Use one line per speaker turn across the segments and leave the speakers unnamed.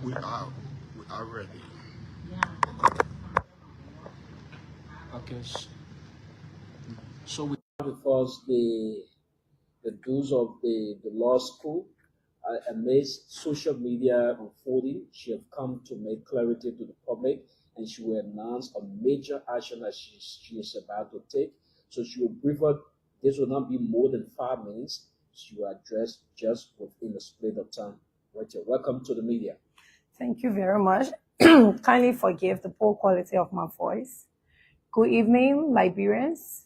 We are. We are ready.
Okay. So we have with us the dues of the law school. Amidst social media unfolding, she have come to make clarity to the public, and she will announce a major action that she is about to take. So she will brief us. This will not be more than 5 minutes. She will address just within a split of time. Rachel, welcome to the media.
Thank you very much. Kindly forgive the poor quality of my voice. Good evening, Liberians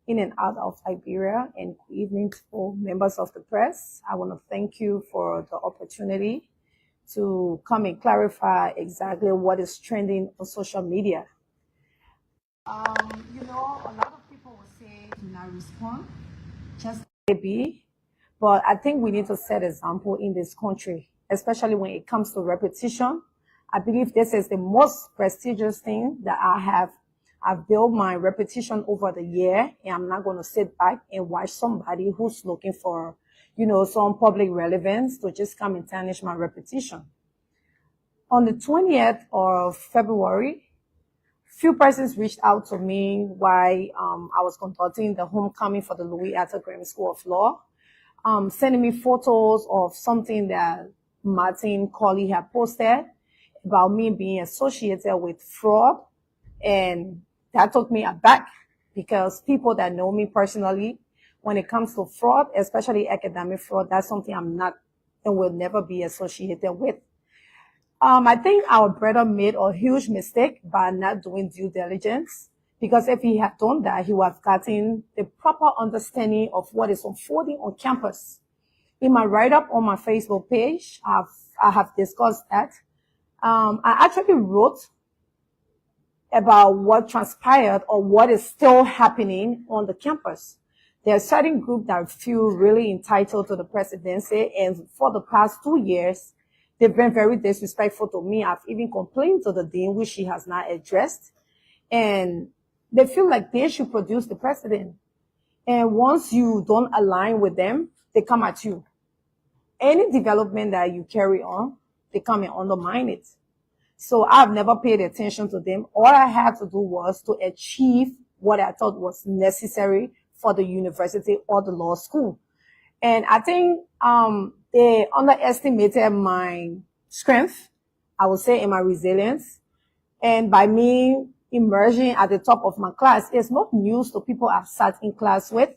in and out of Liberia, and good evening to members of the press. I want to thank you for the opportunity to come and clarify exactly what is trending on social media. A lot of people will say do not respond, just maybe, but I think we need to set example in this country, especially when it comes to repetition. I believe this is the most prestigious thing that I've built my reputation over the year, and I'm not going to sit back and watch somebody who's looking for, some public relevance to just come and tarnish my reputation. On the 20th of February, few persons reached out to me while I was conducting the homecoming for the Louis Atta Graham School of Law, sending me photos of something that Martin Colley had posted about me being associated with fraud. And that took me aback, because people that know me personally, when it comes to fraud, especially academic fraud, that's something I'm not and will never be associated with. I think our brother made a huge mistake by not doing due diligence, because if he had done that, he would have gotten the proper understanding of what is unfolding on campus. In my write-up on my Facebook page, I have discussed that. I actually wrote about what transpired or what is still happening on the campus. There are certain groups that feel really entitled to the presidency, and for the past 2 years, they've been very disrespectful to me. I've even complained to the dean, which she has not addressed, and they feel like they should produce the president. And once you don't align with them, they come at you. Any development that you carry on, they come and undermine it. So I've never paid attention to them. All I had to do was to achieve what I thought was necessary for the university or the law school. And I think they underestimated my strength, I would say, and my resilience. And by me emerging at the top of my class, it's not news to people I've sat in class with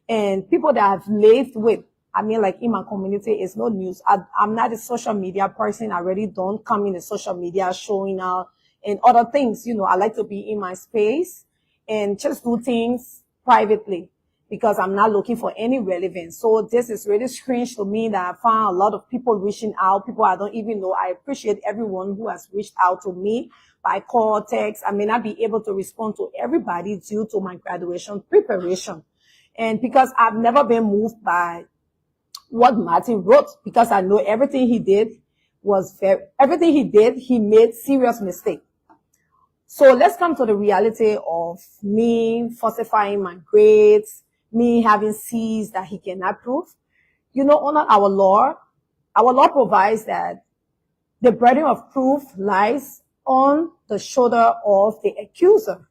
and people that I've lived with. I mean, like in my community, it's no news. I'm not a social media person. I really don't come in the social media showing out and other things. I like to be in my space and just do things privately, because I'm not looking for any relevance. So this is really strange to me that I found a lot of people reaching out, people I don't even know. I appreciate everyone who has reached out to me by call, text. I may not be able to respond to everybody due to my graduation preparation. And because I've never been moved by what Martin wrote, because I know everything he did, he made serious mistake. So let's come to the reality of me falsifying my grades, me having C's that he cannot prove. Under our law provides that the burden of proof lies on the shoulder of the accuser.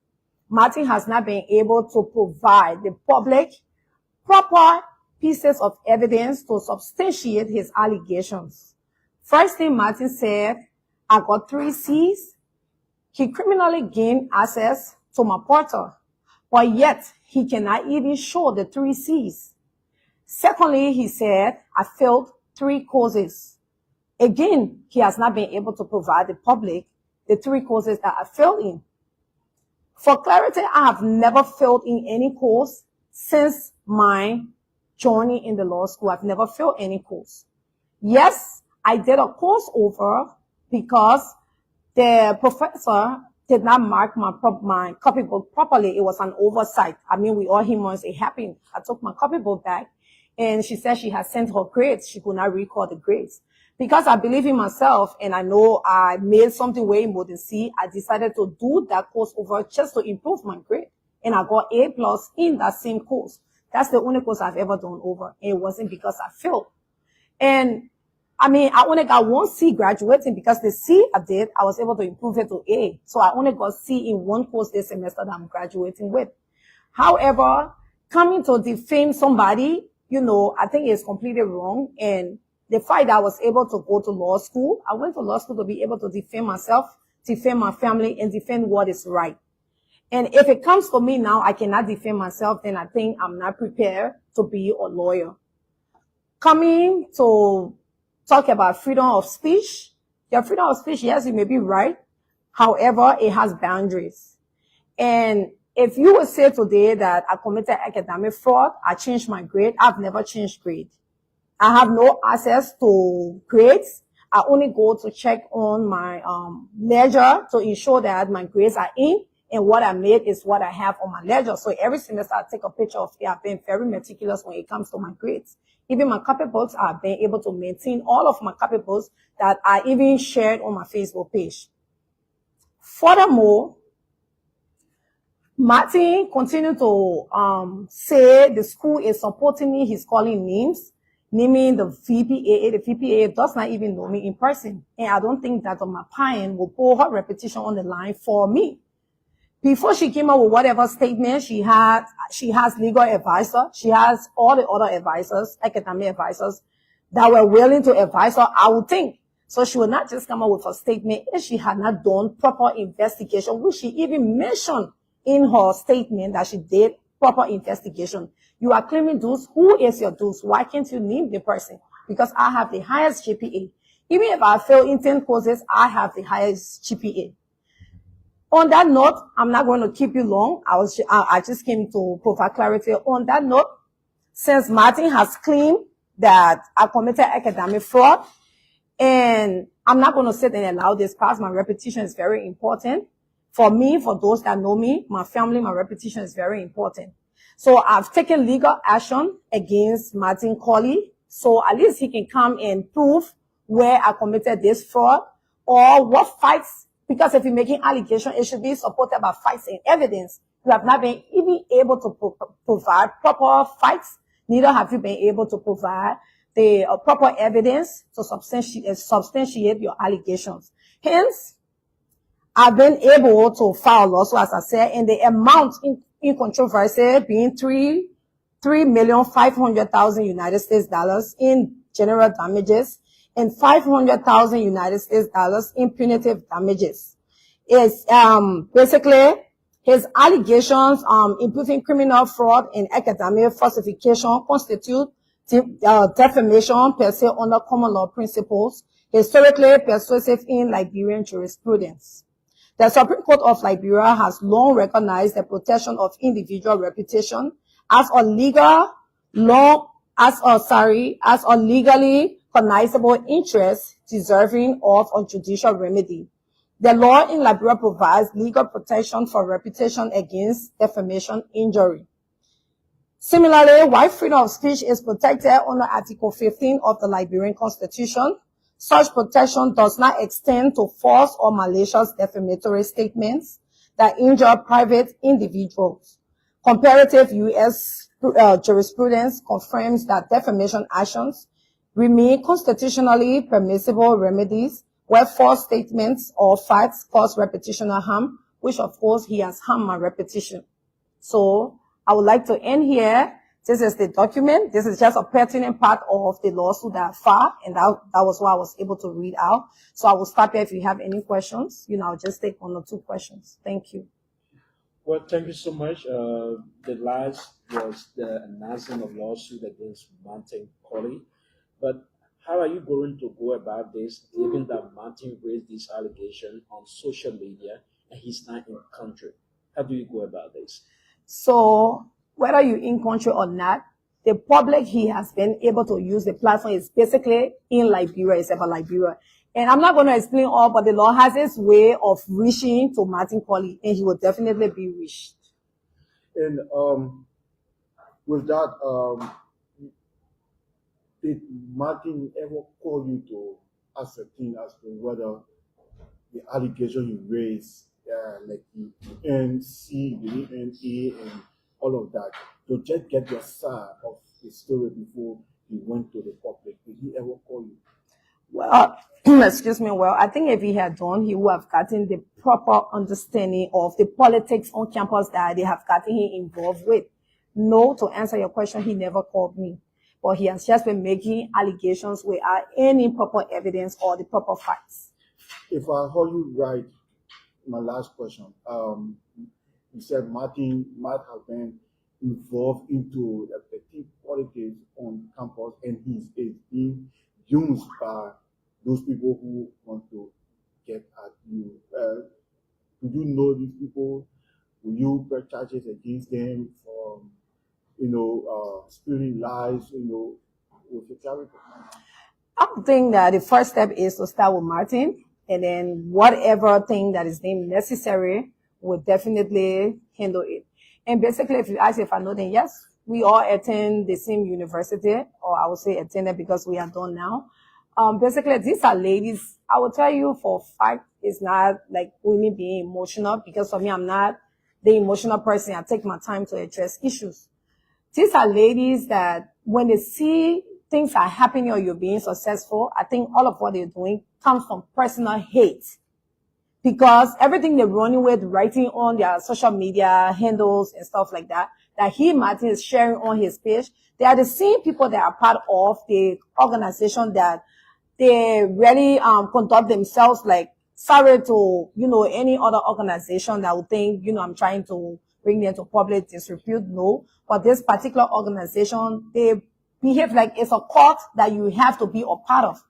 Martin has not been able to provide the public proper pieces of evidence to substantiate his allegations. First thing Martin said, I got 3 C's. He criminally gained access to my portal, but yet he cannot even show the 3 C's. Secondly, he said, I failed 3 courses. Again, he has not been able to provide the public the 3 courses that I failed in. For clarity, I have never failed in any course since my journey in the law school. I've never failed any course. Yes, I did a course over because the professor did not mark my copybook properly. It was an oversight. I mean, we all humans, it happened. I took my copybook back, and she said she had sent her grades. She could not record the grades. Because I believe in myself and I know I made something way more than C, I decided to do that course over just to improve my grade. And I got A+ in that same course. That's the only course I've ever done over. And it wasn't because I failed. And I mean, I only got one C graduating because the C I did, I was able to improve it to A. So I only got C in one course this semester that I'm graduating with. However, coming to defame somebody, I think it's completely wrong. And the fact that I was able to go to law school, I went to law school to be able to defend myself, defend my family, and defend what is right. And if it comes to me now, I cannot defend myself, then I think I'm not prepared to be a lawyer. Coming to talk about freedom of speech, your freedom of speech, yes, you may be right. However, it has boundaries. And if you would say today that I committed academic fraud, I changed my grade, I've never changed grade. I have no access to grades. I only go to check on my ledger to ensure that my grades are in, and what I made is what I have on my ledger. So every semester I take a picture of it. I've been very meticulous when it comes to my grades. Even my copybooks, I've been able to maintain all of my copybooks that I even shared on my Facebook page. Furthermore, Martin continued to say the school is supporting me. He's calling names, naming the VPAA. The VPAA does not even know me in person. And I don't think that my parent will put her reputation on the line for me. Before she came up with whatever statement, she has legal advisor. She has all the other advisors, academic advisors, that were willing to advise her, I would think. So she would not just come up with a statement if she had not done proper investigation, which she even mentioned in her statement that she did proper investigation. You are claiming dues. Who is your dues? Why can't you name the person? Because I have the highest GPA. Even if I fail in 10 courses, I have the highest GPA. On that note, I'm not going to keep you long. I just came to provide clarity. On that note, since Martin has claimed that I committed academic fraud, and I'm not going to sit and allow this pass. My reputation is very important. For me, for those that know me, my family, my reputation is very important. So I've taken legal action against Martin Colley. So at least he can come and prove where I committed this fraud or what facts. Because if you're making allegations, it should be supported by facts and evidence. You have not been even able to provide proper facts. Neither have you been able to provide the proper evidence to substantiate your allegations. Hence, I've been able to file a lawsuit, as I said, and the amount in controversy being $3,500,000 United States dollars in general damages and $500,000 United States dollars in punitive damages. Is basically his allegations imputing criminal fraud and academic falsification constitute defamation per se under common law principles, historically persuasive in Liberian jurisprudence. The Supreme Court of Liberia has long recognized the protection of individual reputation as a legally cognizable interest deserving of a judicial remedy. The law in Liberia provides legal protection for reputation against defamation injury. Similarly, while freedom of speech is protected under Article 15 of the Liberian Constitution, such protection does not extend to false or malicious defamatory statements that injure private individuals. Comparative U.S. jurisprudence confirms that defamation actions remain constitutionally permissible remedies where false statements or facts cause reputational harm, which of course he has harmed my reputation. So I would like to end here. This is the document. This is just a pertinent part of the lawsuit that I filed, and that was what I was able to read out. So I will stop here if you have any questions. I'll just take 1 or 2 questions. Thank you.
Well, thank you so much. The last was the announcement of lawsuit against Martin Colley. But how are you going to go about this, given that Martin raised this allegation on social media and he's not in country? How do you go about this?
So whether you're in country or not, the public he has been able to use the platform is basically in Liberia, it's about Liberia. And I'm not going to explain all, but the law has its way of reaching to Martin Colley, and he will definitely be reached.
And with that, did Martin ever call you to ascertain as to whether the allegation you raised, like the NC, the NA, and all of that, to just get your side of the story before he went to the public? Did he ever call you?
Well, excuse me. Well, I think if he had done, he would have gotten the proper understanding of the politics on campus that they have gotten him involved with. No, to answer your question, he never called me. But he has just been making allegations without any proper evidence or the proper facts.
If I heard you right, my last question. You said Martin might have been involved into the petty politics on campus, and is being used by those people who want to get at you. Do you know these people? Will you press charges against them for, spilling lies, with your character?
I think that the first step is to start with Martin, and then whatever thing that is deemed necessary, will definitely handle it. And basically, if you ask if I know, then yes, we all attend the same university, or I would say attended because we are done now. Basically, these are ladies. I will tell you for a fact, it's not like women being emotional, because for me, I'm not the emotional person. I take my time to address issues. These are ladies that when they see things are happening or you're being successful, I think all of what they're doing comes from personal hate. Because everything they're running with, writing on their social media handles and stuff like that, that Martin, is sharing on his page, they are the same people that are part of the organization that they really conduct themselves like sorry to, any other organization that would think, I'm trying to bring them to public disrepute. No. But this particular organization, they behave like it's a cult that you have to be a part of.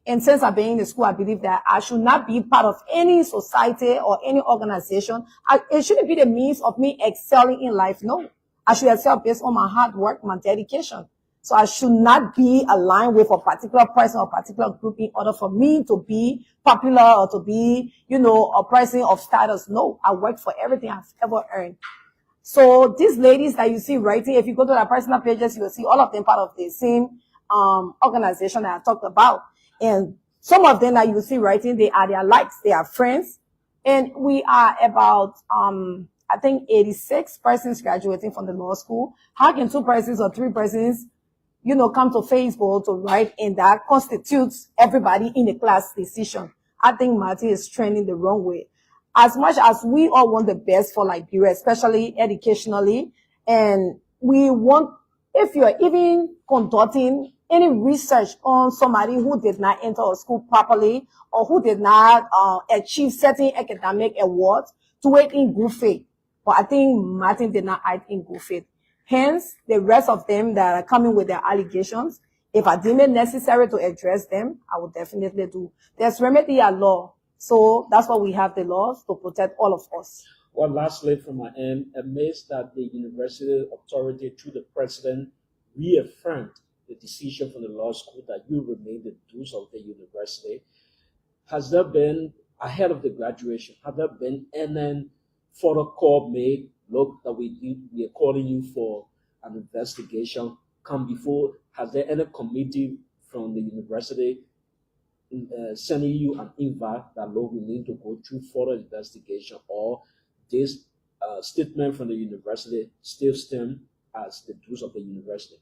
And since I've been in the school, I believe that I should not be part of any society or any organization. It shouldn't be the means of me excelling in life. No. I should excel based on my hard work, my dedication. So I should not be aligned with a particular person or particular group in order for me to be popular or to be, a person of status. No, I work for everything I've ever earned. So these ladies that you see writing, if you go to their personal pages, you will see all of them part of the same organization that I talked about. And some of them that you see writing, they are their likes, they are friends. And we are about, I think 86 persons graduating from the law school. How can 2 persons or 3 persons, come to Facebook to write, and that constitutes everybody in the class decision? I think Martin is trending the wrong way. As much as we all want the best for Liberia, especially educationally, and we want, if you're even conducting any research on somebody who did not enter a school properly or who did not achieve certain academic awards, to it in good faith. But I think Martin did not act in good faith. Hence, the rest of them that are coming with their allegations, if I deem it necessary to address them, I will definitely do. There's remedy at law. So that's why we have the laws to protect all of us.
Well, lastly, from my end, amazed that the university authority, through the president, reaffirmed the decision from the law school that you remain the dues of the university. Has there been, ahead of the graduation, have there been any further call made? Look, that we are calling you for an investigation. Come before, has there any committee from the university sending you an invite that, look, we need to go through further investigation, or this statement from the university still stand as the dues of the university?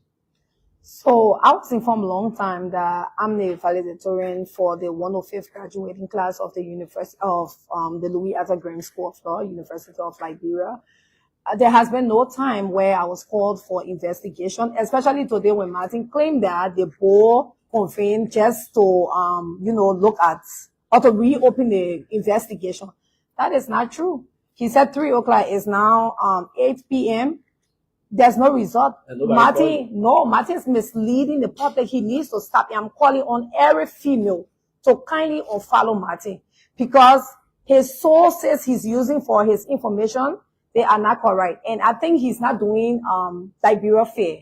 So I was informed a long time that I'm the valedictorian for the 105th graduating class of the University of the Louis Arthur Graham School of Law, University of Liberia. There has been no time where I was called for investigation, especially today when Martin claimed that the board convened just to, look at or to reopen the investigation. That is not true. He said 3 o'clock is now 8 p.m. There's no result. Martin is misleading the public. He needs to stop. I'm calling on every female to kindly unfollow Martin, because his sources he's using for his information, they are not correct. And I think he's not doing Liberia fair.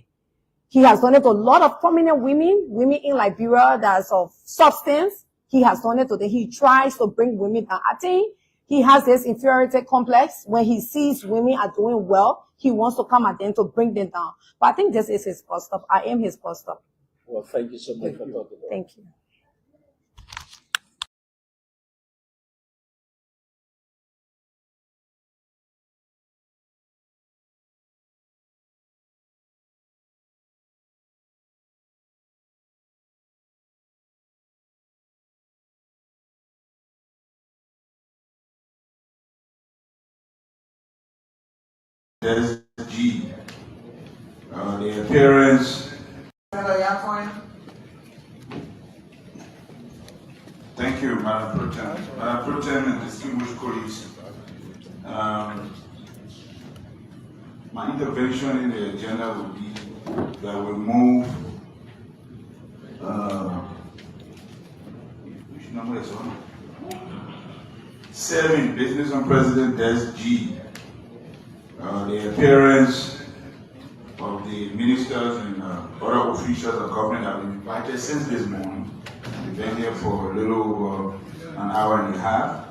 He has done it to a lot of prominent women in Liberia that's of substance. He has done it to them. He tries to bring women down. I think he has this inferiority complex. When he sees women are doing well, he wants to come at them to bring them down. But I think this is his first stop. I am his first stop.
Well, thank you so much for talking.
Thank you.
Des G. The appearance. Thank you, Madam Pro Tem. Madam Pro Tem and distinguished colleagues. My intervention in the agenda will be that we move. Which number is on? 7, Business on President Des G. The appearance of the ministers and other officials of government have been invited since this morning. They've been here for a little over an hour and a half,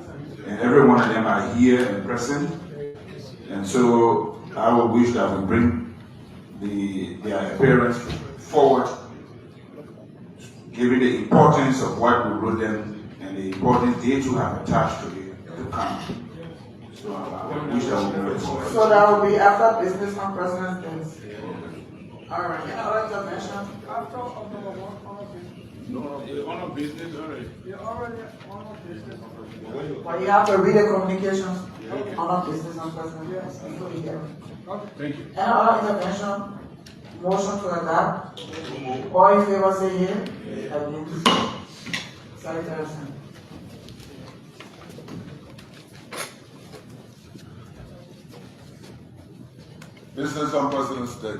and every one of them are here and present. And so I would wish that we bring their appearance forward, given the importance of what we wrote them and the importance they too have attached to the country. So I wish that we move it forward.
So that will be after business on President Days. All right. Any other intervention?
No, the honor business already.
But you have to read the communications on business on President Days before you get it.
Thank you.
Any other intervention? Motion to adopt? All in favor say yea. Against? Secretary.
Business on President's Day.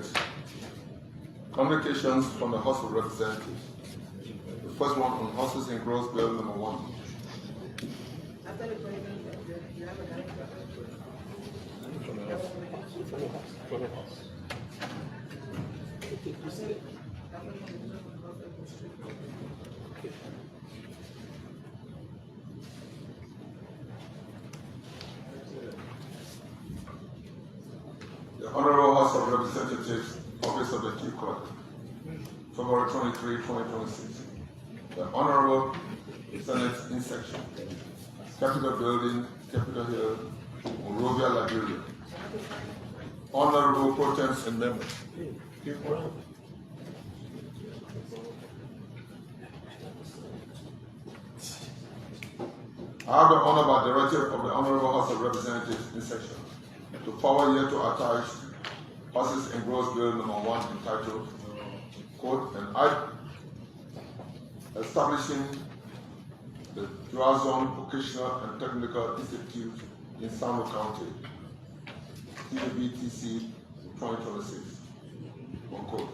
Communications from the House of Representatives. The first one on Horses and Growth Bill number 1. The Honorable House of Representatives, Office of the Chief Clerk, February 23, 2026. The Honorable Senate in section, Capitol Building, Capitol Hill, Monrovia, Liberia. Honorable Protems and members. I have the honor by directive of the Honorable House of Representatives in section to forward here to attach Horses and Growth Bill number 1 entitled, quote, an act establishing the Drazon Vocational and Technical Institute in Sando County, TVTC 2026, unquote,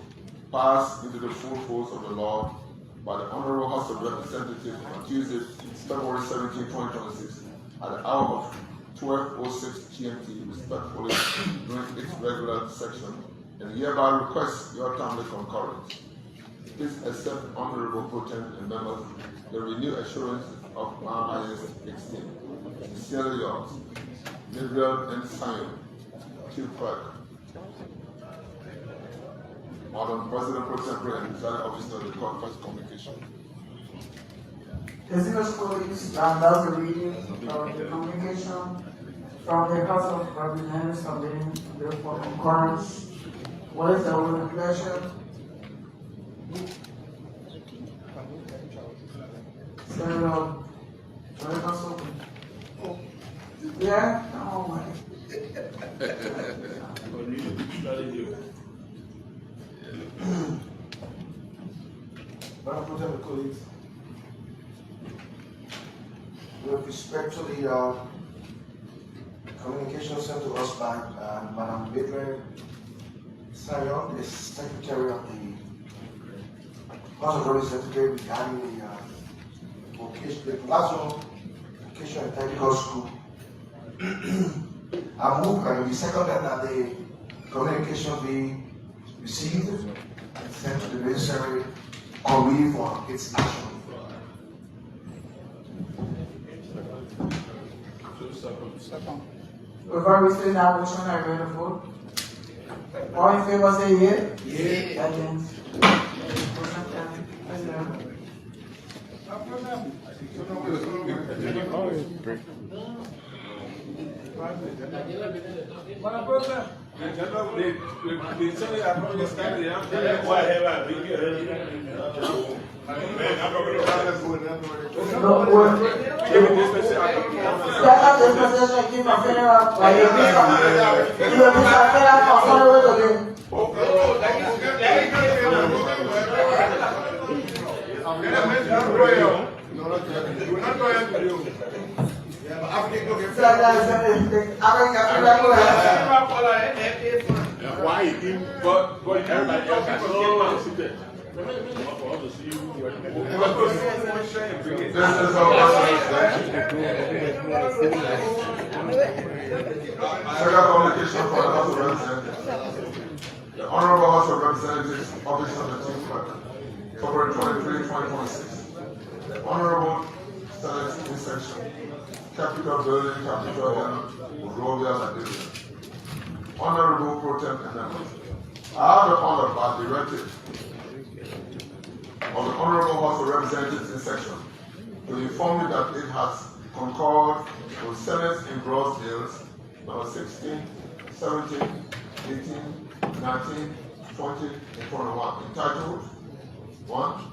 passed into the full force of the law by the Honorable House of Representatives on Tuesday, February 17, 2026, at the hour of 12:06 GMT, respectfully, during its regular section, and hereby request your timely concurrence. Please accept, Honorable Protem and members, the renewed assurance of my highest esteem. Sincerely yours, Gabriel N. Sayo, Chief Clerk. Madam President Pro Tempore and Presiding Officer of the Court First Communication.
Distinguished colleagues, that's the reading of the communication from the House of Representatives submitting the bill for concurrence. What is the will and pleasure? Senator, yeah? Oh my.
Madam Pro Tem, colleagues, with respect to the communication sent to us by Madam Gabriel Sayon, the Secretary of the House of Representatives regarding the Glasgow Vocational and Technical School. I move and we second that the communication be received and sent to the necessary committee for its action.
Before we say that motion, I read the vote. All in favor say yea. Yea. Against? Motion carried.
Madam President.
No, what? That's the position keep my finger up. Like you will be finger up on the way again.
Why you think? But everybody else has
Second communication for the House of Representatives. The Honorable House of Representatives, published on the 10th February 23, 2026. The Honorable Senate Inspection, Capitol Building, Capitol Hill, Monrovia, Liberia. Honorable Pro Tem Amendment. I have the honor by directive of the Honorable House of Representatives in section to inform you that it has concurred with Senate engrossed bills number 16, 17, 18, 19, 20, and 21, entitled 1.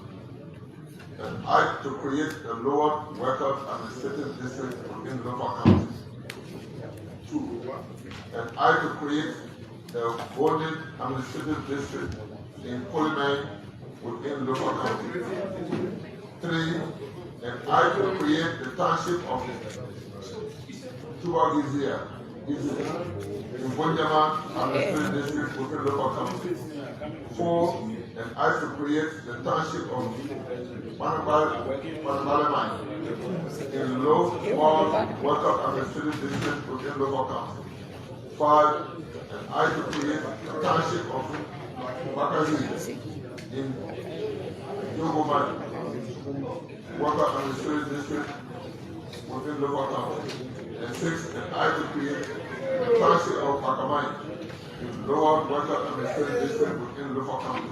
An act to create a lower worker administrative district within local county. 2. An act to create a bonded administrative district in Polyman within local county. 3. An act to create the township of Tubagizia in Bonjama administrative district within local county. 4. An act to create the township of Manabalemai in low worker administrative district within local county. 5. An act to create the township of Bakazi in Yogoman worker administrative district within local county. And 6. An act to create the township of Pakamai in lower worker administrative district within local county.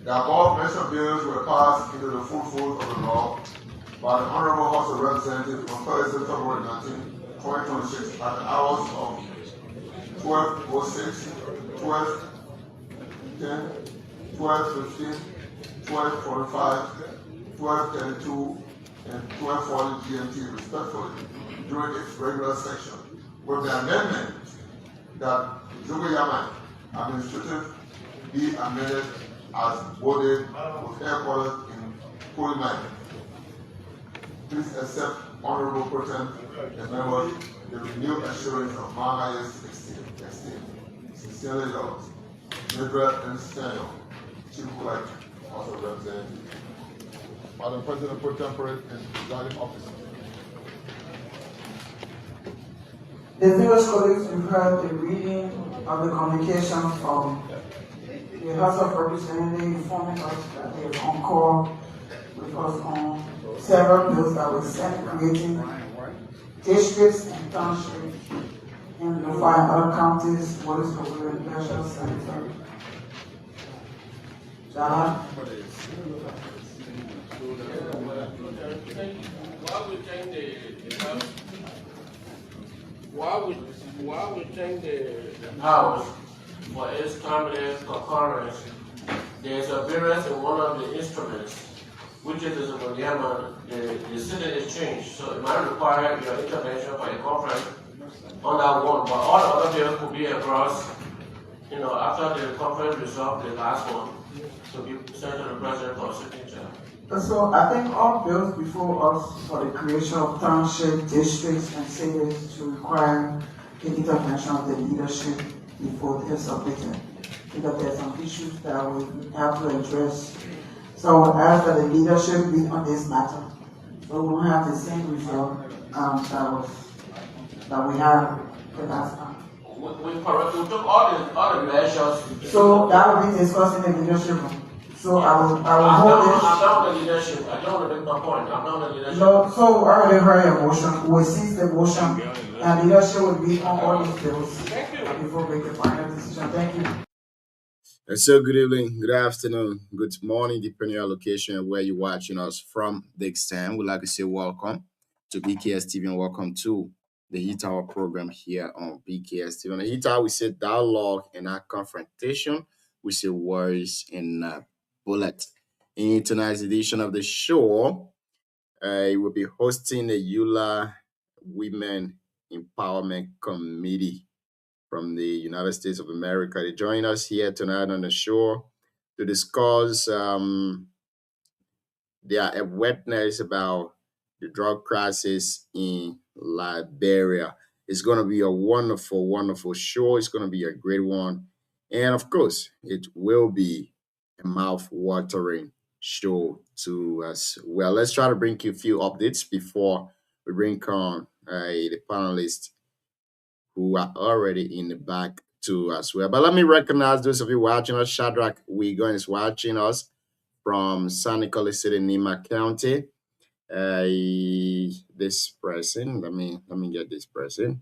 The above mentioned bills were passed into the full force of the law by the Honorable House of Representatives on Thursday, February 19, 2026 at the hours of 12:06, 12:10, 12:15, 12:45, 12:32, and 12:40 GMT respectively during its regular session, with the amendment that Zugayama administrative be amended as voted with headquarters in Pullman. Please accept Honorable Pro Tem and members the renewed assurance of my highest esteem. Sincerely yours, Mildred and Samuel, Chief Clerk, House of Representatives. Madam President Pro Tempore and Presiding Officer.
Distinguished colleagues, we've heard the reading of the communication from the House of Representatives informing us that they have concurred with us on several bills that were sent creating districts and townships in the 5 other counties. What is the will and pleasure, Senator Jala?
Why we change the house for its cabinet concurrence? There's a variance in one of the instruments, which is the the city is changed. So it might require your intervention for a conference on that one, but all the other bills could be across, after the conference resolved the last one, to be sent to the president for signature.
So I think all bills before us for the creation of township, districts, and cities to require the intervention of the leadership before they're submitted. Because there's some issues that we have to address. So I would ask that the leadership be on this matter. So we won't have the same result that we had the last time.
We took all the measures.
So that will be discussing the leadership room. So I will hold this.
I'm not the leadership. I don't want to make my point. I'm not the leadership.
No, so I already heard your motion. We will cease the motion and leadership will be on all these bills before we make a final decision. Thank you.
So good evening, good afternoon, good morning, depending on your location and where you're watching us from. The extent, we'd like to say welcome to BKS TV and welcome to the Heat Hour program here on BKS TV. On the Heat Hour, we say dialogue and not confrontation. We say words and bullet. In tonight's edition of the show, I will be hosting the EULA Women Empowerment Committee from the United States of America. They join us here tonight on the show to discuss their awareness about the drug crisis in Liberia. It's going to be a wonderful, wonderful show. It's going to be a great one. And of course, it will be a mouth-watering show to us. Well, let's try to bring you a few updates before we bring on the panelists who are already in the back too as well. But let me recognize those of you watching us. Shadrach Wigan is watching us from San Nicolas City, Nima County. This person, let me get this person.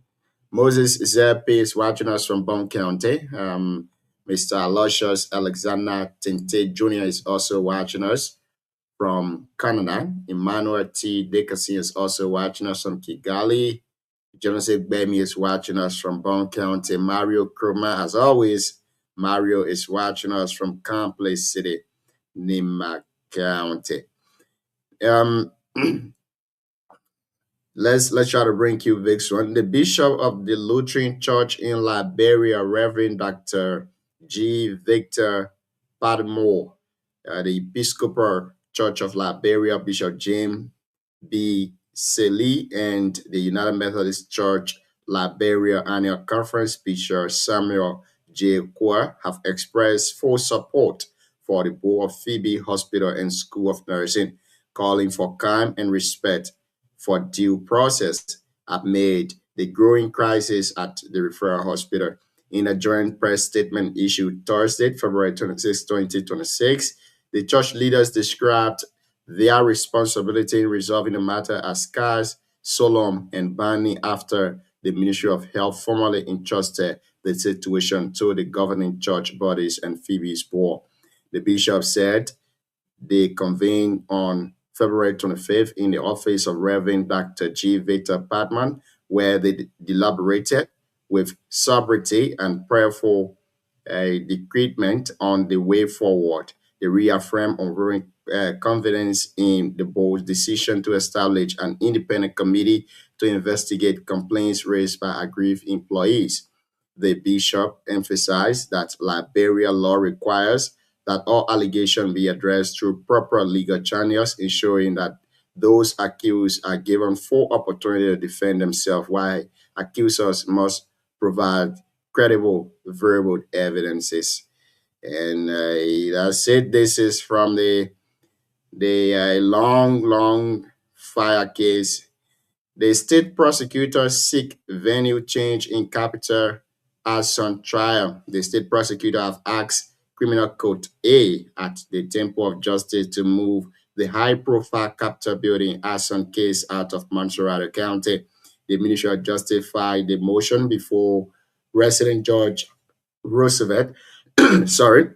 Moses Zerpe is watching us from Bone County. Mr. Aloysius Alexander Tinte Jr. is also watching us from Canada. Emmanuel T. Dickerson is also watching us from Kigali. Joseph Bemi is watching us from Bone County. Mario Kroma, as always, Mario is watching us from Complex City, Nima County. Let's try to bring you this one. The Bishop of the Lutheran Church in Liberia, Reverend Dr. G. Victor Padmore, the Episcopal Church of Liberia, Bishop James B. Seli, and the United Methodist Church Liberia Annual Conference, Bishop Samuel J. Kwa, have expressed full support for the board of Phoebe Hospital and School of Nursing, calling for calm and respect for due process amid the growing crisis at the referral hospital. In a joint press statement issued Thursday, February 26, 2026, the church leaders described their responsibility in resolving the matter as scarce, solemn, and binding after the Ministry of Health formally entrusted the situation to the governing church bodies and Phoebe's board. The bishop said they convened on February 25th in the office of Reverend Dr. G. Victor Padman, where they deliberated with sobriety and prayerful decrement on the way forward. They reaffirmed ongoing confidence in the board's decision to establish an independent committee to investigate complaints raised by aggrieved employees. The bishop emphasized that Liberia law requires that all allegations be addressed through proper legal channels, ensuring that those accused are given full opportunity to defend themselves, while accusers must provide credible verbal evidences. And that's it. This is from the long fire case. The state prosecutors seek venue change in capital arson trial. The state prosecutor have asked Criminal Court A at the Temple of Justice to move the high-profile Capitol building arson case out of Montserrat County. The Ministry of Justice filed the motion before resident Judge Roosevelt. Sorry.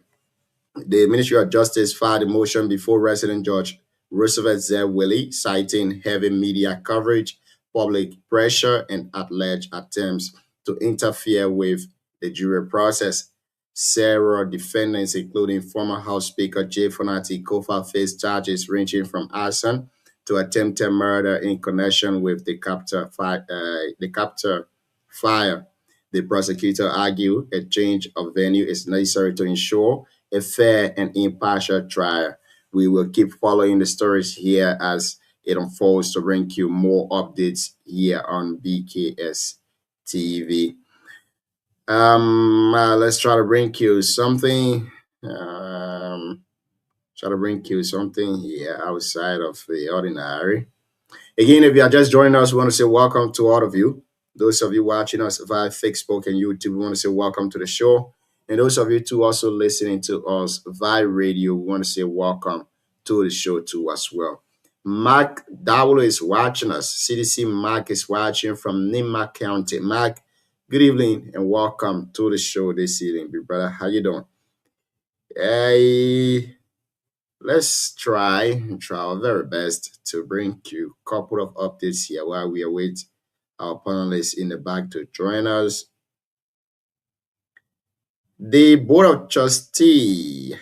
The Ministry of Justice filed a motion before resident Judge Roosevelt Z. Willie, citing heavy media coverage, public pressure, and alleged attempts to interfere with the jury process. Several defendants, including former House Speaker Jay Fonati Kofa, faced charges ranging from arson to attempted murder in connection with the Capitol fire. The prosecutor argued a change of venue is necessary to ensure a fair and impartial trial. We will keep following the stories here as it unfolds to bring you more updates here on BKS TV. Let's try to bring you something. Try to bring you something here outside of the ordinary. Again, if you are just joining us, we want to say welcome to all of you. Those of you watching us via Facebook and YouTube, we want to say welcome to the show. And those of you too also listening to us via radio, we want to say welcome to the show too as well. Mark Dowlo is watching us. CDC Mark is watching from Nima County. Mark, good evening and welcome to the show this evening, big brother. How you doing? Let's try our very best to bring you a couple of updates here while we await our panelists in the back to join us. The Board of Trustees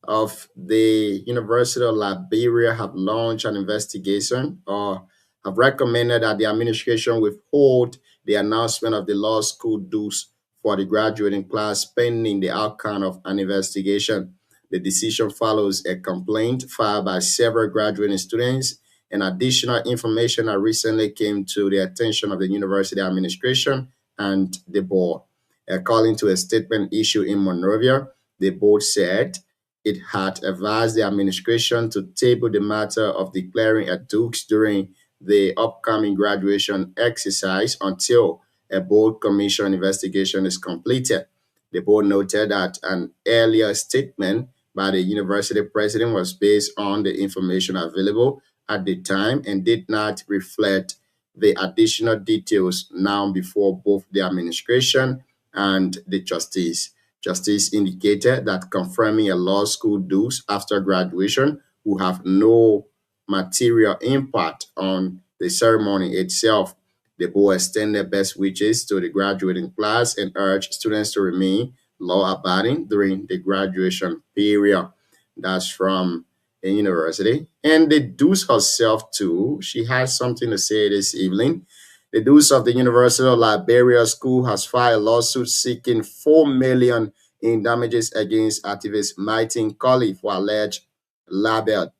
of the University of Liberia have launched an investigation or have recommended that the administration withhold the announcement of the law school dues for the graduating class pending the outcome of an investigation. The decision follows a complaint filed by several graduating students and additional information that recently came to the attention of the university administration and the board. According to a statement issued in Monrovia, the board said it had advised the administration to table the matter of declaring a dukes during the upcoming graduation exercise until a board commission investigation is completed. The board noted that an earlier statement by the university president was based on the information available at the time and did not reflect the additional details now before both the administration and the trustees. Justice indicated that confirming a law school dues after graduation will have no material impact on the ceremony itself. The board extended best wishes to the graduating class and urged students to remain law-abiding during the graduation period. That's from the university. And the Deuce herself, too, she has something to say this evening. The Deuce of the University of Liberia School has filed a lawsuit seeking $4 million in damages against activist Martin Colley for alleged libel.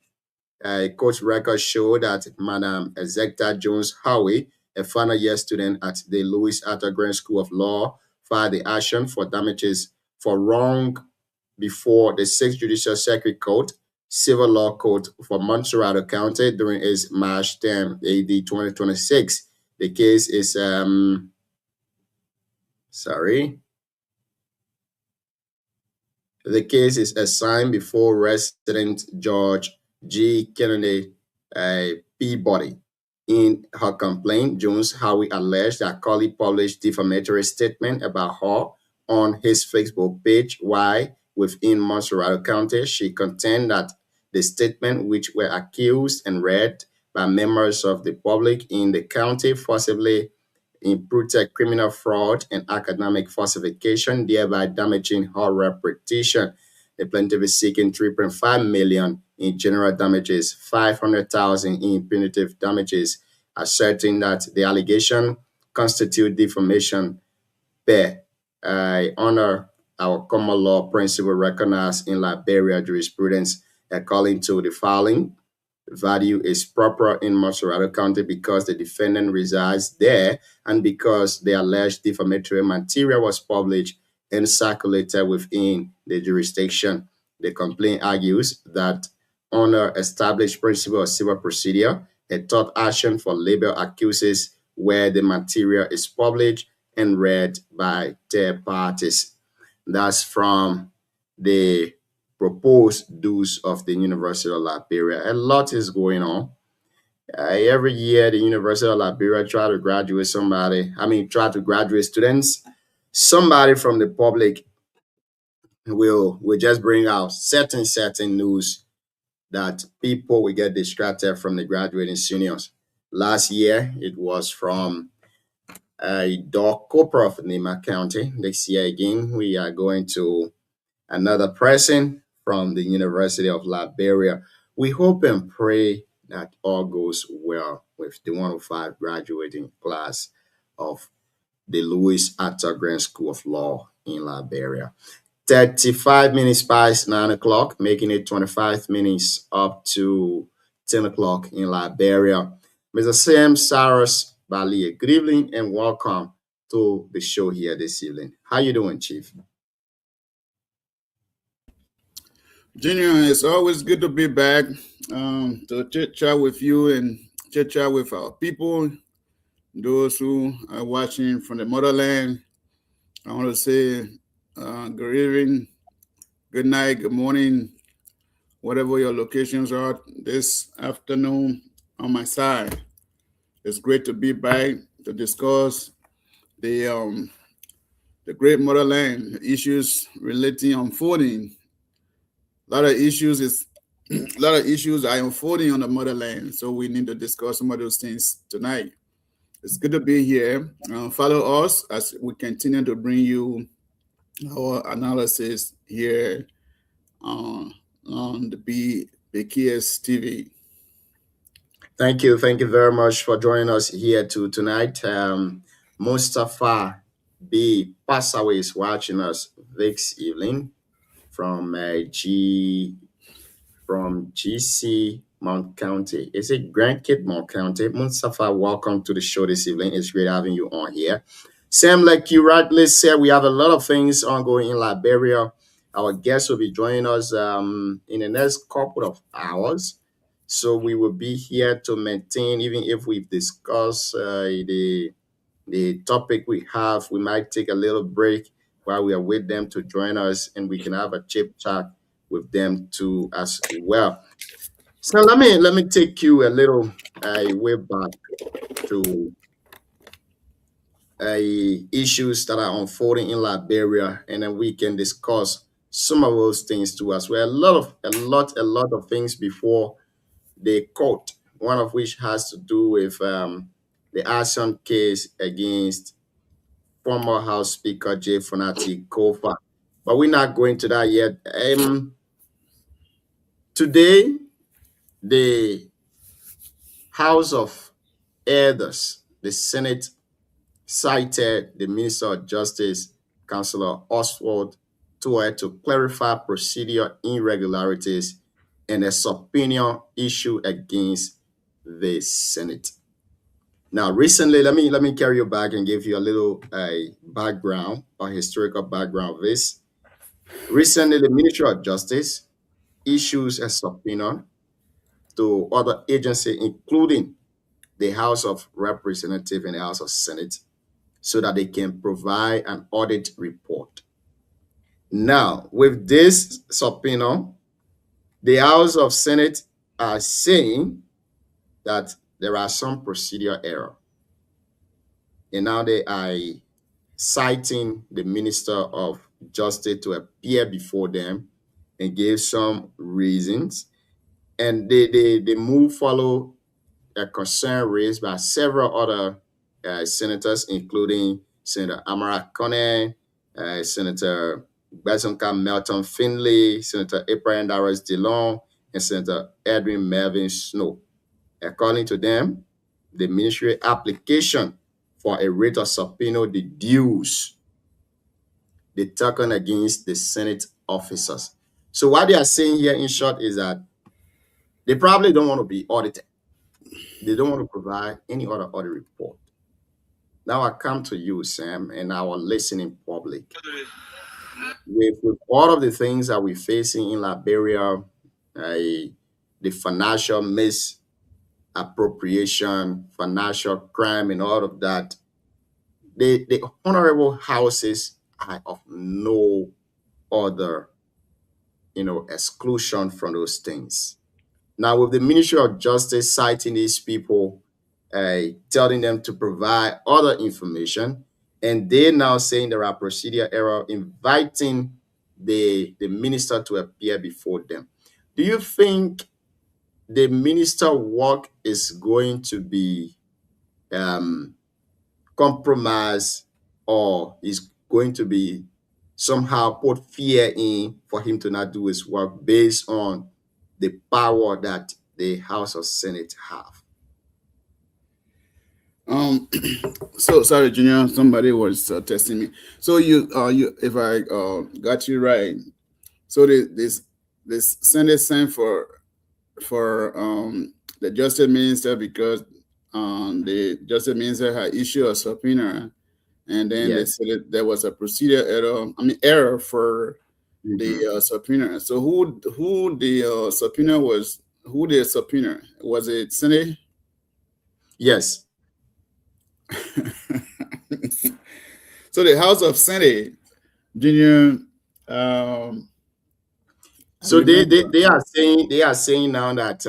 Court records show that Madam Ezekta Jones Howie, a final year student at the Louis Arthur Grant School of Law, filed the action for damages for wrong before the 6th Judicial Circuit Court, Civil Law Court for Montserrat County during its March 10, AD 2026. The case is The case is assigned before resident George G. Kennedy Peabody. In her complaint, Jones Howie alleged that Colley published defamatory statement about her on his Facebook page. Why, within Montserrat County, she contended that the statement, which were accused and read by members of the public in the county, forcibly imputed criminal fraud and academic falsification, thereby damaging her reputation. The plaintiff is seeking $3.5 million in general damages, $500,000 in punitive damages, asserting that the allegation constitute defamation per honor our common law principle recognized in Liberia jurisprudence. According to the filing, value is proper in Montserrat County because the defendant resides there and because the alleged defamatory material was published and circulated within the jurisdiction. The complaint argues that under established principle of civil procedure, a third action for libel accuses where the material is published and read by third parties. That's from the proposed dues of the University of Liberia. A lot is going on. Every year, the University of Liberia try to graduate students. Somebody from the public will just bring out certain news that people will get distracted from the graduating seniors. Last year, it was from Doc Cooper of Nima County. This year again, we are going to another person from the University of Liberia. We hope and pray that all goes well with the 105 graduating class of the Louis Arthur Grant School of Law in Liberia. 35 minutes past 9 o'clock, making it 25 minutes up to 10 o'clock in Liberia. Mr. Sam Cyrus Balia, good evening and welcome to the show here this evening. How you doing, Chief?
Junior, it's always good to be back to chit-chat with you and chit-chat with our people, those who are watching from the motherland. I want to say good evening, good night, good morning, whatever your locations are this afternoon on my side. It's great to be back to discuss the great motherland issues relating unfolding. A lot of issues are unfolding on the motherland, so we need to discuss some of those things tonight. It's good to be here. Follow us as we continue to bring you our analysis here on the BKS TV.
Thank you. Thank you very much for joining us here tonight. Mustafa B. Passaway is watching us this evening from GC Mount County. Is it Grand Cape Mount County? Mustafa, welcome to the show this evening. It's great having you on here. Sam, like you rightly said, we have a lot of things ongoing in Liberia. Our guest will be joining us in the next couple of hours. So we will be here to maintain, even if we've discussed the topic we have, we might take a little break while we are with them to join us, and we can have a chip chat with them too as well. So let me take you a little way back to issues that are unfolding in Liberia, and then we can discuss some of those things too as well. A lot of things before the court, one of which has to do with the arson case against former House Speaker Jay Fonati Kofa. But we're not going to that yet. Today, the House of Elders, the Senate, cited the Minister of Justice, Councillor Oswald Tuohy, to clarify procedure irregularities and a subpoena issue against the Senate. Now, recently, let me carry you back and give you a little background or historical background of this. Recently, the Ministry of Justice issues a subpoena to other agencies, including the House of Representatives and the House of Senate, so that they can provide an audit report. Now, with this subpoena, the House of Senate are saying that there are some procedure error. And now they are citing the Minister of Justice to appear before them and give some reasons. And they move follow a concern raised by several other senators, including Senator Amara Kone, Senator Besonka Melton Finley, Senator Abraham Darius Dillon, and Senator Edwin Melvin Snow. According to them, the ministry application for a writ of subpoena deduce the taken against the Senate officers. So what they are saying here in short is that they probably don't want to be audited. They don't want to provide any other audit report. Now I come to you, Sam, and our listening public. With all of the things that we're facing in Liberia, the financial misappropriation, financial crime, and all of that, the honorable houses are of no other, exclusion from those things. Now, with the Ministry of Justice citing these people, telling them to provide other information, and they're now saying there are procedure error, inviting the minister to appear before them. Do you think the minister work is going to be compromised, or is going to be somehow put fear in for him to not do his work based on the power that the House of Senate have?
So sorry, Junior. Somebody was testing me. So you, if I got you right, so this Senate sent for the Justice Minister because the Justice Minister had issued a subpoena, and then they said that there was a procedure error for the subpoena. So who the subpoena was? Who the subpoena was? It Senate?
Yes.
So the House of Senate, Junior.
So they are saying now that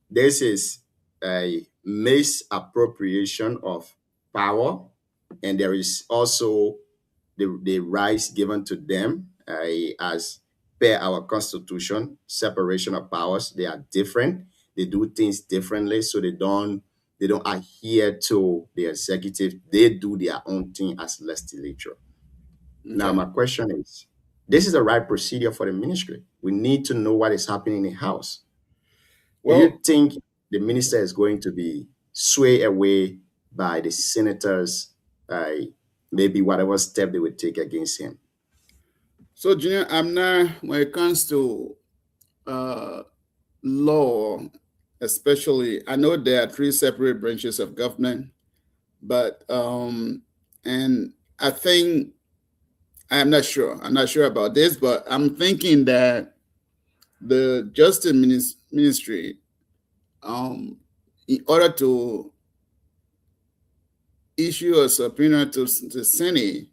this is a misappropriation of power, and there is also the rights given to them as per our constitution, separation of powers. They are different. They do things differently, so they don't They don't adhere to the executive. They do their own thing as legislature. Now, my question is, this is the right procedure for the ministry. We need to know what is happening in the House. Do you think the minister is going to be swayed away by the senators, maybe whatever step they would take against him?
So, Junior, I'm not, when it comes to law, especially, I know there are 3 separate branches of government, but, and I think, I'm not sure about this, but I'm thinking that the Justice Ministry, in order to issue a subpoena to the Senate,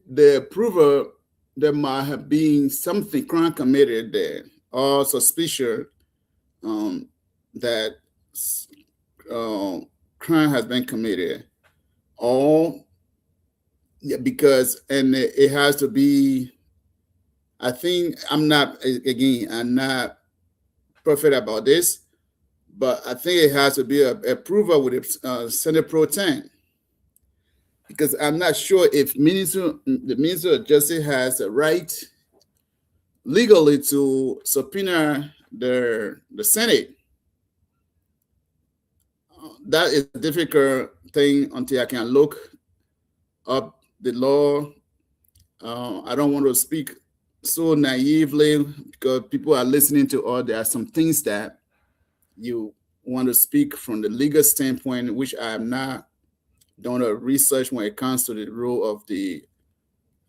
the approval, there might have been something crime committed there, or suspicion that crime has been committed, or because, and it has to be, I think, I'm not perfect about this, but I think it has to be a approval with the Senate Pro Tem, because I'm not sure if the Minister of Justice has a right legally to subpoena the Senate. That is a difficult thing until I can look up the law. I don't want to speak so naively because people are listening to all. There are some things that you want to speak from the legal standpoint, which I am not done a research when it comes to the role of the,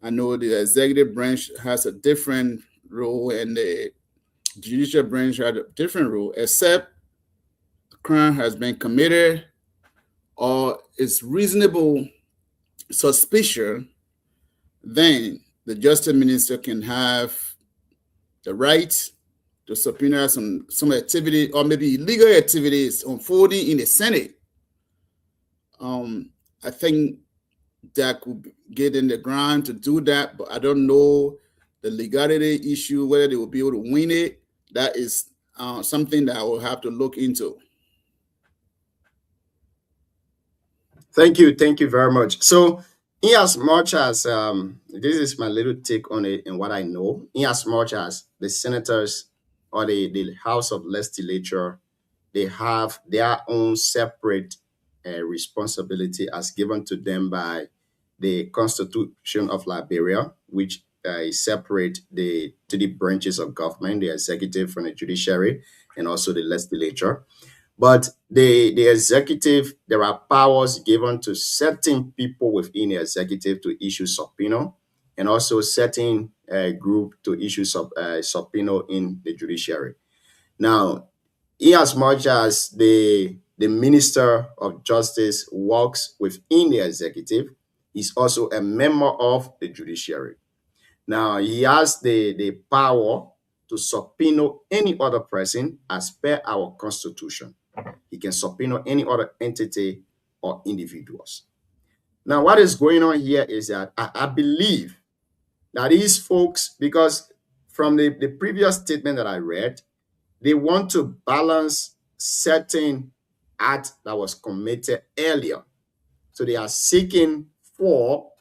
I know the executive branch has a different role and the judicial branch has a different role, except crime has been committed or it's reasonable suspicion, then the Justice Minister can have the right to subpoena some activity or maybe illegal activities unfolding in the Senate. I think that could get in the ground to do that, but I don't know the legality issue, whether they will be able to win it. That is something that I will have to look into.
Thank you very much. So, in as much as this is my little take on it and what I know, in as much as the senators or the House of Legislature, they have their own separate responsibility as given to them by the Constitution of Liberia, which is separate the branches of government, the executive from the judiciary, and also the legislature. But the executive, there are powers given to certain people within the executive to issue subpoena, and also certain group to issue subpoena in the judiciary. Now, in as much as the Minister of Justice works within the executive, he's also a member of the judiciary. Now, he has the power to subpoena any other person as per our constitution. He can subpoena any other entity or individuals. Now, what is going on here is that I believe that these folks, because from the previous statement that I read, they want to balance certain act that was committed earlier. So they are seeking for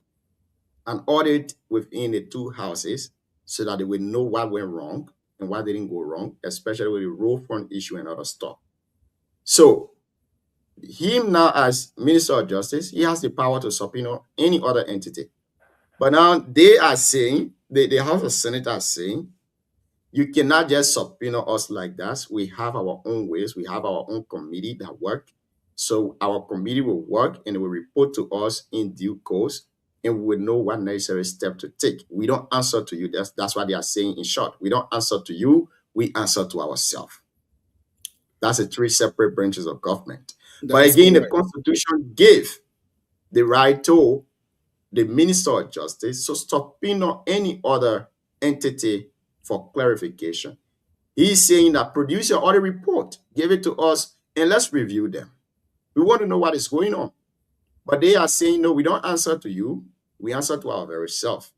an audit within the 2 houses so that they will know what went wrong and what didn't go wrong, especially with the roll fund issue and other stuff. So him now as Minister of Justice, he has the power to subpoena any other entity. But now they are saying, the House of Senate are saying, you cannot just subpoena us like that. We have our own ways. We have our own committee that work. So our committee will work and it will report to us in due course, and we will know what necessary step to take. We don't answer to you. That's what they are saying in short. We don't answer to you. We answer to ourselves. That's the 3 separate branches of government. But again, the Constitution gave the right to the Minister of Justice to subpoena any other entity for clarification. He's saying that produce your audit report, give it to us, and let's review them. We want to know what is going on. But they are saying, no, we don't answer to you. We answer to our very self.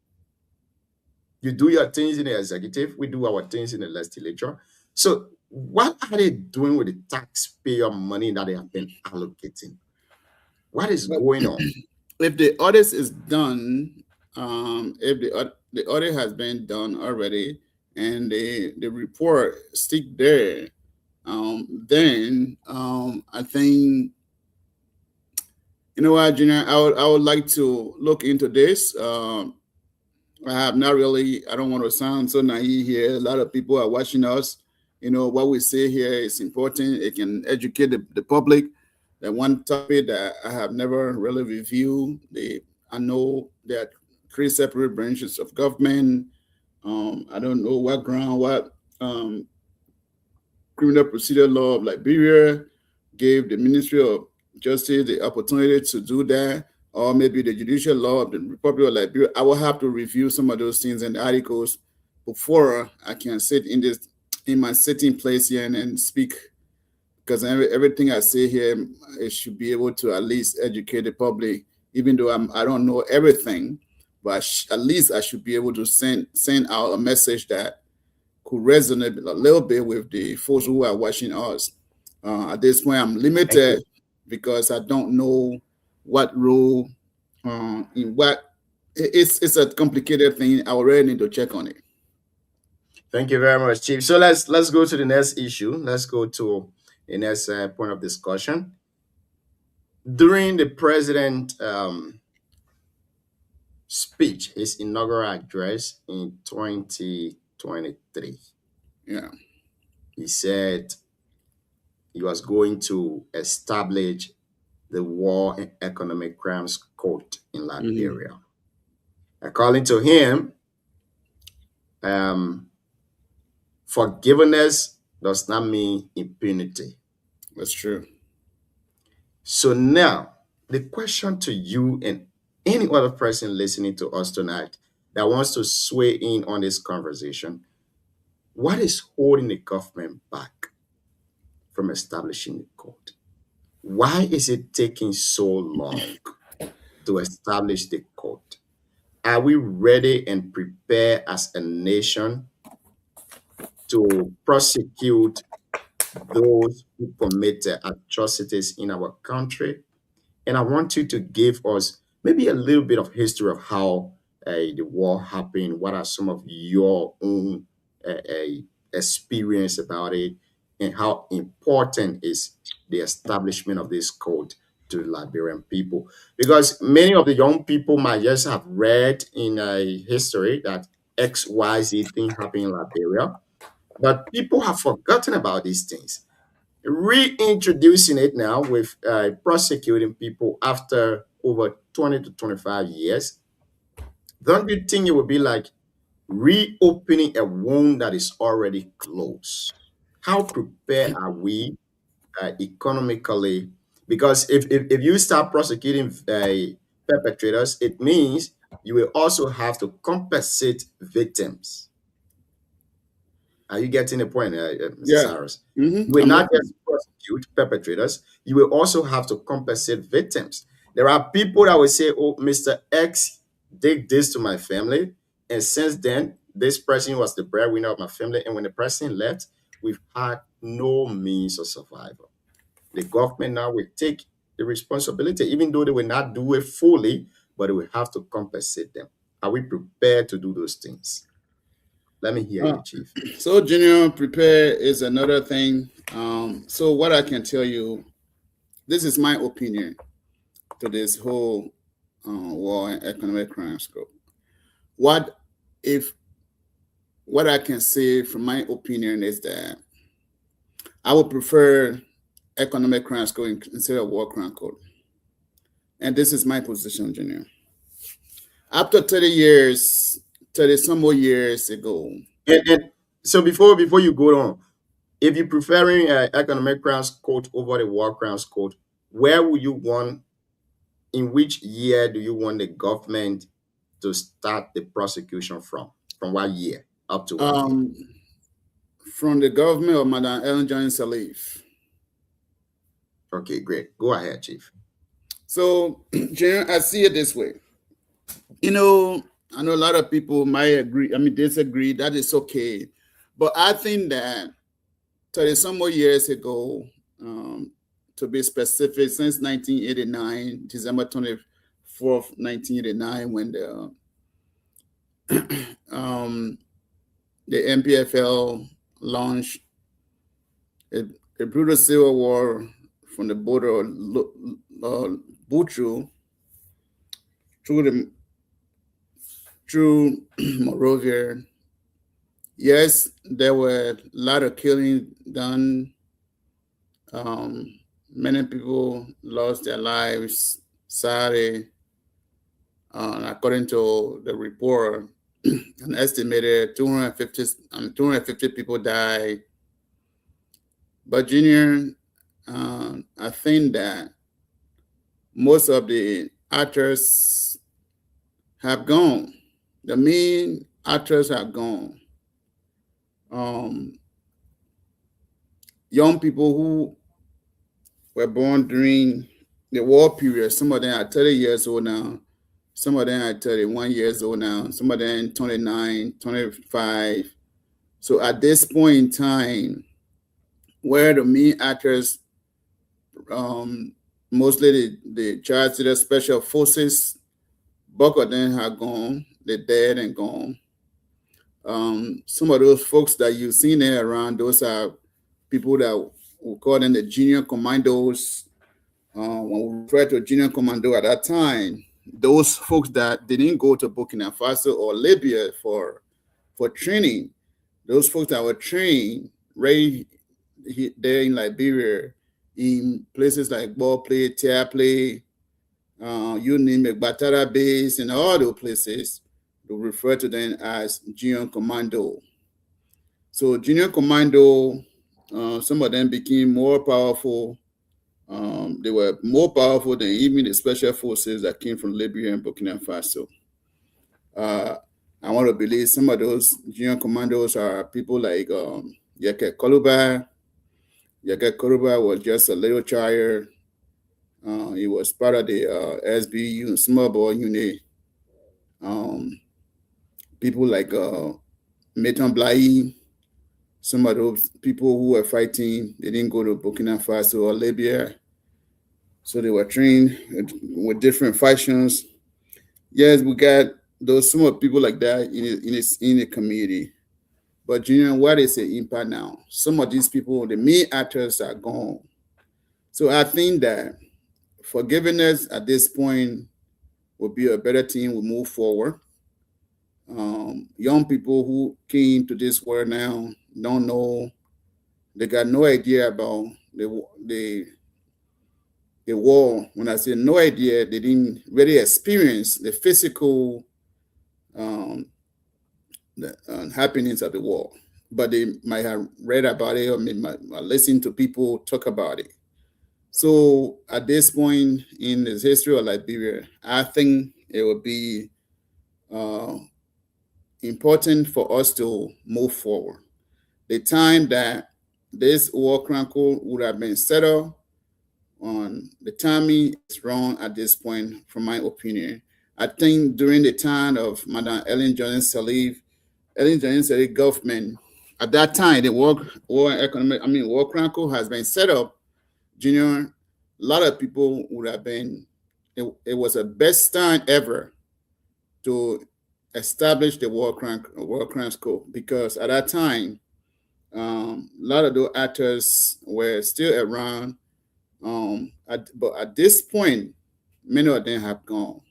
You do your things in the executive. We do our things in the legislature. So what are they doing with the taxpayer money that they have been allocating? What is going on?
If the audit is done, if the audit has been done already and the report stick there, then I think, you know what, Junior, I would like to look into this. I have not really, I don't want to sound so naive here. A lot of people are watching us. You know, what we say here is important. It can educate the public. That one topic that I have never really reviewed. I know there are 3 separate branches of government. I don't know what ground, what criminal procedure law of Liberia gave the Ministry of Justice the opportunity to do that, or maybe the judicial law of the Republic of Liberia. I will have to review some of those things in the articles before I can sit in my sitting place here and speak. Because everything I say here, it should be able to at least educate the public, even though I don't know everything, but at least I should be able to send out a message that could resonate a little bit with the folks who are watching us. At this point, I'm limited because I don't know what role in what. It's a complicated thing. I already need to check on it.
Thank you very much, Chief. So let's go to the next issue. Let's go to the next point of discussion. During the president speech, his inaugural address in 2023,
Yeah,
he said he was going to establish the War and Economic Crimes Court in Liberia. According to him, forgiveness does not mean impunity.
that's true.
So now, the question to you and any other person listening to us tonight that wants to sway in on this conversation, what is holding the government back from establishing the court? Why is it taking so long to establish the court? Are we ready and prepared as a nation to prosecute those who committed atrocities in our country? And I want you to give us maybe a little bit of history of how the war happened. What are some of your own experience about it, and how important is the establishment of this code to the Liberian people? Because many of the young people might just have read in history that XYZ thing happened in Liberia, but people have forgotten about these things. Reintroducing it now with prosecuting people after over 20 to 25 years, don't you think it would be like reopening a wound that is already closed? How prepared are we economically? Because if you start prosecuting perpetrators, it means you will also have to compensate victims. Are you getting the point, Mr.
Yeah.
Cyrus? You will not just prosecute perpetrators, you will also have to compensate victims. There are people that will say, oh, Mr. X did this to my family, and since then, this person was the breadwinner of my family, and when the person left, we've had no means of survival. The government now will take the responsibility, even though they will not do it fully, but they will have to compensate them. Are we prepared to do those things? Let me hear you, Chief.
So, Junior, prepare is another thing. So what I can tell you, this is my opinion to this whole war and economic crime scope. What I can say from my opinion is that I would prefer economic crime code instead of war crime code. And this is my position, Junior. After 30 some more years ago.
And so before you go on, if you're preferring economic crimes code over the war crimes code, where would you want, in which year do you want the government to start the prosecution from? From what year up to what year?
From the government of Madam Ellen Johnson Sirleaf.
Okay, great. Go ahead, Chief.
So, Junior, I see it this way. You know, I know a lot of people might disagree. That is okay. But I think that 30 some more years ago, to be specific, since 1989, December 24th, 1989, when the MPFL launched a brutal civil war from the border of Butchu through Monrovia. Yes, there were a lot of killing done. Many people lost their lives, sadly. According to the report, an estimated 250 people died. But Junior, I think that most of the actors have gone. The main actors have gone. Young people who were born during the war period, some of them are 30 years old now, some of them are 31 years old now, some of them 29, 25. So at this point in time, where the main actors, mostly the charge to the special forces, bulk of them have gone, they're dead and gone. Some of those folks that you've seen there around, those are people that we call them the junior commandos. When we refer to junior commando at that time, those folks that didn't go to Burkina Faso or Libya for training, those folks that were trained right there in Liberia, in places like Ball Play, Tear Play, you name it, Batara Base, and all those places, we refer to them as junior commando. So junior commando, some of them became more powerful. They were more powerful than even the special forces that came from Libya and Burkina Faso. I want to believe some of those junior commandos are people like Yeke Koluba. Yeke Koluba was just a little child. He was part of the SBU, small boy unit. People like Metan Blai, some of those people who were fighting, they didn't go to Burkina Faso or Libya. So they were trained with different factions. Yes, we got those some of people like that in the community. But Junior, what is the impact now? Some of these people, the main actors are gone. So I think that forgiveness at this point will be a better thing. We move forward. Young people who came to this world now don't know, they got no idea about the war. When I say no idea, they didn't really experience the physical happenings of the war, but they might have read about it or might listen to people talk about it. So at this point in the history of Liberia, I think it would be important for us to move forward. The time that this war chronicle would have been settled on, the timing is wrong at this point, from my opinion. I think during the time of Madam Ellen Johnson Sirleaf government, at that time, the war chronicle has been set up. Junior, a lot of people would have been, it was the best time ever to establish the war chronicle, because at that time, a lot of those actors were still around. But at this point, many of them have gone.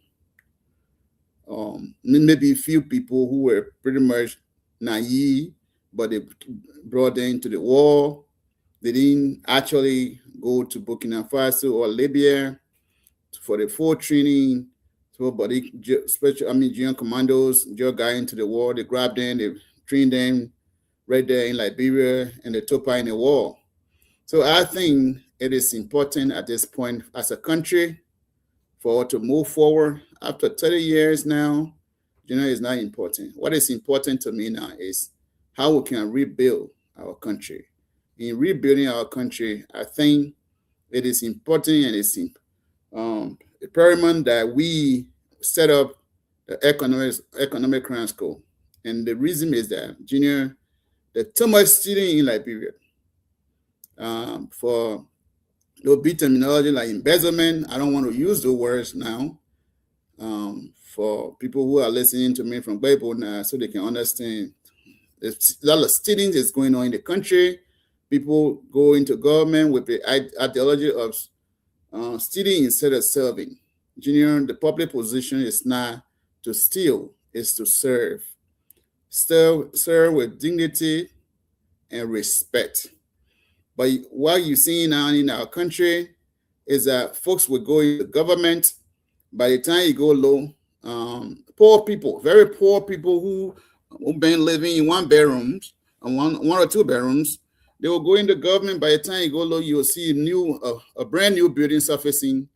Maybe a few people who were pretty much naive, but they brought them into the war. They didn't actually go to Burkina Faso or Libya for the full training. So, but junior commandos just got into the war. They grabbed them, they trained them right there in Liberia, and they took part in the war. So I think it is important at this point as a country for us to move forward. After 30 years now, is not important. What is important to me now is how we can rebuild our country. In rebuilding our country, I think it is important and it's paramount that we set up the economic chronicle. And the reason is that, Junior, there's too much stealing in Liberia. For there'll be terminology like embezzlement. I don't want to use the words now. For people who are listening to me from Bible now, so they can understand. There's a lot of stealing is going on in the country. People go into government with the ideology of stealing instead of serving. Junior, the public position is not to steal, it's to serve. Serve with dignity and respect. But what you're seeing now in our country is that folks will go into government. By the time you go low, poor people, very poor people who been living in one bedrooms and one or two bedrooms, they will go into government. By the time you go low, you will see a brand new building surfacing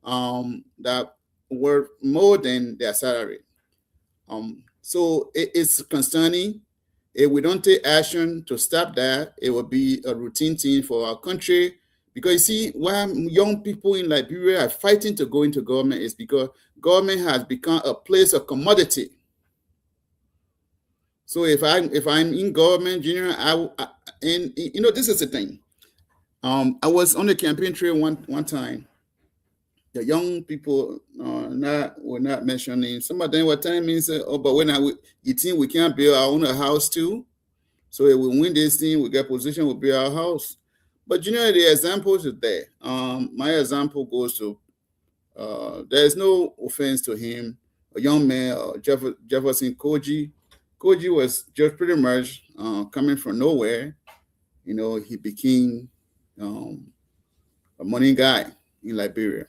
that worth more than their salary. So it's concerning. If we don't take action to stop that, it will be a routine thing for our country. Because you see, why young people in Liberia are fighting to go into government is because government has become a place of commodity. So if I'm in government, Junior, and you know, this is the thing. I was on the campaign trail one time. The young people were not mentioning. Some of them were telling me, "Oh, but you think we can't build our own house too? So if we win this thing, we get position, we'll build our house." But you know, the examples are there. My example goes to, there is no offense to him, a young man, Jefferson Koji. Koji was just pretty much coming from nowhere. You know, he became a money guy in Liberia,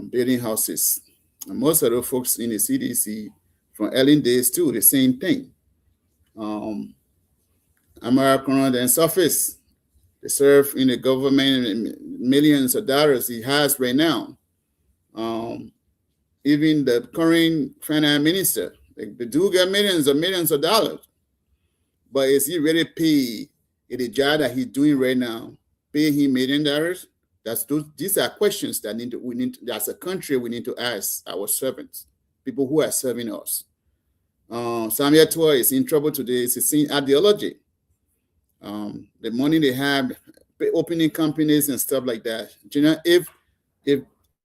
building houses. And most of the folks in the CDC from early days too, the same thing. American then surface. They serve in the government millions of dollars he has right now. Even the current finance minister, they do get millions of dollars. But is he really paid in the job that he's doing right now, paying him $1 million? These are questions that we need to, as a country, we need to ask our servants, people who are serving us. Samuel Toy is in trouble today. It's the same ideology. The money they have, opening companies and stuff like that. You know, if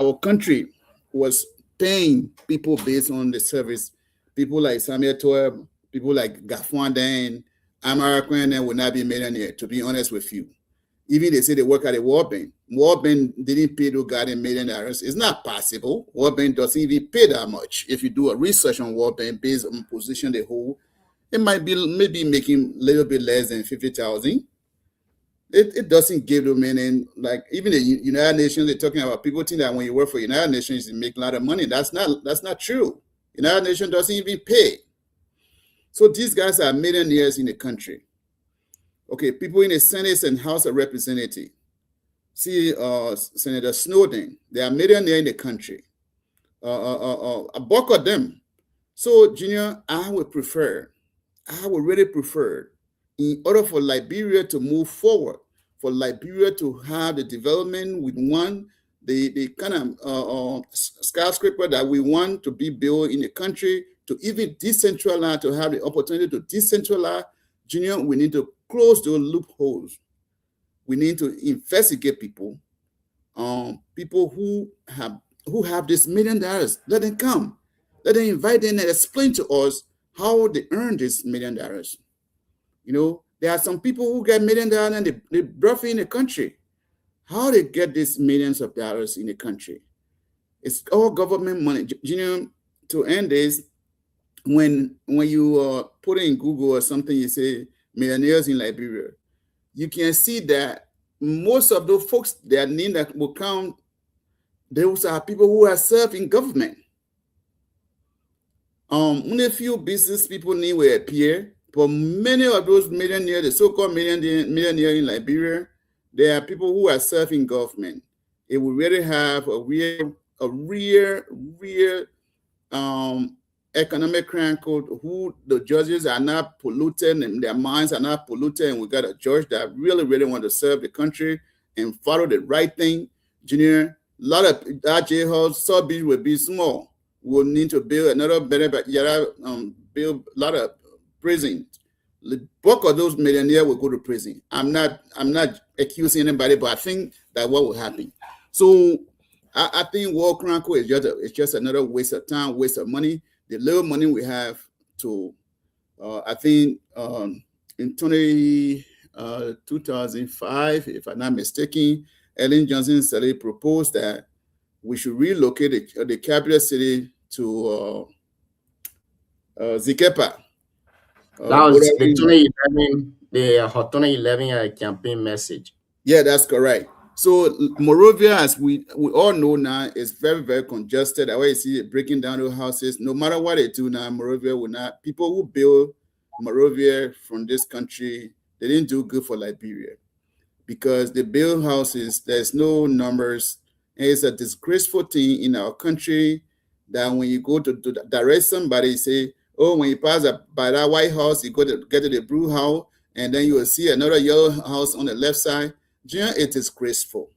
our country was paying people based on the service, people like Samuel Toy, people like Gafuanda and American would not be millionaire, to be honest with you. Even they say they work at a World Bank. World Bank didn't pay those guys $1 million. It's not possible. World Bank doesn't even pay that much. If you do a research on World Bank based on position they hold, it might be maybe making a little bit less than 50,000. It doesn't give them meaning. Like even the United Nations, they're talking about people think that when you work for United Nations, you make a lot of money. That's not true. United Nations doesn't even pay. So these guys are millionaires in the country. Okay, people in the Senate and House of Representatives. See, Senator Snowden, they are millionaires in the country. A bulk of them. So, Junior, I would really prefer, in order for Liberia to move forward, for Liberia to have the development we want, the kind of skyscraper that we want to be built in the country, to even decentralize, to have the opportunity to decentralize, Junior, we need to close those loopholes. We need to investigate people, people who have this $1 million. Let them come. Let them invite them and explain to us how they earned this $1 million. You know, there are some people who get $1 million and they brought in the country. How they get these millions of dollars in the country? It's all government money. You know, to end this, when you put in Google or something, you say millionaires in Liberia, you can see that most of those folks that will come, those are people who are serving government. Only a few business people need will appear, but many of those millionaires, the so-called millionaire in Liberia, they are people who are serving government. It will really have a real economic crime code, who the judges are not polluted and their minds are not polluted, and we got a judge that really want to serve the country and follow the right thing. Junior, a lot of that jailhouse sub-beach will be small. We'll need to build another better, build a lot of prisons the bulk of those millionaires will go to prison. I'm not accusing anybody, but I think that what will happen. So I think World Chronicle is just another waste of time, waste of money. The little money we have to, I think in 2005, if I'm not mistaken, Ellen Johnson Sirleaf proposed that we should relocate the capital city to Zikepa.
That was the 2011, the 2011 campaign message.
Yeah, that's correct. So Monrovia, as we all know now, is very, very congested. That's why you see it breaking down the houses. No matter what they do now, Monrovia will not. People who build Monrovia from this country, they didn't do good for Liberia because they build houses. There's no numbers. And it's a disgraceful thing in our country that when you go to direct somebody, say, oh, when you pass by that White House, you go to get to the brew house, and then you will see another yellow house on the left side. It is graceful.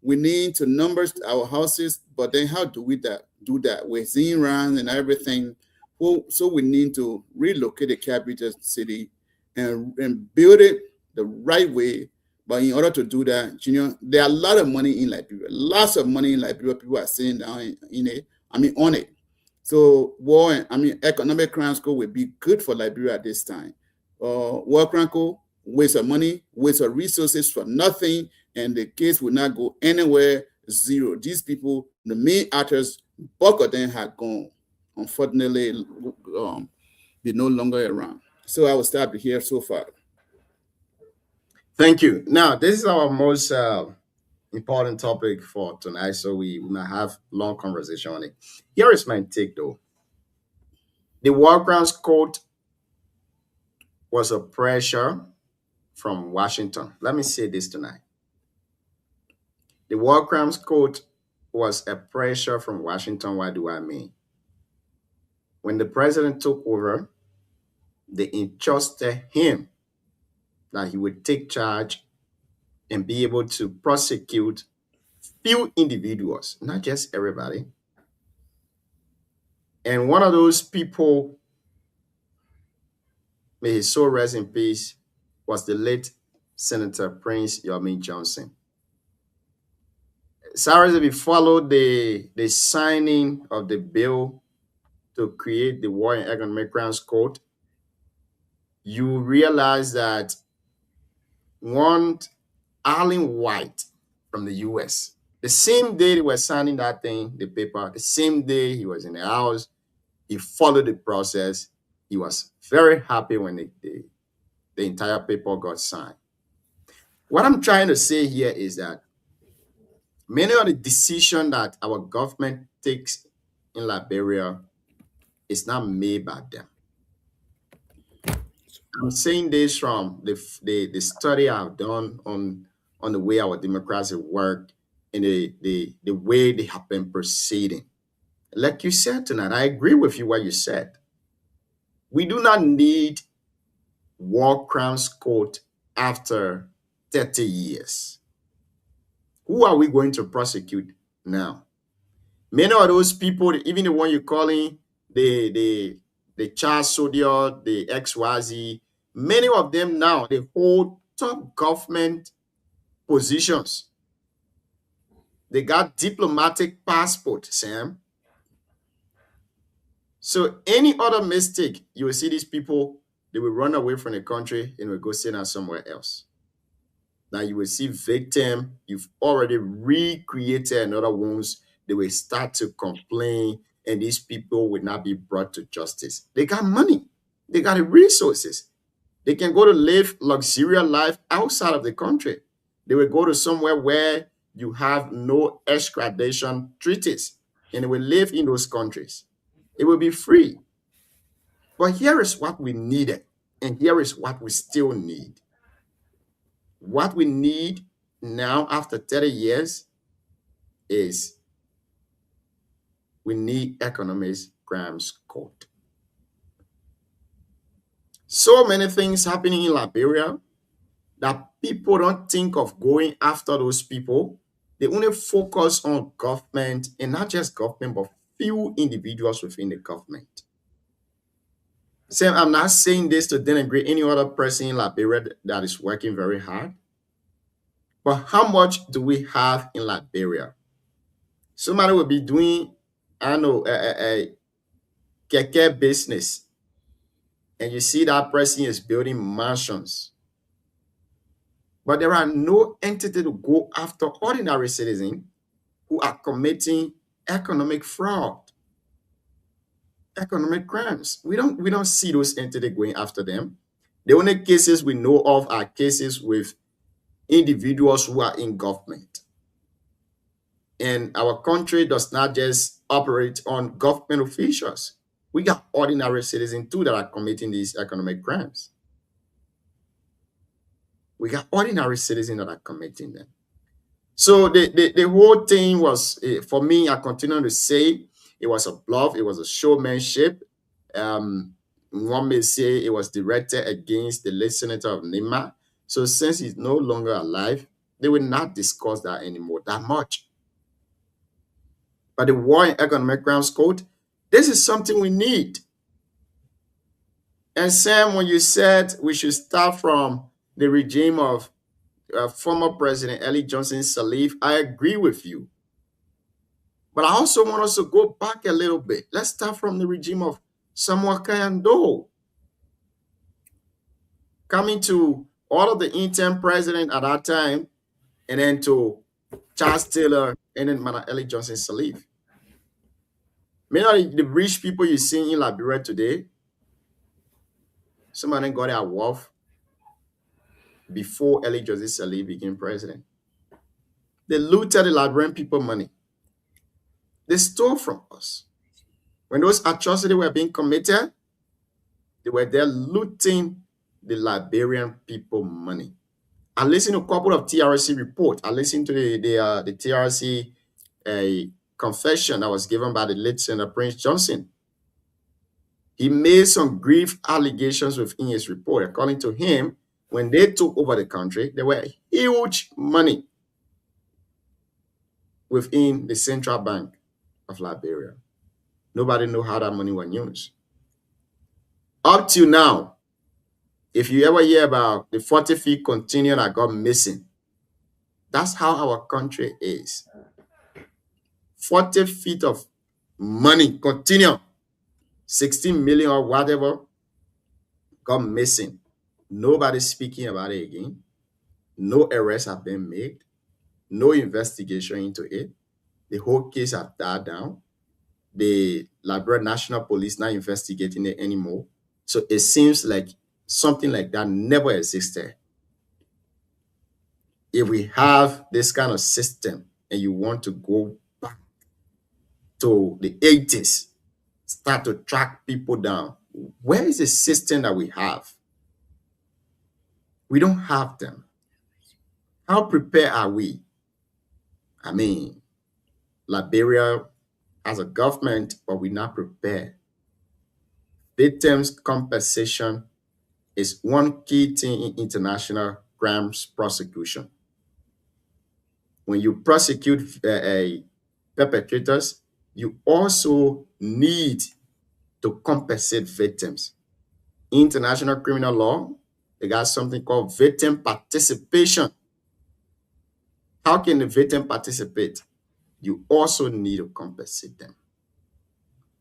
We need to number our houses, but then how do we do that? We're seeing around and everything. Well, so we need to relocate the capital city and build it the right way. But in order to do that, there are a lot of money in Liberia, lots of money in Liberia. People are sitting down on it. So economic crime score will be good for Liberia at this time. World Chronicle, waste of money, waste of resources for nothing, and the case will not go anywhere, zero. These people, the main actors, bulk of them had gone. Unfortunately, they're no longer around. So I will stop here so far.
Thank you. Now, this is our most important topic for tonight, so we might have long conversation on it. Here is my take, though. The War Crimes Code was a pressure from Washington. Let me say this tonight. The War Crimes Code was a pressure from Washington. What do I mean? When the president took over, they entrusted him that he would take charge and be able to prosecute few individuals, not just everybody. And one of those people, may his soul rest in peace, was the late Senator Prince Yomi Johnson. Cyrus, if you followed the signing of the bill to create the War and Economic Crimes Code, you realize that one Arlen White from the US, the same day they were signing that thing, the paper, the same day he was in the house, he followed the process. He was very happy when the entire paper got signed. What I'm trying to say here is that many of the decisions that our government takes in Liberia is not made by them. I'm saying this from the study I've done on the way our democracy work and the way they have been proceeding. Like you said tonight, I agree with you what you said. We do not need War Crimes Code after 30 years. Who are we going to prosecute now? Many of those people, even the one you're calling the child soldier, the XYZ, many of them now, they hold top government positions. They got diplomatic passport, Sam. So any other mistake, you will see these people, they will run away from the country and will go sit down somewhere else. Now you will see victim, you've already recreated another wounds. They will start to complain, and these people will not be brought to justice. They got money. They got the resources. They can go to live luxurious life outside of the country. They will go to somewhere where you have no extradition treaties, and they will live in those countries. It will be free. But here is what we needed, and here is what we still need. What we need now after 30 years is we need economic crimes code. So many things happening in Liberia that people don't think of going after those people. They only focus on government, and not just government, but few individuals within the government. Sam, I'm not saying this to denigrate any other person in Liberia that is working very hard. But how much do we have in Liberia? Somebody will be doing, I don't know, a keke business, and you see that person is building mansions. But there are no entity to go after ordinary citizens who are committing economic fraud, economic crimes. We don't see those entities going after them. The only cases we know of are cases with individuals who are in government. And our country does not just operate on government officials. We got ordinary citizens too that are committing these economic crimes. We got ordinary citizens that are committing them. So the whole thing was, for me, I continue to say, it was a bluff. It was a showmanship. One may say it was directed against the late Senator of Nima. So since he's no longer alive, they will not discuss that anymore that much. But the War in Economic Crimes Code, this is something we need. And Sam, when you said we should start from the regime of former President Ely Johnson Sirleaf, I agree with you. But I also want us to go back a little bit. Let's start from the regime of Samuel Kayando, coming to all of the interim president at that time, and then to Charles Taylor, and then Madam Ely Johnson Sirleaf. Many of the rich people you see in Liberia today, some of them got their wealth before Ely Johnson Sirleaf became president. They looted the Liberian people money. They stole from us. When those atrocities were being committed, they were there looting the Liberian people money. I listened to a couple of TRC reports. I listened to the TRC confession that was given by the late Senator Prince Johnson. He made some grave allegations within his report. According to him, when they took over the country, there were huge money within the Central Bank of Liberia. Nobody knows how that money was used. Up till now, if you ever hear about the 40 feet container that got missing, that's how our country is. 40 feet of money, container, 16 million or whatever, got missing. Nobody's speaking about it again. No arrests have been made. No investigation into it. The whole case has died down. The Liberia National Police not investigating it anymore. So it seems like something like that never existed. If we have this kind of system and you want to go back to the 80s, start to track people down, where is the system that we have? We don't have them. How prepared are we? I mean, Liberia has a government, but we're not prepared. Victims' compensation is one key thing in international crimes prosecution. When you prosecute perpetrators, you also need to compensate victims. International criminal law, they got something called victim participation. How can the victim participate? You also need to compensate them.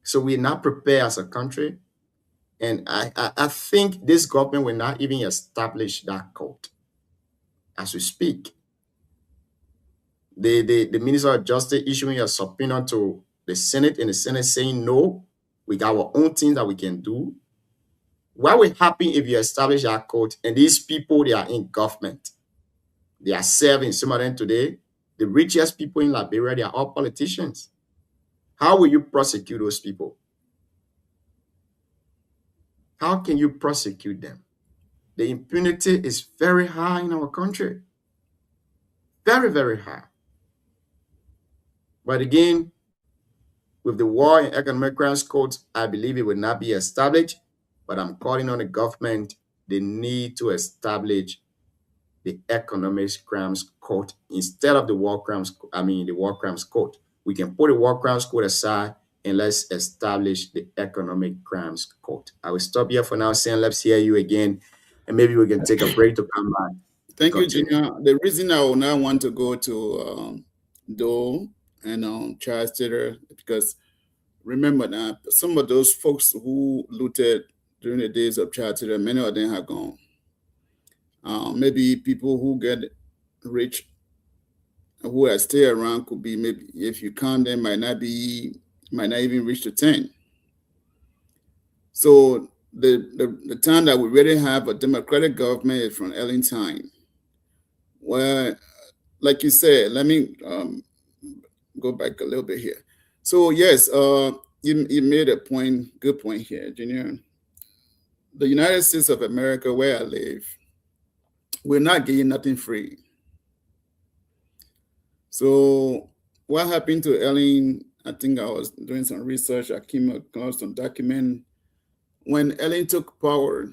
So we're not prepared as a country. And I think this government will not even establish that court as we speak. The Minister of Justice issuing a subpoena to the Senate, and the Senate saying, no, we got our own things that we can do. What will happen if you establish that court and these people, they are in government? They are serving, some of them today, the richest people in Liberia, they are all politicians. How will you prosecute those people? How can you prosecute them? The impunity is very high in our country. Very, very high. But again, with the War in Economic Crimes Code, I believe it will not be established. But I'm calling on the government, they need to establish the Economic Crimes Code instead of the War Crimes Code. We can put the War Crimes Code aside and let's establish the economic crimes court. I will stop here for now, saying let's hear you again, and maybe we can take a break to come back.
Thank you,
Continue.
Junior. The reason I will now want to go to Doe and Charles Taylor, because remember now, some of those folks who looted during the days of Charles Taylor, many of them have gone. Maybe people who get rich, who are still around, could be, maybe if you count them, might not even reach to 10. So the time that we really have a democratic government is from Ellen time, where, like you said, let me go back a little bit here. So yes, you made a point, good point here, Junior. The United States of America, where I live, we're not getting nothing free. So what happened to Ellen? I think I was doing some research. I came across some document. When Ellen took power,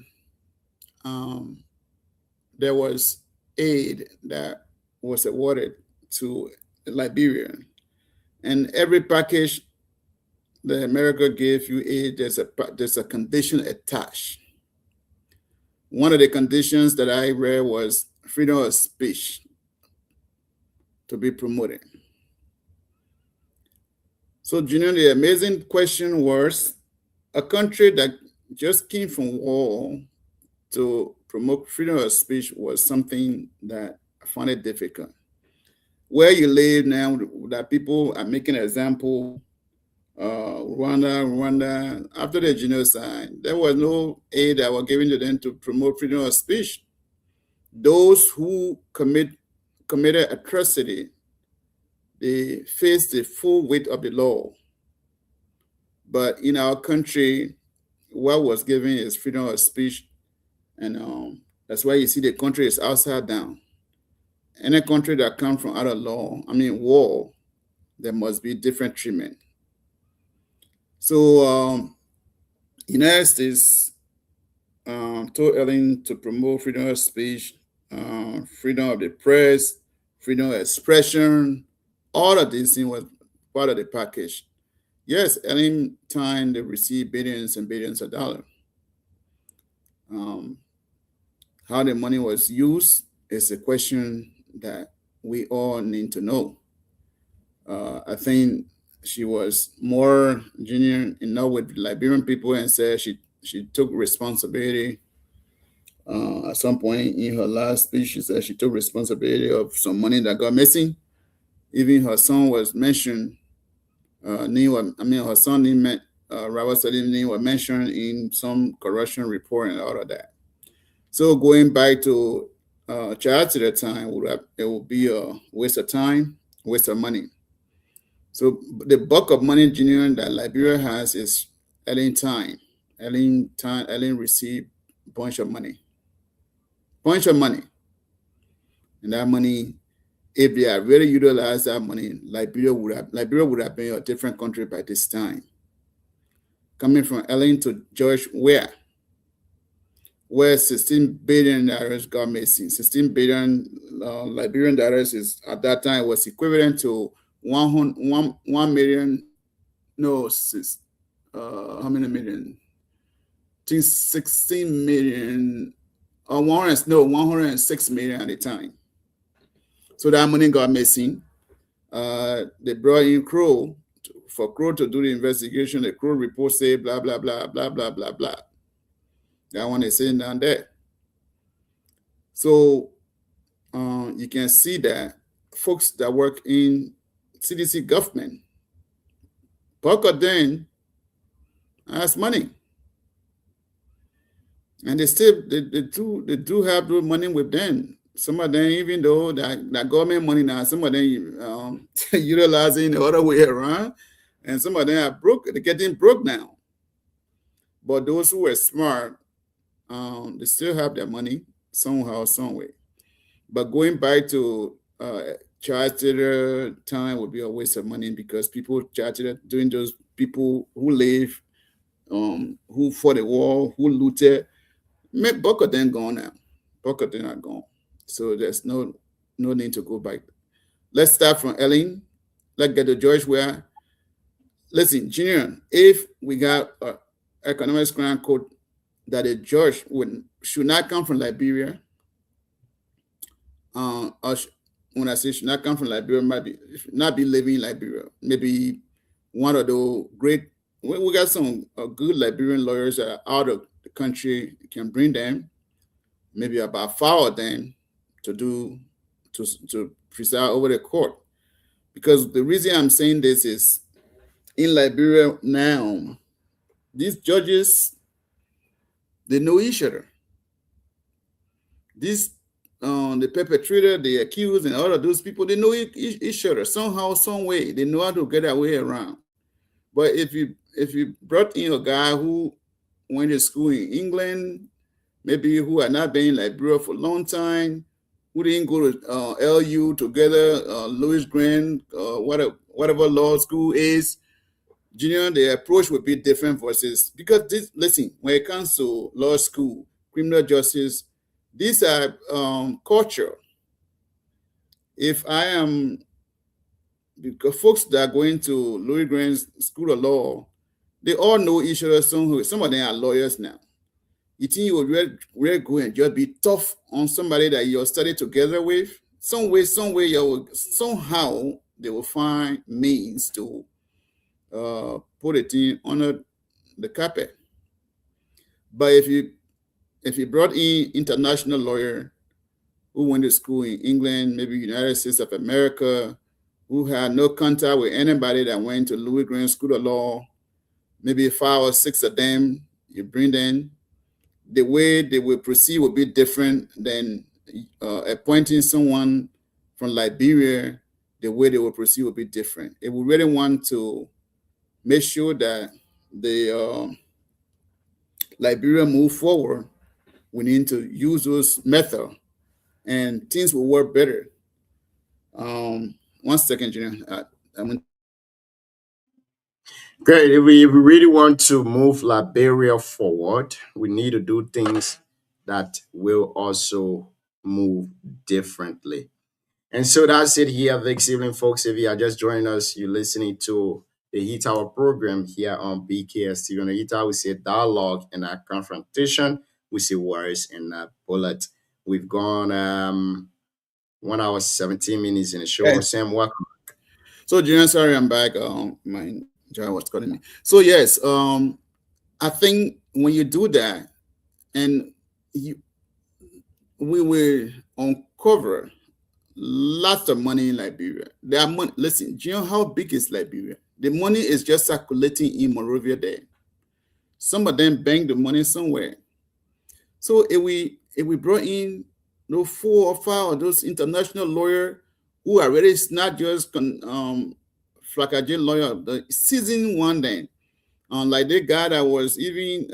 there was aid that was awarded to Liberia. And every package that America gave you aid, there's a condition attached. One of the conditions that I read was freedom of speech to be promoted. So, Junior, the amazing question was, a country that just came from war to promote freedom of speech was something that I found it difficult. Where you live now, that people are making an example, Rwanda, after the genocide, there was no aid that was given to them to promote freedom of speech. Those who committed atrocity, they face the full weight of the law. But in our country, what was given is freedom of speech, and that's why you see the country is upside down. Any country that comes from out of war, there must be different treatment. So United States told Ellen to promote freedom of speech, freedom of the press, freedom of expression. All of these things was part of the package. Yes, Ellen time they received billions and billions of dollars. How the money was used is a question that we all need to know. I think she was more genuine enough with Liberian people and said she took responsibility. At some point in her last speech, she said she took responsibility of some money that got missing. Even her son was mentioned. Her son name, Robert Salim name was mentioned in some corruption report and all of that. So going back to Charles at the time, it would be a waste of time, waste of money. So the bulk of money, Junior, that Liberia has is Ellen time. Ellen received a bunch of money. And that money, if they had really utilized that money, Liberia would have been a different country by this time. Coming from Ellen to George Weah, where $16 billion got missing. 16 billion Liberian dollars is, at that time, was equivalent to 1 million. No, how many million? I think 16 million. 106 million at the time. So that money got missing. They brought in Crow for Crow to do the investigation. The Crow report say blah blah blah blah blah blah blah. That one is sitting down there. So you can see that folks that work in CDC government, bulk of them has money. And they do have the money with them. Some of them, even though that government money now, some of them utilizing the other way around, and some of them are broke. They're getting broke now. But those who are smart, they still have their money somehow, some way. But going back to Charles Taylor time would be a waste of money, because people charged doing those people who live, who fought the war, who looted. Bulk of them gone now. Bulk of them are gone. So there's no need to go back. Let's start from Ellen. Let's get to George Weah. listen, Junior, if we got an economics grant code that a judge should not come from Liberia, when I say should not come from Liberia, might be should not be living in Liberia. Maybe one of the great, we got some good Liberian lawyers that are out of the country, can bring them, maybe about 5 of them to preside over the court. Because the reason I'm saying this is, in Liberia now, these judges, they know each other. These the perpetrator, the accused, and all of those people, they know each other somehow, some way. They know how to get their way around. But if you brought in a guy who went to school in England, maybe who had not been in Liberia for a long time, who didn't go to LU together, Louis Grant, whatever law school is, Junior, the approach would be different versus, because this, listen, when it comes to law school, criminal justice, these are culture. If I am, because folks that are going to Louis Grant's School of Law, they all know each other. Some of them are lawyers now. You think you would really go and just be tough on somebody that you're studying together with? Some way, somehow they will find means to put a thing under the carpet. But if you brought in international lawyer who went to school in England, maybe United States of America, who had no contact with anybody that went to Louis Grant School of Law, maybe 5 or 6 of them, you bring them, the way they will proceed will be different than appointing someone from Liberia. The way they will proceed will be different. If we really want to make sure that the Liberia move forward, we need to use those methods, and things will work better. 1 second, Junior.
Great. If we really want to move Liberia forward, we need to do things that will also move differently. And so that's it here this evening, folks. If you are just joining us, you're listening to the Heat Hour program here on BKSTV. On the Heat Hour, we say dialogue and not confrontation. We say words and not bullet. We've gone 1 hour, 17 minutes in the show.
Hey.
Sam, welcome.
So, Junior, sorry, I'm back. My job was calling me. So, yes, I think when you do that, and we will uncover lots of money in Liberia. There are money. Listen, do you know how big is Liberia? The money is just circulating in Monrovia there. Some of them bank the money somewhere. So if we brought in 4 or 5 of those international lawyers who are really not just flaccaget lawyer, the seasoned one then, like the guy that was even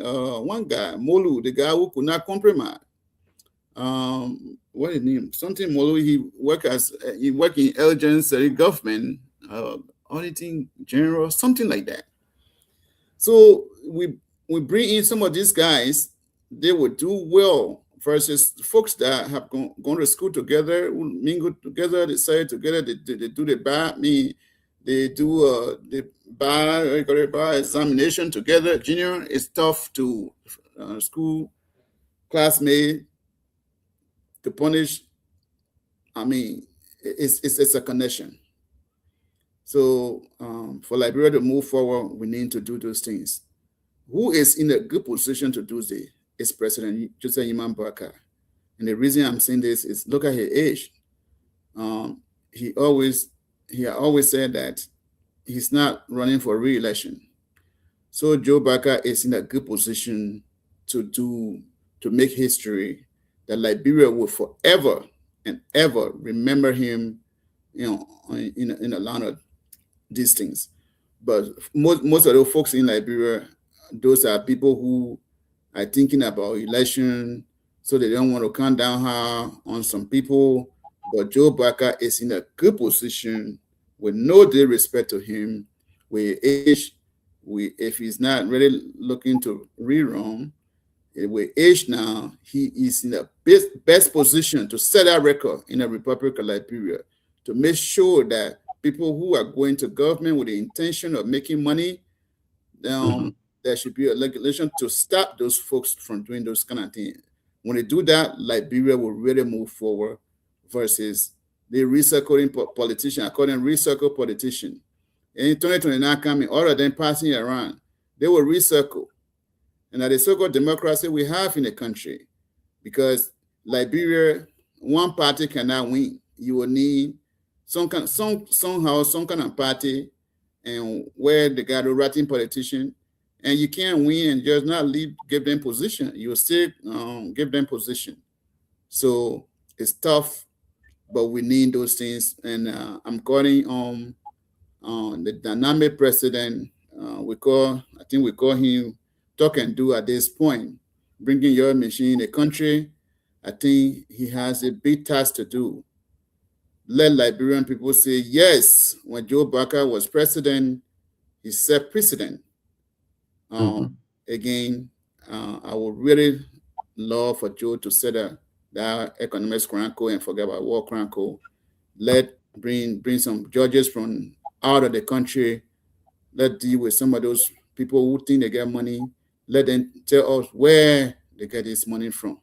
one guy, Molu, the guy who could not compromise. What is his name? Something Molu. He worked in agency government, auditing general, something like that. So we bring in some of these guys, they would do well versus folks that have gone to school together, who mingle together, they say together, they do the bar, they do the bar examination together. Junior, it's tough to school classmate to punish. I mean, it's a connection. So for Liberia to move forward, we need to do those things. Who is in a good position to do this is President Joseph Iman Barker. And the reason I'm saying this is look at his age. He always said that he's not running for re-election. So Joe Barker is in a good position to make history, that Liberia will forever and ever remember him, in a lot of these things. But most of the folks in Liberia, those are people who are thinking about election, so they don't want to come down hard on some people. But Joe Barker is in a good position with no disrespect to him. With age, if he's not really looking to rerun, with age now, he is in the best position to set a record in the Republic of Liberia, to make sure that people who are going to government with the intention of making money, there should be a regulation to stop those folks from doing those kind of things. When they do that, Liberia will really move forward versus the recircling politician, according to recircle politician. In 2029 coming, all of them passing around, they will recircle. And that the so-called democracy we have in the country, because Liberia, one party cannot win. You will need some kind of party, and where they got a rotten politician, and you can't win and just not give them position. You will still give them position. So it's tough, but we need those things. And I'm calling on the dynamic president. I think we call him Talk and Do at this point, bringing your machine in the country. I think he has a big task to do. Let Liberian people say, yes, when Joe Barker was president, he set precedent. Again, I would really love for Joe to set that economics chronicle and forget about war chronicle. Bring some judges from out of the country. Let's deal with some of those people who think they get money. Let them tell us where they get this money from.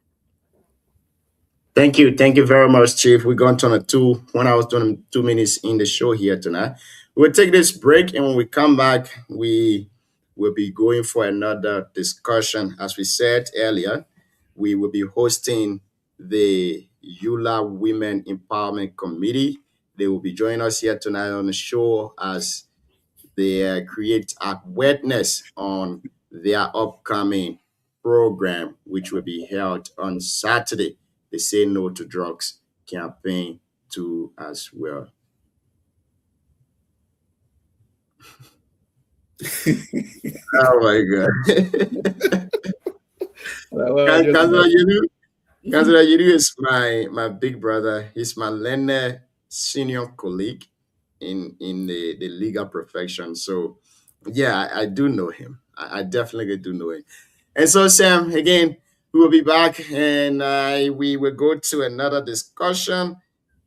Thank you very much, Chief. We're going to turn when I was doing 2 minutes in the show here tonight. We'll take this break, and when we come back, we will be going for another discussion. As we said earlier, we will be hosting the EULA Women Empowerment Committee. They will be joining us here tonight on the show as they create awareness on their upcoming program, which will be held on Saturday. The Say No to Drugs campaign too as well. Oh my God. Councillor Yuru is my big brother. He's my learner senior colleague in the legal profession. So yeah, I do know him. I definitely do know him. And so Sam, again, we will be back, and we will go to another discussion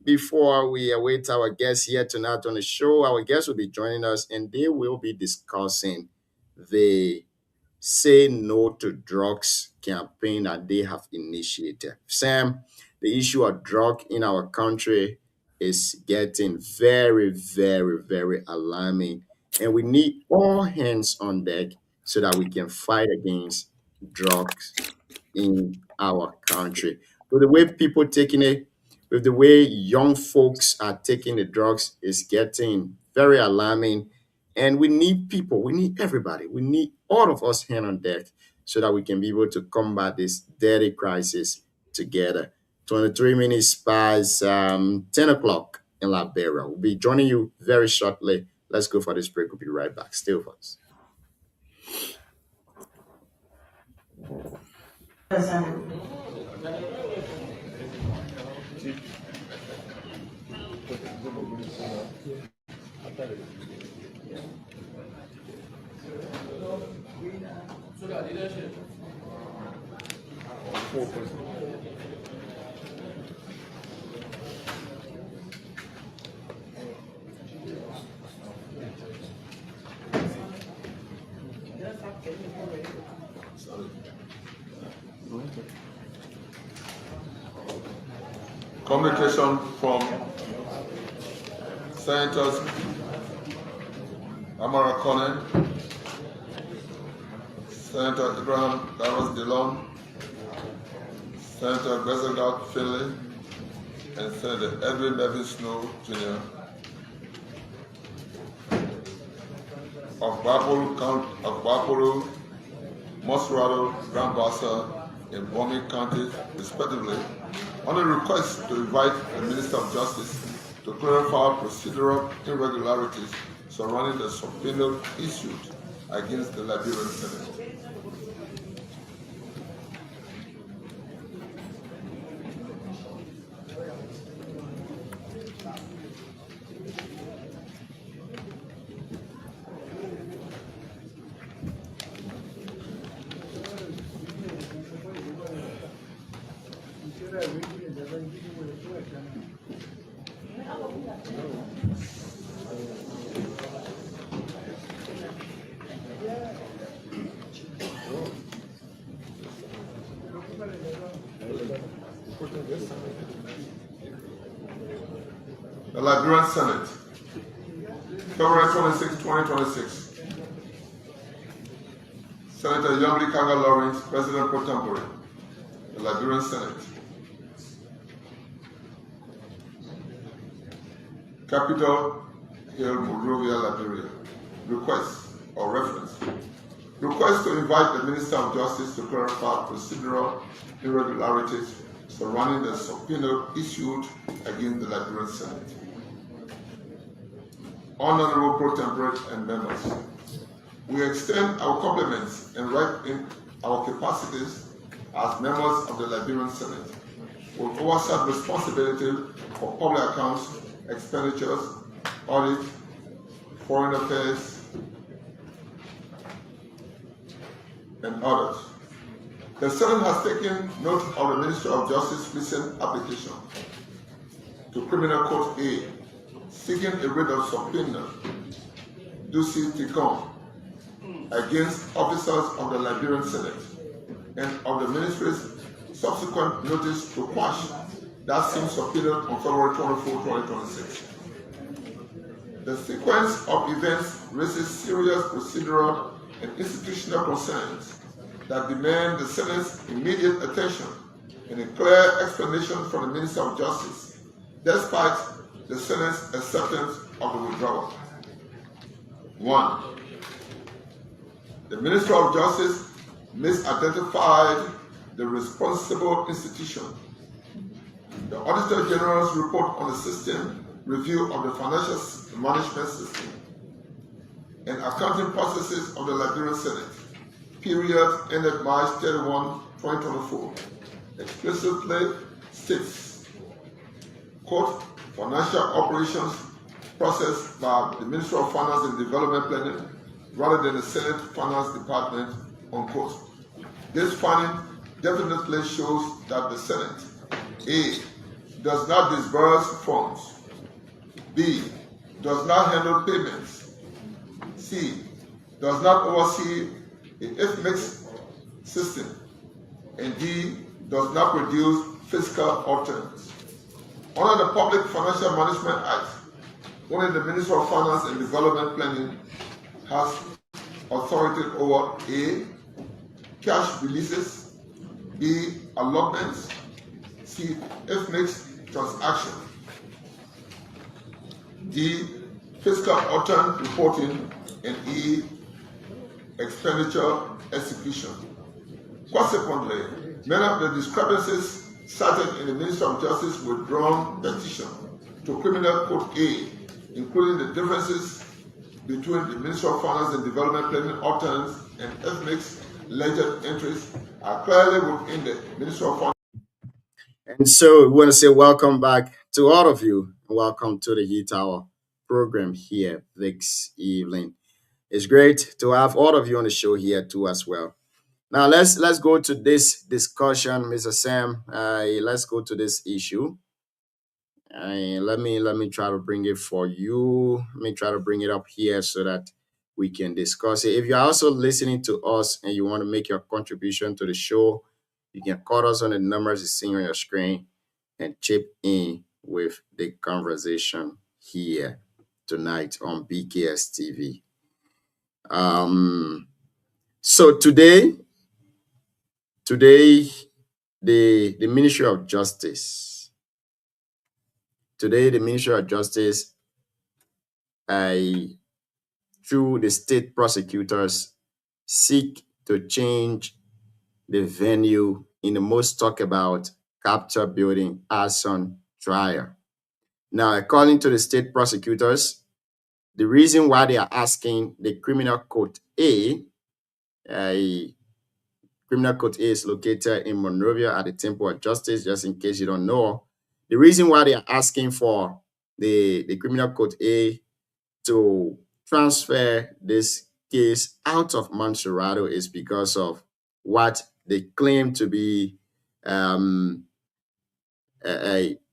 before we await our guests here tonight on the show. Our guests will be joining us, and they will be discussing the Say No to Drugs campaign that they have initiated. Sam, the issue of drug in our country is getting very, very, very alarming, and we need all hands on deck so that we can fight against drugs in our country. With the way people taking it, with the way young folks are taking the drugs, is getting very alarming. And we need people, we need everybody, we need all of us hand on deck so that we can be able to combat this dirty crisis together. 23 minutes past 10 o'clock in Liberia. We'll be joining you very shortly. Let's go for this break. We'll be right back. Stay with us.
Communication from Senators Amara Conan, Senator Abraham Davos Dillon, Senator Bezalgard Finley, and Senator Edwin Melvin Snow Jr. of Bapuru, Mosrado, Grand Bassa, and Bomi counties, respectively, on a request to invite the Minister of Justice to clarify procedural irregularities surrounding the subpoena issued against the Liberian Senate. The Liberian Senate, February 26, 2026. Senator Yomli Kanga Lawrence, President pro tempore, the Liberian Senate. Capitol Hill, Monrovia, Liberia. Request or reference. Request to invite the Minister of Justice to clarify procedural irregularities surrounding the subpoena issued against the Liberian Senate. Honorable pro tempore and members, we extend our compliments and right in our capacities as members of the Liberian Senate with oversight responsibility for public accounts, expenditures, audit, foreign affairs, and others. The Senate has taken note of the Ministry of Justice recent application to Criminal Court A, seeking a writ of subpoena, ducis tecum, against officers of the Liberian Senate and of the Ministry's subsequent notice to quash that same subpoena on February 24, 2026. The sequence of events raises serious procedural and institutional concerns that demand the Senate's immediate attention and a clear explanation from the Minister of Justice, despite the Senate's acceptance of the withdrawal. 1. The Minister of Justice misidentified the responsible institution. The Auditor General's report on the system review of the financial management system and accounting processes of the Liberian Senate, period ended March 31, 2024, explicitly states, quote, financial operations processed by the Ministry of Finance and Development Planning rather than the Senate Finance Department, unquote. This finding definitely shows that the Senate, A, does not disburse funds, B, does not handle payments, C, does not oversee the FMIX system, and D, does not produce fiscal alternatives. Under the Public Financial Management Act, only the Ministry of Finance and Development Planning has authority over A, cash releases, B, allotments, C, FMIX transaction, D, fiscal alternate reporting, and E, expenditure execution. Consequently, many of the discrepancies cited in the Minister of Justice withdrawn petition to Criminal Court A, including the differences between the Ministry of Finance and Development Planning alternates and FMIX ledger entries, are clearly within the Ministry of Finance.
And so we want to say welcome back to all of you. Welcome to the Heat Hour program here this evening. It's great to have all of you on the show here too as well. Now let's go to this discussion, Mr. Sam. Let's go to this issue. Let me try to bring it for you. Let me try to bring it up here so that we can discuss it. If you're also listening to us and you want to make your contribution to the show, you can call us on the numbers you see on your screen and chip in with the conversation here tonight on BKS TV. So today, the Ministry of Justice, through the state prosecutors, seek to change the venue in the most talked about Capitol building arson trial. Now, according to the state prosecutors, the reason why they are asking the Criminal Court A, Criminal Court A is located in Monrovia at the Temple of Justice, just in case you don't know. The reason why they are asking for the Criminal Court A to transfer this case out of Montserrado is because of what they claim to be a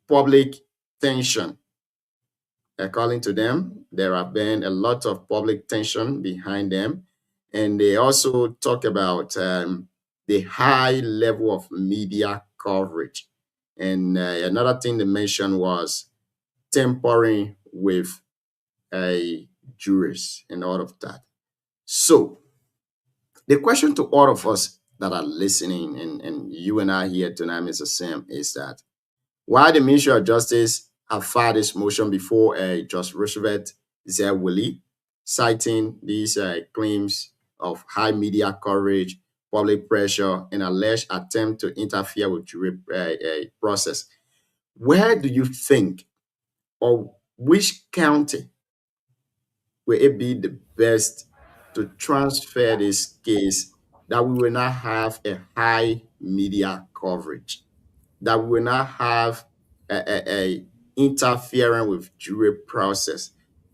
public tension According to them, there have been a lot of public tension behind them. And they also talk about the high level of media coverage. And another thing they mentioned was tampering with jurors and all of that. So the question to all of us that are listening, and you and I here tonight, Mr. Sam, is that why the Ministry of Justice have filed this motion before Judge Roosevelt Zerwili, citing these claims of high media coverage, public pressure, and alleged attempt to interfere with jury process. Where do you think, or which county will it be the best to transfer this case that we will not have a high media coverage, that we will not have a interfering with jury process,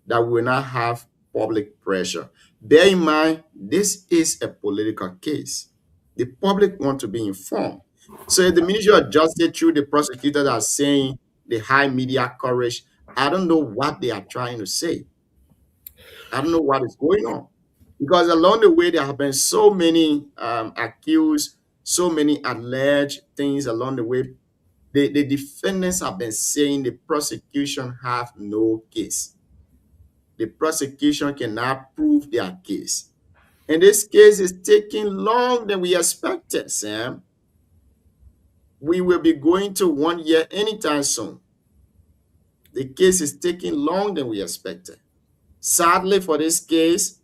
that we will not have public pressure? Bear in mind, this is a political case. The public want to be informed. So if the Ministry of Justice, through the prosecutors, are saying the high media coverage, I don't know what they are trying to say. I don't know what is going on. Because along the way, there have been so many accused, so many alleged things along the way. The defendants have been saying the prosecution have no case. The prosecution cannot prove their case. And this case is taking longer than we expected, Sam. We will be going to 1 year anytime soon. The case is taking longer than we expected. Sadly, for this case,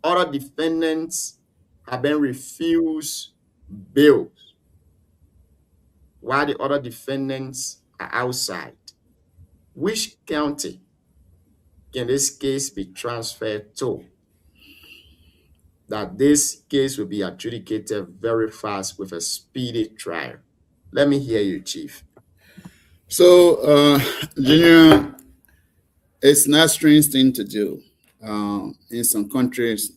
other defendants have been refused bail, while the other defendants are outside. Which county can this case be transferred to, that this case will be adjudicated very fast with a speedy trial? Let me hear you, Chief.
So, Junior, it's not a strange thing to do. In some countries,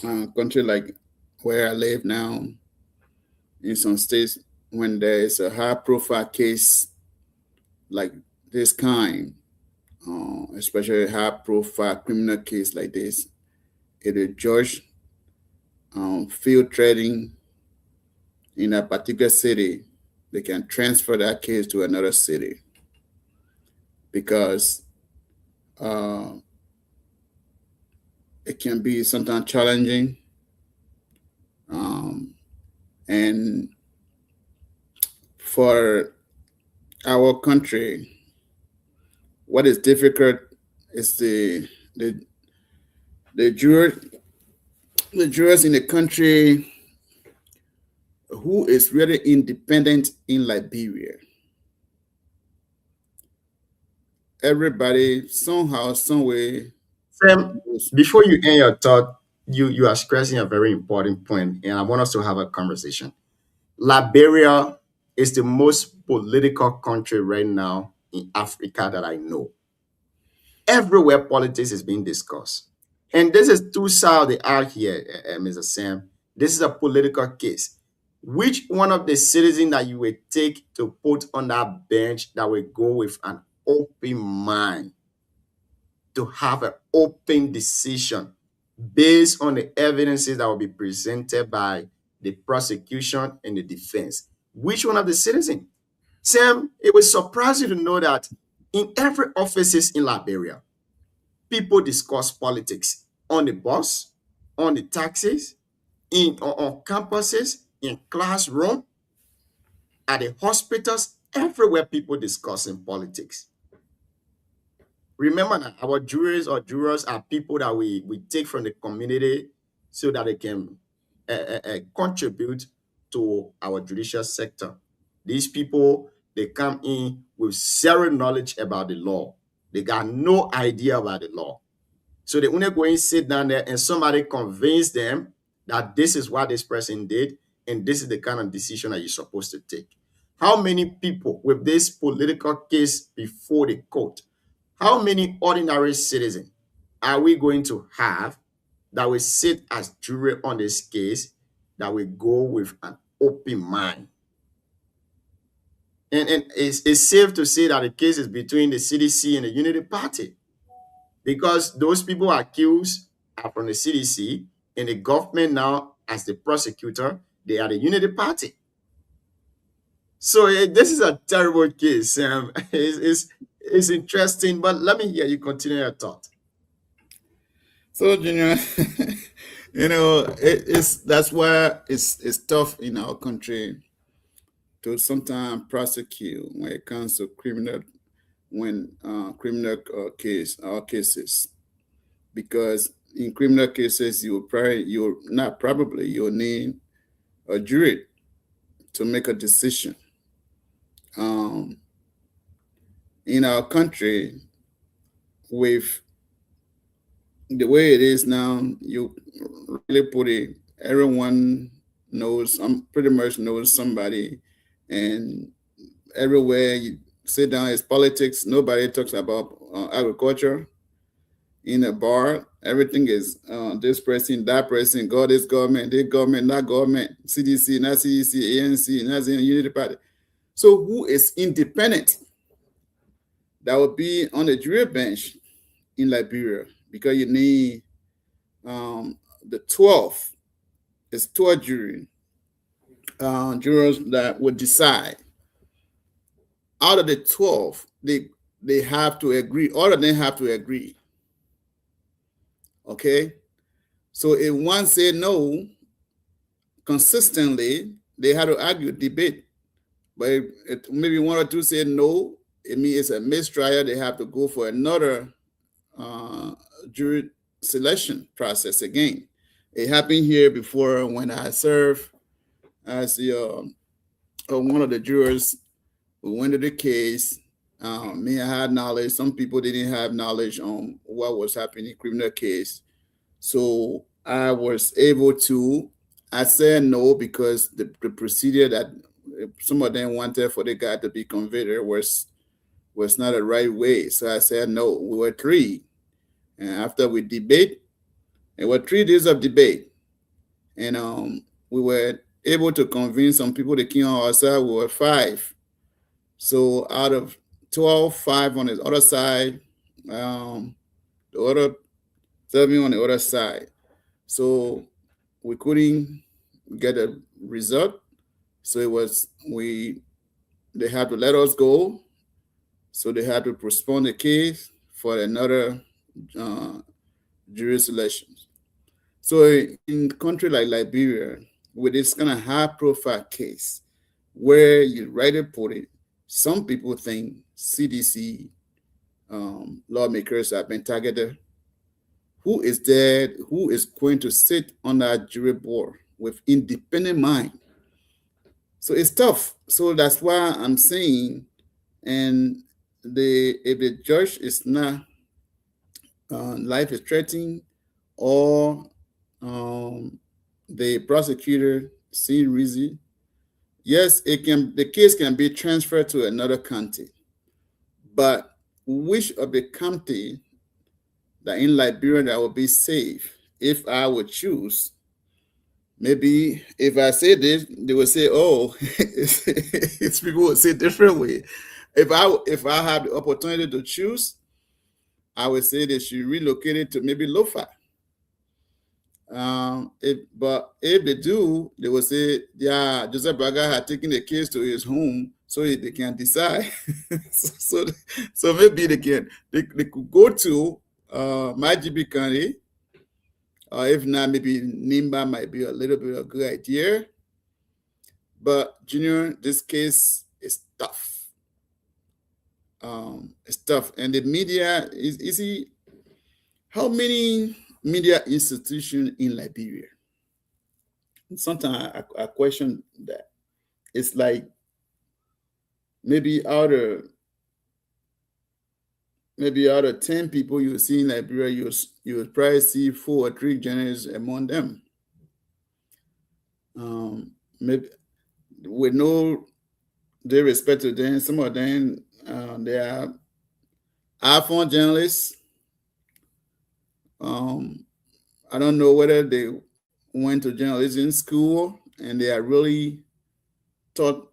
country like where I live now, in some states, when there is a high-profile case like this kind, especially a high-profile criminal case like this, if the judge feel threatening in a particular city, they can transfer that case to another city, because it can be sometimes challenging. And for our country, what is difficult is the jurors in the country who is really independent in Liberia. Everybody somehow, some way.
Sam, before you end your thought, you are stressing a very important point, and I want us to have a conversation. Liberia is the most political country right now in Africa that I know. Everywhere politics is being discussed. And this is two sides of the aisle here, Mr. Sam. This is a political case. Which one of the citizens that you would take to put on that bench that will go with an open mind to have an open decision based on the evidences that will be presented by the prosecution and the defense? Which one of the citizens? Sam, it will surprise you to know that in every offices in Liberia, people discuss politics on the bus, on the taxis, on campuses, in classroom, at the hospitals, everywhere people discussing politics. Remember that our jurors are people that we take from the community so that they can contribute to our judicial sector. These people, they come in with zero knowledge about the law. They got no idea about the law. So they only go and sit down there and somebody convince them that this is what this person did and this is the kind of decision that you're supposed to take. How many people with this political case before the court, how many ordinary citizens are we going to have that will sit as jury on this case, that will go with an open mind? And it's safe to say that the case is between the CDC and the Unity Party. because those people accused are from the CDC, and the government now, as the prosecutor, they are the Unity Party. So this is a terrible case. It's interesting, but let me hear you continue your thought.
So, Junior, that's why it's tough in our country to sometimes prosecute when it comes to criminal cases, because in criminal cases you'll need a jury to make a decision. In our country, with the way it is now, you really put it, everyone knows, pretty much knows somebody, and everywhere you sit down is politics. Nobody talks about agriculture. In a bar, everything is this person, that person, God is government, this government, not government, CDC, not CDC, ANC, not the Unity Party. So who is independent that will be on the jury bench in Liberia? Because you need the 12, it's 12 jurors that would decide. Out of the 12, they have to agree. All of them have to agree. Okay? So if one said no consistently, they had to argue, debate. But if maybe one or two said no, it means it's a mistrial. They have to go for another jury selection process again. It happened here before when I served as one of the jurors who went to the case. Me, I had knowledge. Some people didn't have knowledge on what was happening in criminal case. So I was able to, I said no because the procedure that some of them wanted for the guy to be convicted was not the right way. So I said no. We were 3. And after we debate, it was 3 days of debate. And we were able to convince some people to came on our side. We were 5. So out of 12, 5 on the other side, the other 7 on the other side. So we couldn't get a result. So it was, they had to let us go. So they had to postpone the case for another jury selection. So in a country like Liberia, with this kind of high-profile case, where you rightly put it, some people think CDC lawmakers have been targeted. Who is there? Who is going to sit on that jury board with independent mind? So it's tough. So that's why I'm saying, and if the judge is not life is threatening, or the prosecutor see reason, yes, the case can be transferred to another county. But which of the county that in Liberia that would be safe? If I would choose, maybe if I say this, they would say, "Oh," it's people would say different way. If I have the opportunity to choose, I would say they should relocate it to maybe Lofa. But if they do, they will say, yeah, Joseph Braga had taken the case to his home, so they can decide. so maybe they could go to Majibi County, or if not, maybe Nimba might be a little bit of a good idea. But Junior, this case is tough. It's tough, and the media is how many media institution in Liberia? Sometimes I question that. It's like maybe out of 10 people you see in Liberia, you would probably see 4 or 3 journalists among them. Maybe with no disrespect to them, some of them they are iPhone journalists. I don't know whether they went to journalism school and they are really taught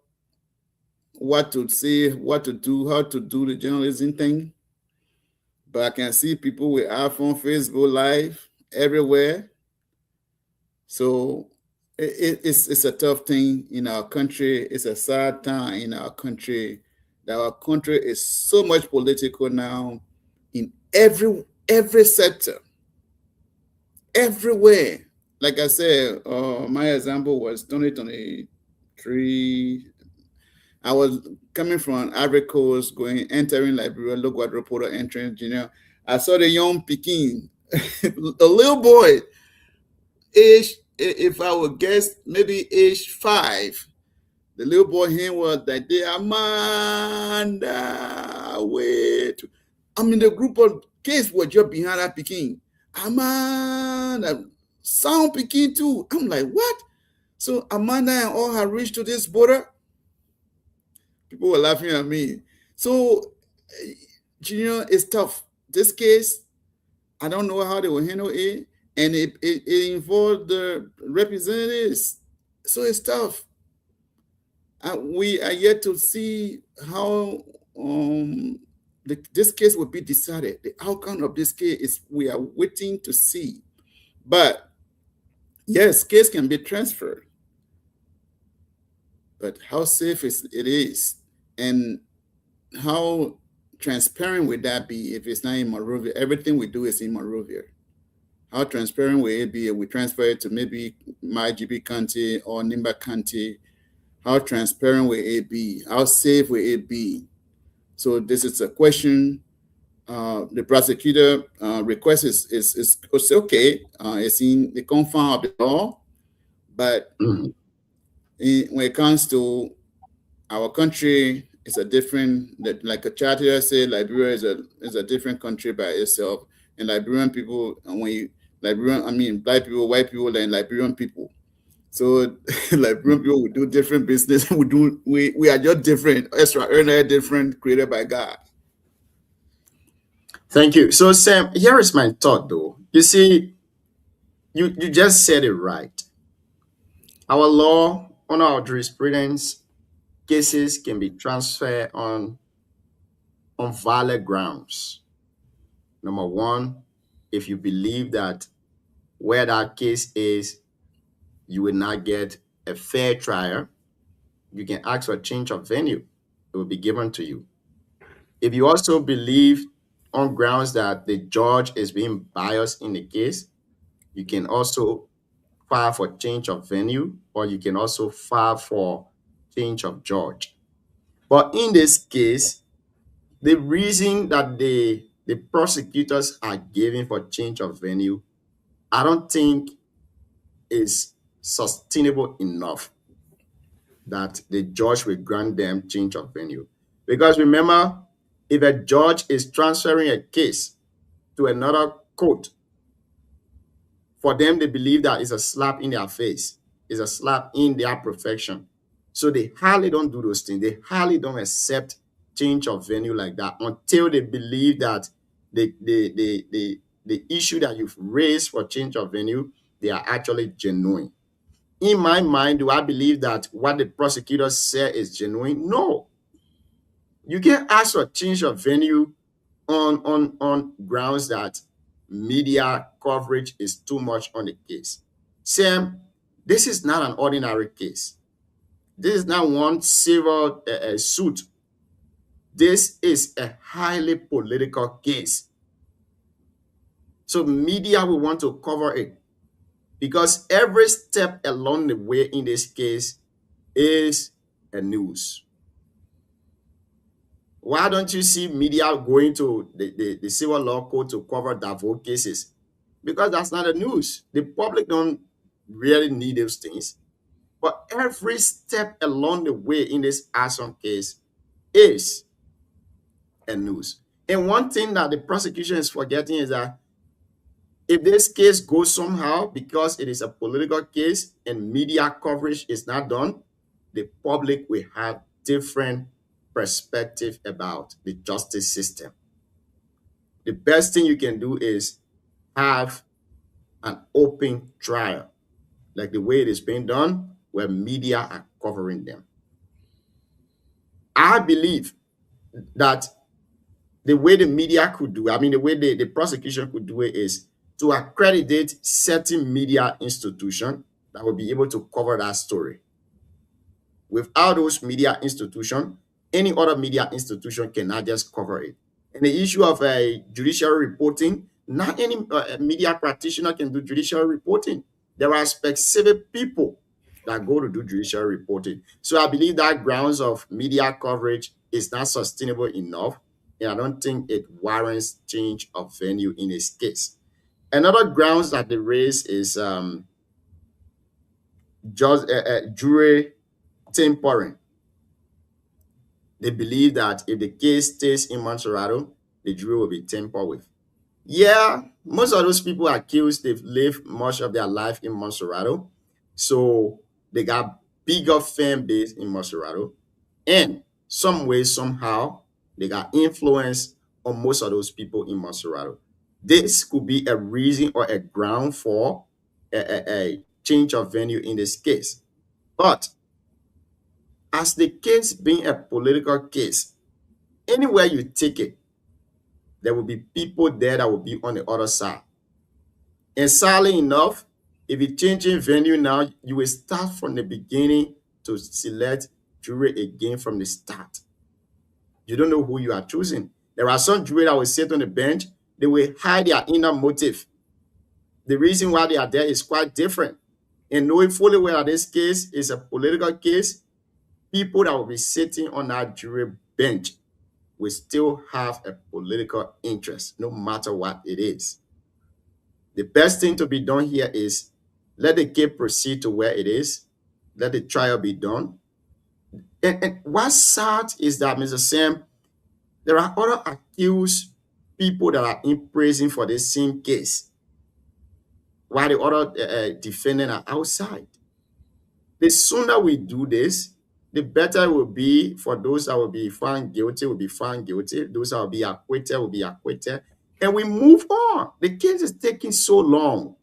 what to say, what to do, how to do the journalism thing. but I can see people with iPhone, Facebook Live everywhere. So it's a tough thing in our country. It's a sad time in our country that our country is so much political now in every sector, everywhere. Like I said, my example was 2023. I was coming from Ivory Coast, entering Liberia, look what reporter entering engineer. I saw the young Peking, a little boy, age, if I would guess, maybe age 5. The little boy here was that day, Amanda, wait. I mean, the group of kids were just behind that Peking. Amanda, sound Peking too. I'm like, what? So Amanda and all had reached to this border. People were laughing at me. So, Junior, it's tough. This case, I don't know how they will handle it. And it involved the representatives. So it's tough. We are yet to see how this case will be decided. The outcome of this case is we are waiting to see. But yes, case can be transferred. But how safe it is, and how transparent would that be if it's not in Monrovia? Everything we do is in Monrovia. How transparent will it be if we transfer it to maybe MyGB County or Nimba County? How transparent will it be? How safe will it be? So this is a question the prosecutor request is okay. It's in the confines of the law, but when it comes to our country, it's a different. Like a charter said, Liberia is a different country by itself, and Liberian people, black people, white people, and Liberian people. So Liberian people we do different business. We are just different, extraordinary different, created by God.
Thank you. So Sam, here is my thought though. You see, you just said it right. Our law, on our jurisprudence, cases can be transferred on valid grounds. Number one, if you believe that where that case is, you will not get a fair trial, you can ask for a change of venue. It will be given to you. If you also believe on grounds that the judge is being biased in the case, you can also file for change of venue, or you can also file for change of judge. But in this case, the reason that the prosecutors are giving for change of venue, I don't think is sustainable enough that the judge will grant them change of venue. Because remember, if a judge is transferring a case to another court, for them, they believe that it's a slap in their face, it's a slap in their profession. So they hardly don't do those things. They hardly don't accept change of venue like that until they believe that the issue that you've raised for change of venue, they are actually genuine. In my mind, do I believe that what the prosecutor said is genuine? No. You can ask for change of venue on grounds that media coverage is too much on the case. Sam, this is not an ordinary case. This is not one civil suit. This is a highly political case. So media will want to cover it because every step along the way in this case is a news. Why don't you see media going to the civil law court to cover Davao cases? Because that's not a news. The public don't really need those things. But every step along the way in this Ashton case is a news. And one thing that the prosecution is forgetting is that if this case goes somehow, because it is a political case and media coverage is not done, the public will have different perspective about the justice system. The best thing you can do is have an open trial, like the way it is being done, where media are covering them. I believe that the way the media could do, I mean, the way the prosecution could do it is to accredit certain media institution that will be able to cover that story. Without those media institution, any other media institution cannot just cover it. And the issue of judicial reporting, not any media practitioner can do judicial reporting. There are specific people that go to do judicial reporting. So I believe that grounds of media coverage is not sustainable enough, and I don't think it warrants change of venue in this case. Another grounds that they raise is just jury tampering. They believe that if the case stays in Montserrado, the jury will be tampered with. Yeah, most of those people accused, they've lived much of their life in Montserrado. So they got bigger fan base in Montserrado. And some way, somehow, they got influence on most of those people in Montserrado. This could be a reason or a ground for a change of venue in this case. But as the case being a political case, anywhere you take it, there will be people there that will be on the other side. And sadly enough, if you're changing venue now, you will start from the beginning to select jury again from the start. You don't know who you are choosing. There are some jury that will sit on the bench, they will hide their inner motive. The reason why they are there is quite different. And knowing fully well that this case is a political case, people that will be sitting on that jury bench will still have a political interest, no matter what it is. The best thing to be done here is let the case proceed to where it is, let the trial be done. And what's sad is that, Mr. Sam, there are other accused people that are in prison for the same case, while the other defendants are outside. The sooner we do this, the better it will be for those that will be found guilty, will be found guilty. Those that will be acquitted, will be acquitted. And we move on. The case is taking so long.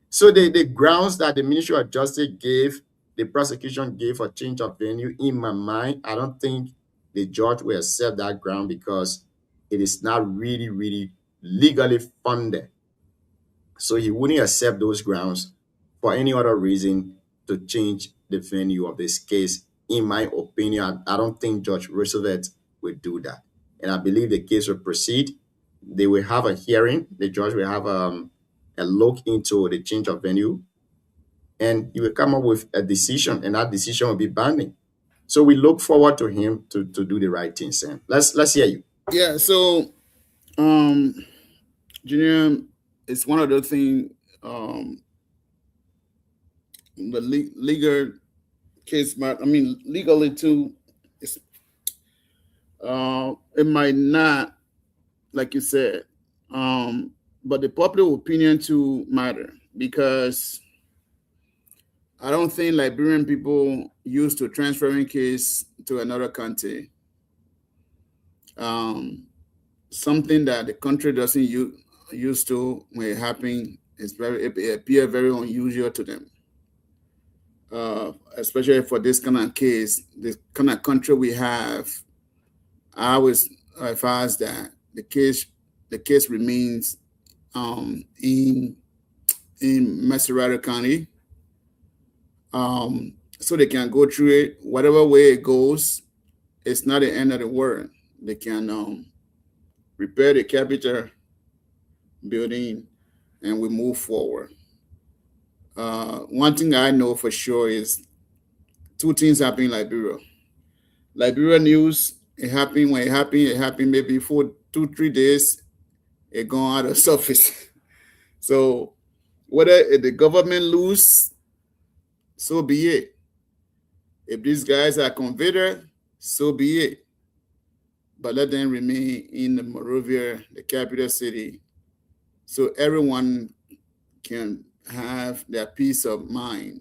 So the grounds that the Ministry of Justice gave, the prosecution gave for change of venue, in my mind, I don't think the judge will accept that ground because it is not really, really legally funded. So he wouldn't accept those grounds for any other reason to change the venue of this case. In my opinion, I don't think Judge Roosevelt will do that. And I believe the case will proceed. They will have a hearing. The judge will have a look into the change of venue. And he will come up with a decision, and that decision will be binding. So we look forward to him to do the right thing, Sam. Let's hear you.
Yeah, so Junior, it's one of the things, the legal case, legally too, it's, it might not, like you said, but the popular opinion too matter, because I don't think Liberian people used to transferring case to another country. Something that the country doesn't used to when it happens, it appears very unusual to them. Especially for this kind of case, this kind of country we have, I always advise that the case remains in Montserrado County, so they can go through it. Whatever way it goes, it's not the end of the world. They can repair the Capitol building, and we move forward. One thing I know for sure is two things happen in Liberia. Liberia news, it happened when it happened maybe for 2-3 days, it gone out of surface. So whether the government lose, so be it. If these guys are convicted, so be it. But let them remain in the Monrovia, the capital city, so everyone can have their peace of mind.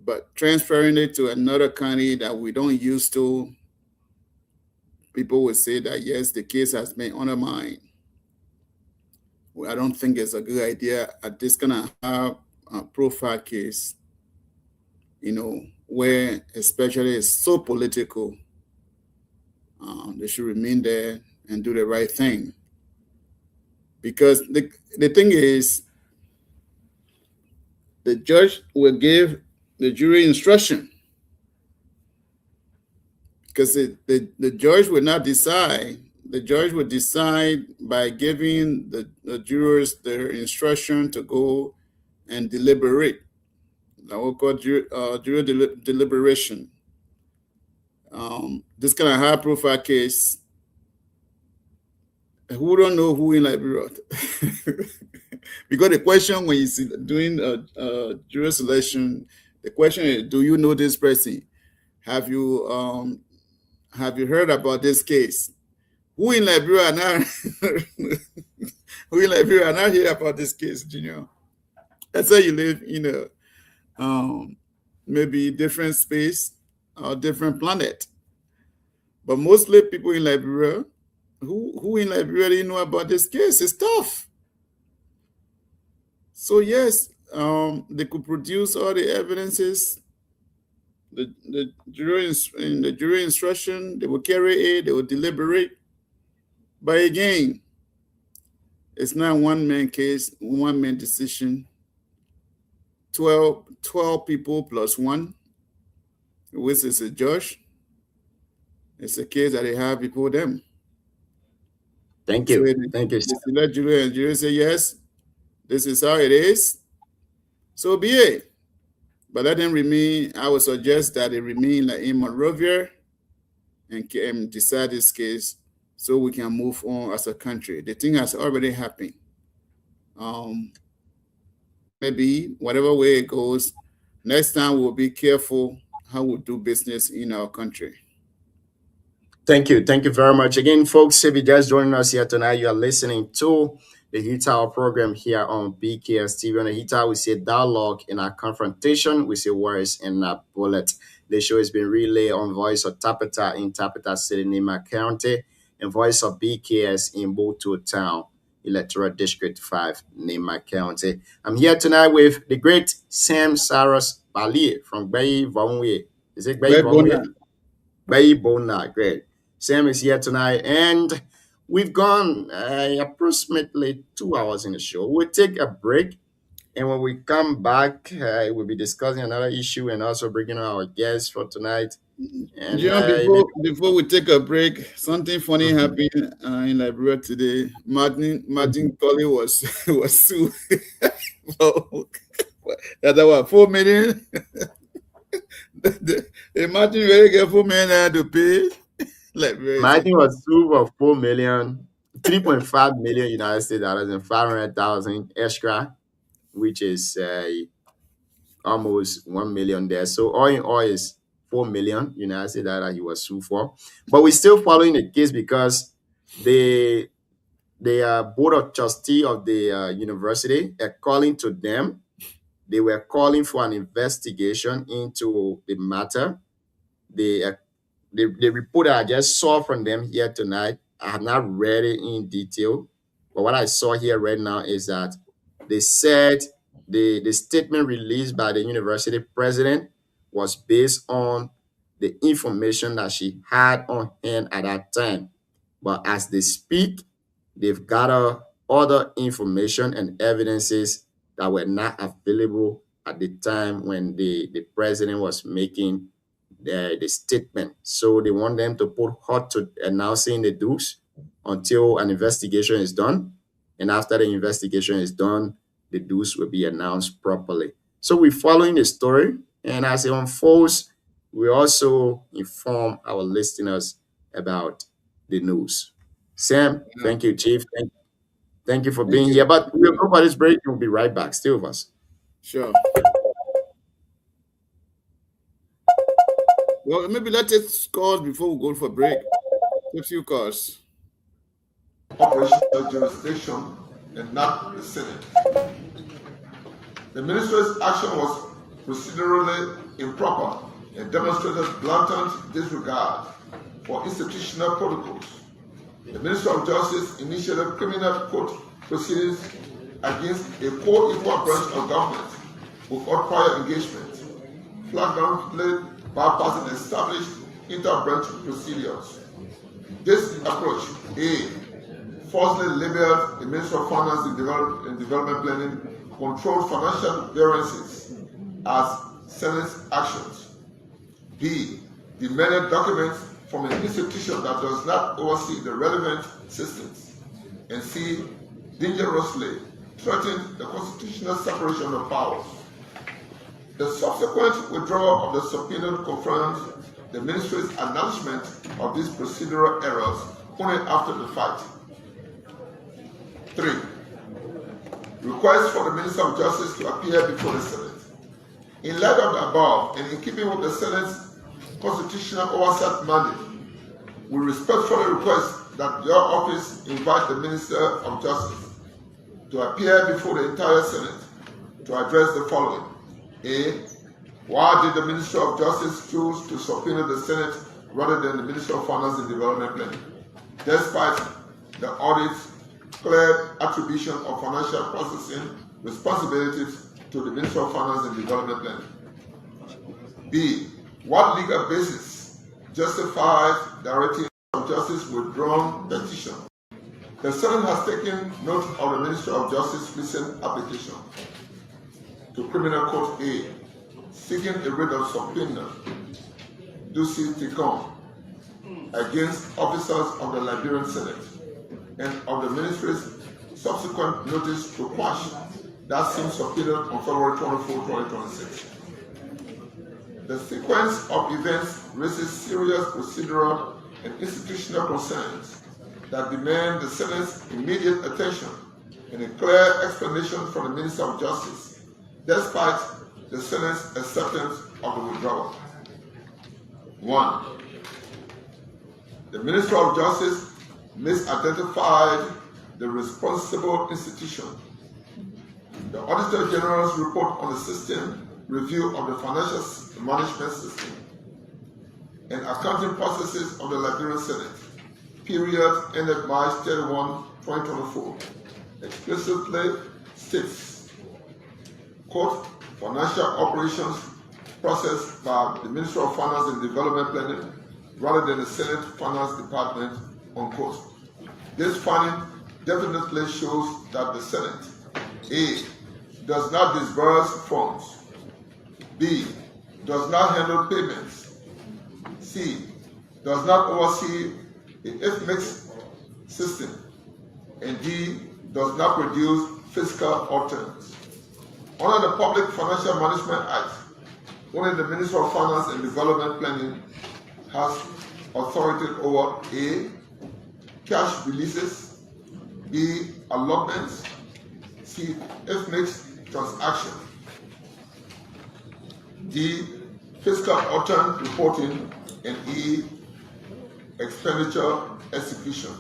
But transferring it to another county that we don't used to, people will say that, yes, the case has been undermined. Well, I don't think it's a good idea at this kind of high-profile case, where especially it's so political. They should remain there and do the right thing. Because the thing is, the judge will give the jury instruction. Because the judge will not decide. The judge will decide by giving the jurors their instruction to go and deliberate. That we call jury deliberation. This kind of high-profile case, who don't know who in Liberia? Because the question when you doing jury selection, the question is, do you know this person? Have you heard about this case? Who in Liberia are not who in Liberia are not hear about this case, Junior? That's how you live in a maybe different space or different planet. But mostly people in Liberia, who in Liberia didn't know about this case? It's tough. So yes, they could produce all the evidences. The jury in the jury instruction, they will carry it, they will deliberate. But again, it's not one man case, one man decision. 12 people plus one, which is a judge. It's a case that they have before them.
Thank you.
So
Thank you.
They let jury and jury say, yes, this is how it is. So be it. But let them remain. I would suggest that they remain like in Monrovia and can decide this case so we can move on as a country. The thing has already happened. Maybe whatever way it goes, next time we'll be careful how we do business in our country.
Thank you. Thank you very much. Again, folks, if you're just joining us here tonight, you are listening to the Heat Hour program here on BKS TV. On the Heat Hour, we say dialogue in our confrontation. We say words in our bullet. The show has been relayed on Voice of Tapeta in Tapeta City, Nema County, and Voice of BKS in Boto Town, Electoral District 5, Nema County. I'm here tonight with the great Sam Cyrus Bali from Bayi Vongwe. Is it Bayi Vongwe? Bayi Bona. Great. Sam is here tonight, and we've gone approximately 2 hours in the show. We'll take a break, and when we come back, we'll be discussing another issue and also bringing our guests for tonight. And
John, before we take a break, something funny happened in Liberia today. Martin Colley was sued. That's what, 4 million? Martin really get 4 million to pay.
Martin was sued for 4 million, 3.5 million United States dollars and 500,000 extra, which is almost 1 million there. So all in all is 4 million United States dollars he was sued for. But we're still following the case because the board of trustees of the university are calling to them. They were calling for an investigation into the matter. The report I just saw from them here tonight, I have not read it in detail, but what I saw here right now is that they said the statement released by the university president was based on the information that she had on hand at that time. But as they speak, they've gathered other information and evidences that were not available at the time when the president was making the statement. So they want them to put halt to announcing the dues until an investigation is done. And after the investigation is done, the dues will be announced properly. So we're following the story. And as it unfolds, we also inform our listeners about the news. Sam, thank you, Chief. Thank you for being here. But we'll go for this break and we'll be right back. Stay with us.
Sure. Well, maybe let's take calls before we go for break. A few calls.
Operational jurisdiction and not the Senate. The minister's action was procedurally improper and demonstrated blatant disregard for institutional protocols. The Minister of Justice initiated criminal court proceedings against a co-equal branch of government without prior engagement, flagrantly bypassing established inter-branch procedures. This approach, A, falsely labeled the Ministry of Finance and Development Planning controlled financial variances as Senate actions. B, demanded documents from an institution that does not oversee the relevant systems. And C, dangerously threatened the constitutional separation of powers. The subsequent withdrawal of the subpoena confirms the ministry's acknowledgement of these procedural errors only after the fact. 3. Request for the Minister of Justice to appear before the Senate. In light of the above, and in keeping with the Senate's constitutional oversight mandate, we respectfully request that your office invite the Minister of Justice to appear before the entire Senate to address the following. A. Why did the Minister of Justice choose to subpoena the Senate rather than the Minister of Finance and Development Planning, despite the audit's clear attribution of financial processing responsibilities to the Minister of Finance and Development Planning? B. What legal basis justifies directing the Minister of Justice withdrawn petition? The Senate has taken note of the Minister of Justice's recent application to Criminal Court A, seeking a writ of subpoena, ducis tecum, against officers of the Liberian Senate, and of the Ministry's subsequent notice to quash that same subpoena on February 24, 2026. The sequence of events raises serious procedural and institutional concerns that demand the Senate's immediate attention and a clear explanation from the Minister of Justice, despite the Senate's acceptance of the withdrawal. 1. The Minister of Justice misidentified the responsible institution. The Auditor General's report on the system review of the financial management system and accounting processes of the Liberian Senate, period ended March 31, 2024, explicitly states, quote, financial operations processed by the Ministry of Finance and Development Planning rather than the Senate Finance Department, unquote. This finding definitely shows that the Senate, A, does not disburse funds, B, does not handle payments, C, does not oversee the FMIX system, and D, does not produce fiscal alternatives. Under the Public Financial Management Act, only the Minister of Finance and Development Planning has authority over A, cash releases, B, allotments, C, FMIX transaction, D, fiscal alternate reporting, and E, expenditure execution.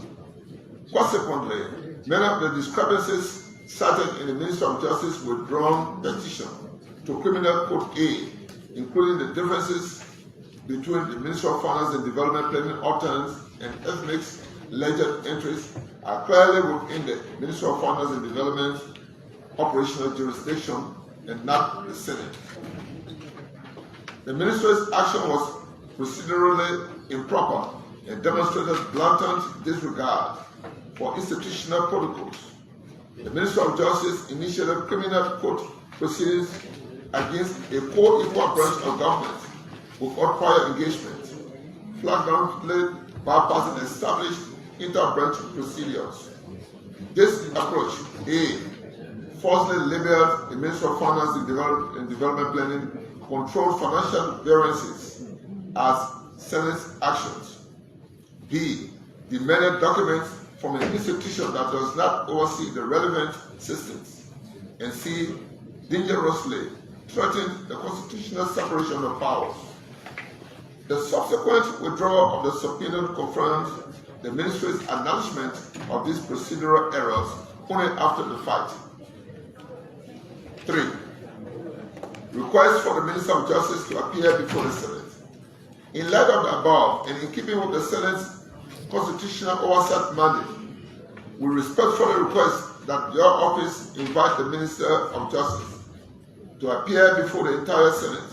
Consequently, many of the discrepancies cited in the Minister of Justice withdrawn petition to Criminal Court A, including the differences between the Ministry of Finance and Development Planning alternates and FMIX ledger entries, are clearly within the Ministry of Finance and Development operational jurisdiction and not the Senate. The Ministry's action was procedurally improper and demonstrated blatant disregard for institutional protocols. The Ministry of Justice initiated criminal court proceedings against a co-equal branch of government without prior engagement, flagrantly bypassing established inter-branch procedures. This approach, A, falsely labeled the Ministry of Finance and Development Planning controlled financial variances as Senate actions. B, demanded documents from an institution that does not oversee the relevant systems. And C, dangerously threatened the constitutional separation of powers. The subsequent withdrawal of the subpoena confirms the Ministry's acknowledgement of these procedural errors only after the fact. 3. Request for the Minister of Justice to appear before the Senate. In light of the above, and in keeping with the Senate's constitutional oversight mandate, we respectfully request that your office invite the Minister of Justice to appear before the entire Senate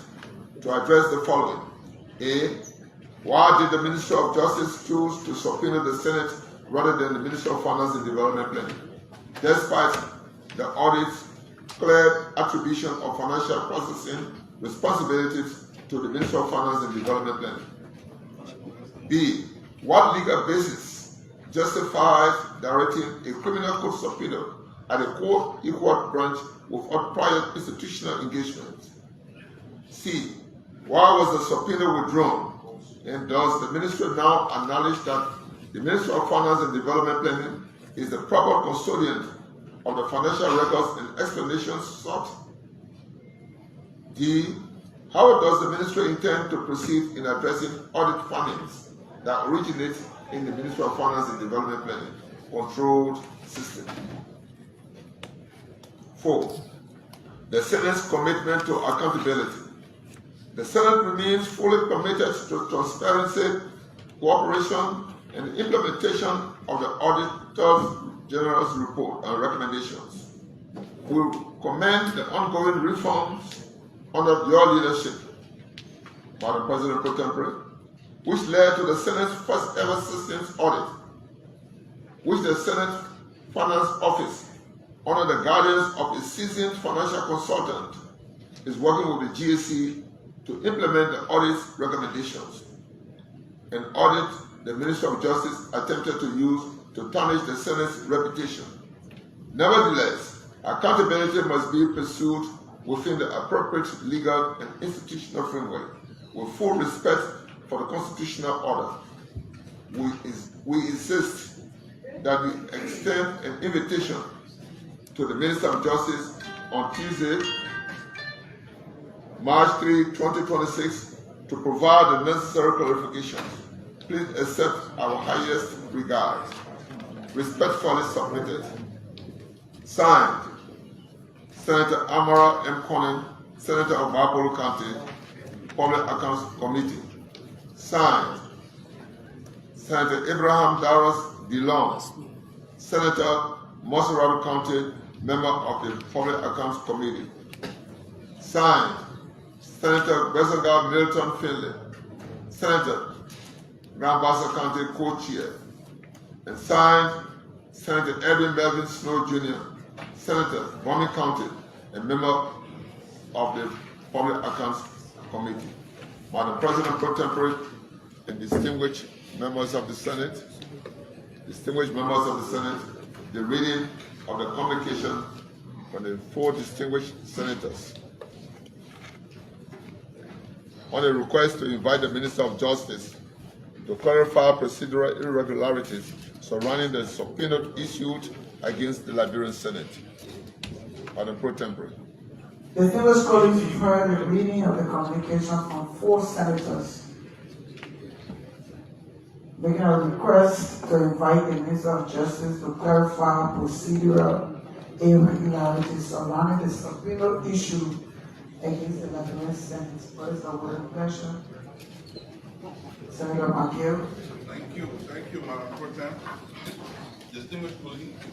to address the following. A. Why did the Ministry of Justice choose to subpoena the Senate rather than the Ministry of Finance and Development Planning, despite the audit's clear attribution of financial processing responsibilities to the Ministry of Finance and Development Planning? B. What legal basis justifies directing a criminal code subpoena at a co-equal branch without prior institutional engagement? C. Why was the subpoena withdrawn? And does the ministry now acknowledge that the Ministry of Finance and Development Planning is the proper custodian of the financial records and explanations sought? D. How does the ministry intend to proceed in addressing audit findings that originate in the Ministry of Finance and Development Planning controlled system? 4. The Senate's commitment to accountability. The Senate remains fully committed to transparency, cooperation, and implementation of the Auditor General's report and recommendations. We commend the ongoing reforms under your leadership, Madam President Pro Tempore, which led to the Senate's first ever systems audit, which the Senate Finance Office, under the guidance of a seasoned financial consultant, is working with the GSC to implement the audit's recommendations. An audit the Ministry of Justice attempted to use to tarnish the Senate's reputation. Nevertheless, accountability must be pursued within the appropriate legal and institutional framework, with full respect for the constitutional order. We insist that we extend an invitation to the Minister of Justice on Tuesday, March 3, 2026, to provide the necessary clarifications. Please accept our highest regards. Respectfully submitted. Signed, Senator Amara M. Conan, Senator of Bapolo County, Public Accounts Committee. Signed, Senator Abraham Darius DeLong, Senator Moserado County, member of the Public Accounts Committee. Signed, Senator Bezaga Milton Finley, Senator, Grand Bassa County co-chair. And signed, Senator Edwin Melvin Snow Jr., Senator, Roman County, and member of the Public Accounts Committee. Madam President Pro Tempore and distinguished members of the Senate, the reading of the communication from the 4 distinguished senators on a request to invite the Minister of Justice to clarify procedural irregularities surrounding the subpoena issued against the Liberian Senate. Madam Pro Tempore.
Distinguished colleagues, you've heard the reading of the communication from 4 senators making a request to invite the Minister of Justice to clarify procedural irregularities surrounding the subpoena issued against the Liberian Senate. What is the word of pleasure? Senator McGill.
Thank you, Madam Pro Tem. Distinguished colleagues,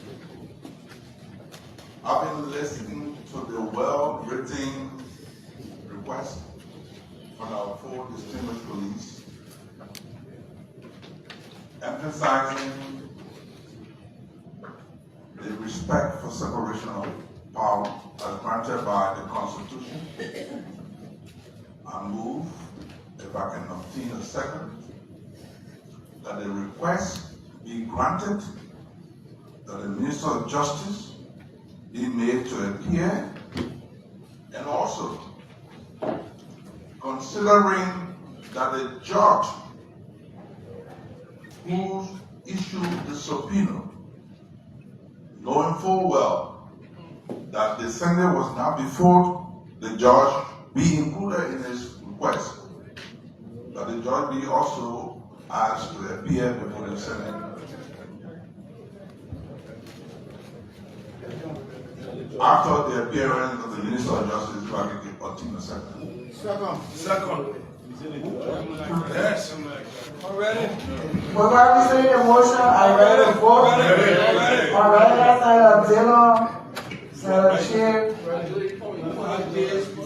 I've been listening to the well-written request from our 4 distinguished colleagues, emphasizing the respect for separation of power as granted by the Constitution. I move, if I can obtain a second, that the request be granted, that the Minister of Justice be made to appear, and also considering that the judge who issued the subpoena, knowing full well that the Senate was not before the judge, be included in his request, that the judge be also asked to appear before the Senate. After the appearance of the Minister of Justice, if I can give Martin a second.
Second.
Yes.
Already.
We've already seen the motion. Are you ready to vote? All right, Senator Dillon, Senator Schiff,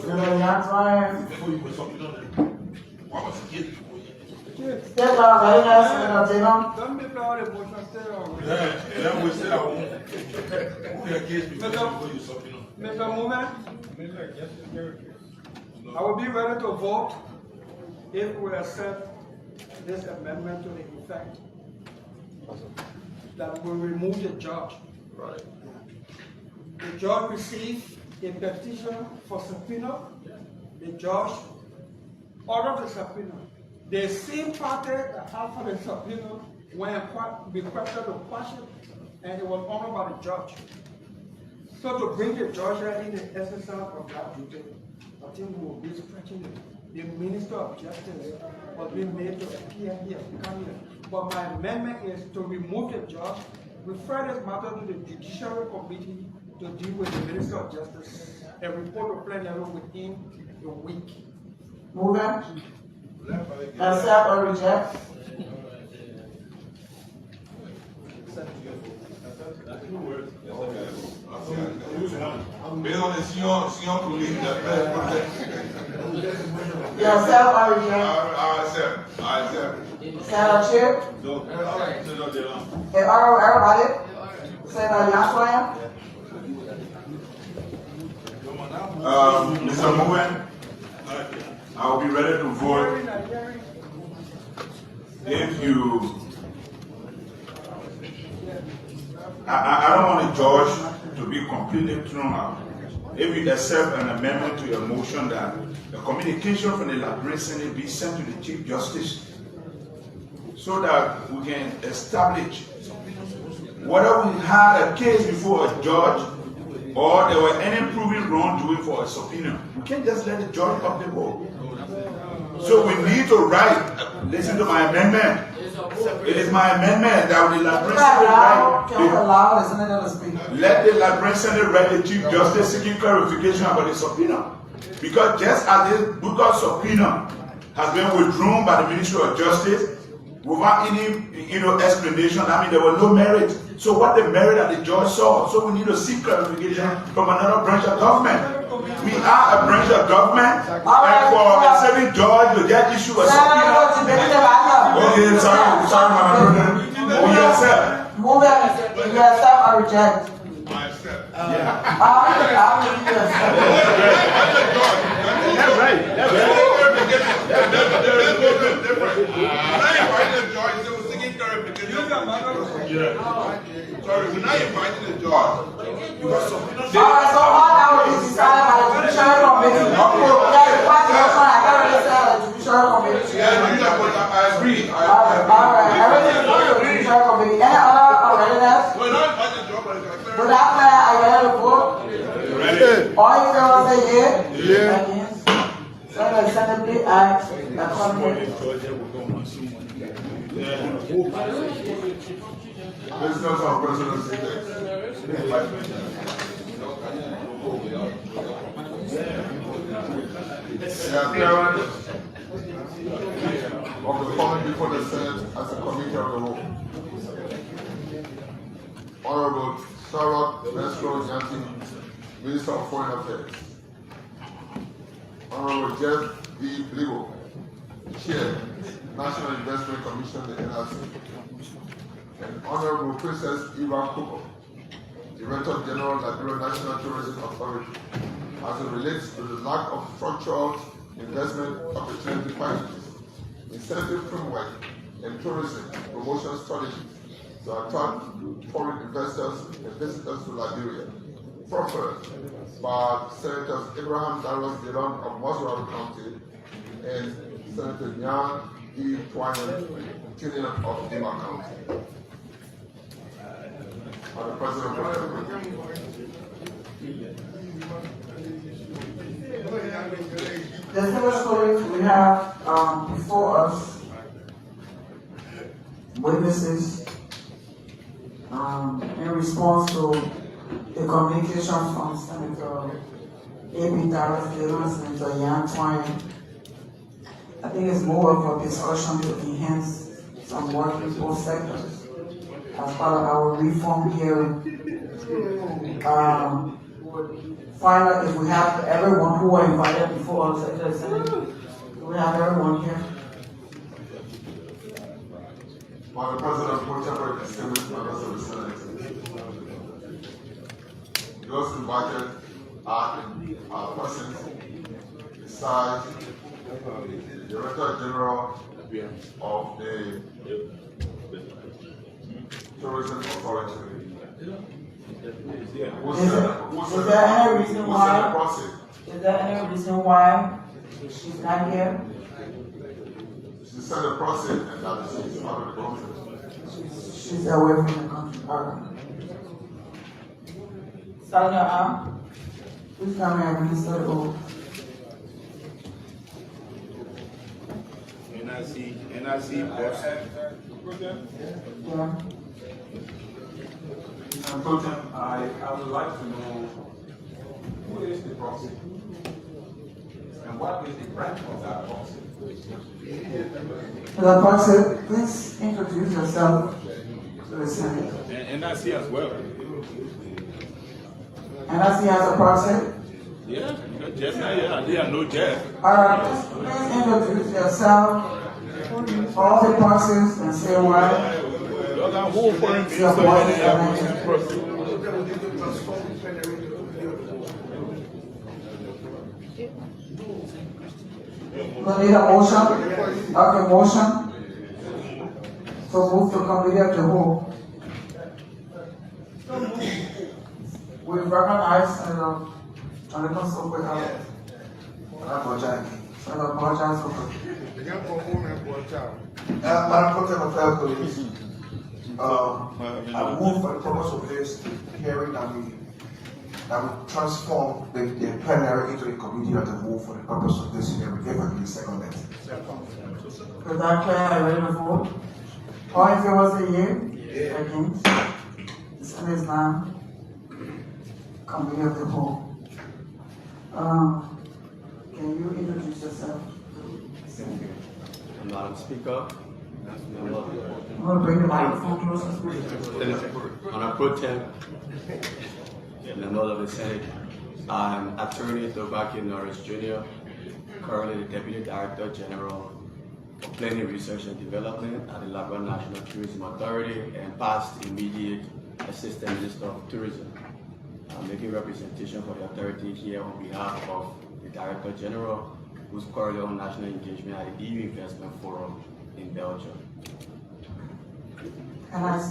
Senator Yantwine, State Law Readiness, Senator Taylor.
Don't make all the motion, stay on.
Then we say I won't. Who your case before you subpoena?
Mr. Movement, I will be ready to vote if we accept this amendment to the effect that will remove the judge.
Right.
The judge received a petition for subpoena. The judge ordered the subpoena. The same party that asked for the subpoena when requested the question, and it was honored by the judge. So to bring the judge in the exercise of that duty, I think we will be stretching the Minister of Justice was being made to appear here, come here. But my amendment is to remove the judge, refer this matter to the Judiciary Committee to deal with the Minister of Justice, and report to plenary within a week.
Move it. Accept or reject.
Based on the senior police,
You accept or reject.
I accept.
Senator Chip. Hey, everybody. Senator Yankwaya.
Mr. Moven, I'll be ready to vote if you. I don't want the judge to be completely thrown out. If you accept an amendment to your motion that the communication from the Liberian Senate be sent to the Chief Justice so that we can establish whether we had a case before a judge or there were any proven wrongdoing for a subpoena. We can't just let the judge up the vote. So we need to write, listen to my amendment. It is my amendment that the Liberian Senate let the Liberian Senate write the Chief Justice seeking clarification about the subpoena. Because just as this book of subpoena has been withdrawn by the Ministry of Justice without any explanation, I mean there was no merit. So what the merit that the judge saw? So we need to seek clarification from another branch of government. We are a branch of government, and for a certain judge to get issue a subpoena. Okay, sorry, my brother. We accept.
Move it. You accept or reject.
I accept.
That's right. That's
Sorry, we're not inviting the judge.
Alright, so all that will be decided by the Judiciary Committee.
I agree.
Alright, everything is going to the Judiciary Committee. Any other readiness?
We're not inviting the judge, but
With that plan, are you ready to vote? All in favor say yea. Against? So the Assembly acts accordingly.
Listeners of Presidency the appearance of the committee before the Senate as a committee of the whole. Honorable Sarah Mestro Yanti, Minister of Foreign Affairs. Honorable Jeff B. Bligo, Chair, National Investment Commission, the NRC. And Honorable Princess Eva Kuko, Director General, Liberia National Tourism Authority, as it relates to the lack of structural investment opportunity packages, incentive framework, and tourism promotion strategies to attract foreign investors and visitors to Liberia. Proffered by Senators Abraham Darius Dillon of Moswell County and Senator Nyan E. Twinen, Jr. of Dima County. The President of
The distinguished colleagues, we have before us witnesses in response to a communication from Senator A.B. Darius Dillon and Senator Yan Twine. I think it's more of a discussion to enhance some work in both sectors as part of our reform hearing. Find out if we have everyone who were invited before us. Do we have everyone here?
by the President pro tempore, distinguished members of the Senate. We also invited our persons besides the Director General of the Tourism Authority.
Is there any reason why? Is there any reason why she's not here?
She said the process and that she's out of the country.
She's away from the country. All right. Stand your arm. Please come here and minister the oath.
NIC boss.
Yeah.
Protem, I would like to know who is the proxy and what is the rank of that proxy?
The proxy, please introduce yourself to the Senate.
And NIC as well.
NIC has a proxy?
Yeah, Jeff, yeah, no Jeff.
All right, please introduce yourself, all the proxies, and say why. We need a motion. Okay, motion. So move to committee of the whole. We recognize and so we have. Madam
Protem of Fair Police, I move for the purpose of this hearing that we transform the plenary into a committee of the whole for the purpose of this hearing. If I can second that.
Is that clear? Are you ready to vote? All in favor say yea. Against? The Senate is now committee of the whole. Can you introduce yourself?
Madam Speaker,
I'm going to bring the microphone closer.
Madam Pro Tem, member of the Senate, I'm Attorney Tobacco Norris Jr., currently the Deputy Director General of Planning, Research and Development at the Labrador National Tourism Authority and past immediate Assistant Minister of Tourism. I'm making representation for the authority here on behalf of the Director General, who's currently on national engagement at the EU Investment Forum in Belgium.
NIC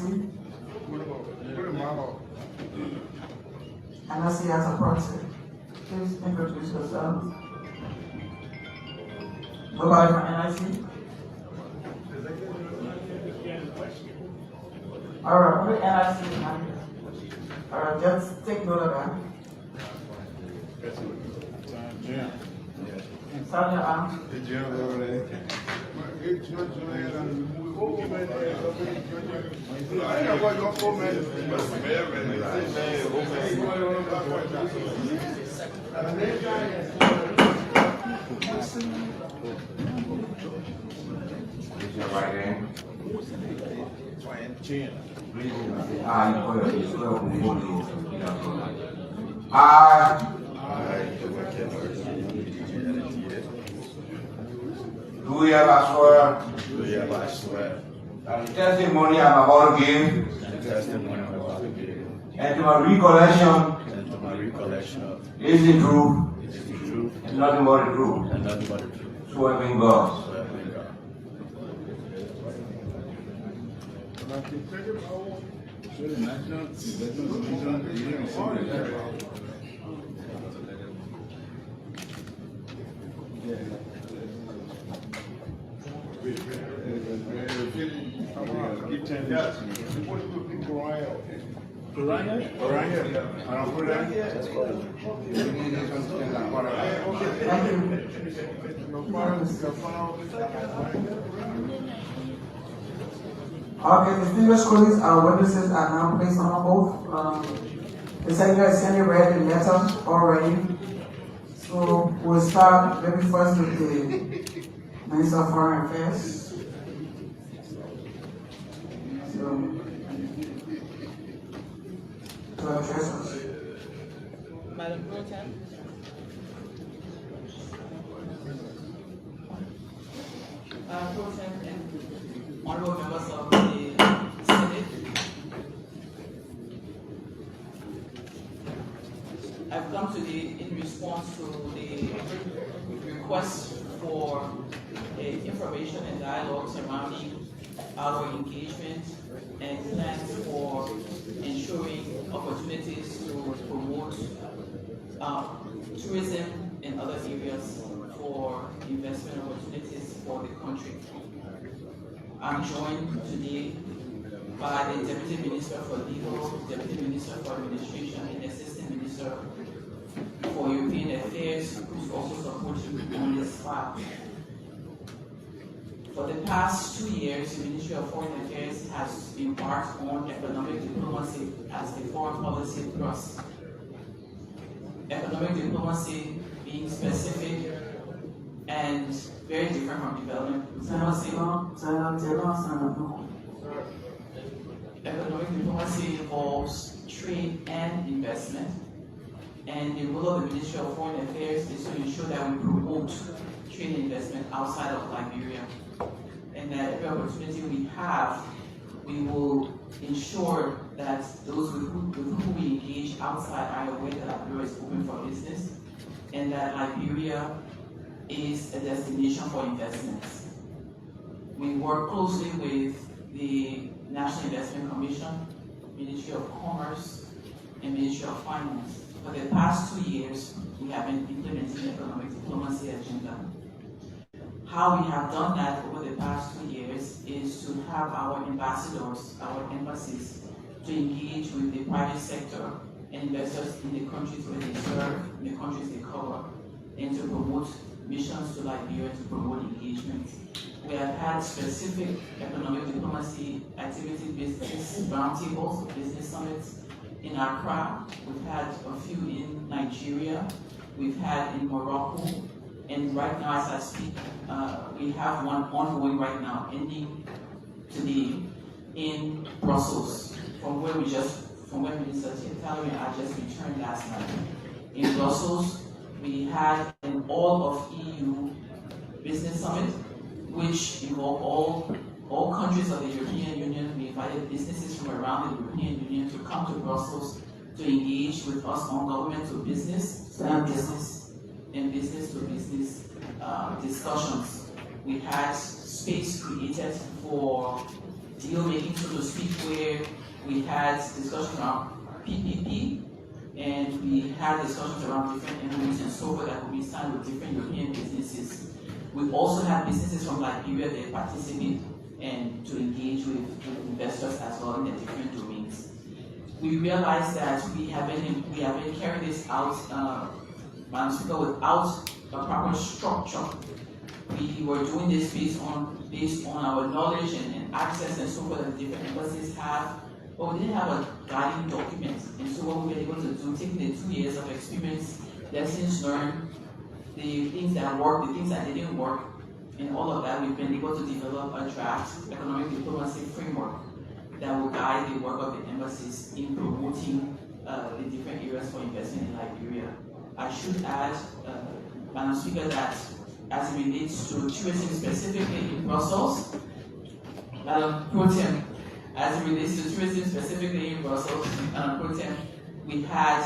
has a proxy. Please introduce yourself. Nobody from NIC? All right, only NIC is not here. All right, just take note of that. Stand your arm.
Right hand. Do we have a swear? That the testimony I'm about to give, and to my recollection, is the truth, and nothing but the truth. So help me God.
Okay, distinguished colleagues, our witnesses are now placed on oath. The Secretary has sent read the letter already. So we'll start maybe first with the Minister of Foreign Affairs. So, to address us.
Madam Pro Tem. Pro Tem and honorable members of the I've come today in response to the request for information and dialogue surrounding our engagement and plans for ensuring opportunities to promote tourism and other areas for investment opportunities for the country. I'm joined today by the Deputy Minister for Legal, Deputy Minister for Administration, and Assistant Minister for European Affairs, who's also supporting on this file. For the past 2 years, the Ministry of Foreign Affairs has embarked on economic diplomacy as the foreign policy thrust. Economic diplomacy being specific and very different from development diplomacy. Economic diplomacy involves trade and investment, and the role of the Ministry of Foreign Affairs is to ensure that we promote trade and investment outside of Liberia, and that every opportunity we have, we will ensure that those with whom we engage outside are aware that Liberia is open for business, and that Liberia is a destination for investments. We work closely with the National Investment Commission, Ministry of Commerce, and Ministry of Finance. For the past 2 years, we have been implementing the economic diplomacy agenda. How we have done that over the past 2 years is to have our ambassadors, our embassies, to engage with the private sector and investors in the countries where they serve, in the countries they cover, and to promote missions to Liberia, to promote engagement. We have had specific economic diplomacy activity business roundtables, business summits in Accra. We've had a few in Nigeria. We've had in Morocco. And right now, as I speak, we have one ongoing right now, ending today in Brussels, from where Minister Tallery and I just returned last night. In Brussels, we had an all of EU business summit, which involved all countries of the European Union. We invited businesses from around the European Union to come to Brussels to engage with us on government to business and business to business discussions. We had space created for deal making, so to speak, where we had discussions around PPP, and we had discussions around different MOUs and so forth that would be signed with different European businesses. We also have businesses from Liberia that participate and to engage with investors as well in the different domains. We realized that we have been carrying this out, Madam Speaker, without a proper structure. We were doing this based on our knowledge and access and so forth that different embassies have, but we didn't have a guiding document. And so what we were able to do, taking the 2 years of experience, lessons learned, the things that worked, the things that didn't work, and all of that, we've been able to develop a draft economic diplomacy framework that will guide the work of the embassies in promoting the different areas for investment in Liberia. I should add, Madam Speaker, that as it relates to tourism specifically in Brussels, Madam Pro Tem, as it relates to tourism specifically in Brussels, Madam Pro Tem, we had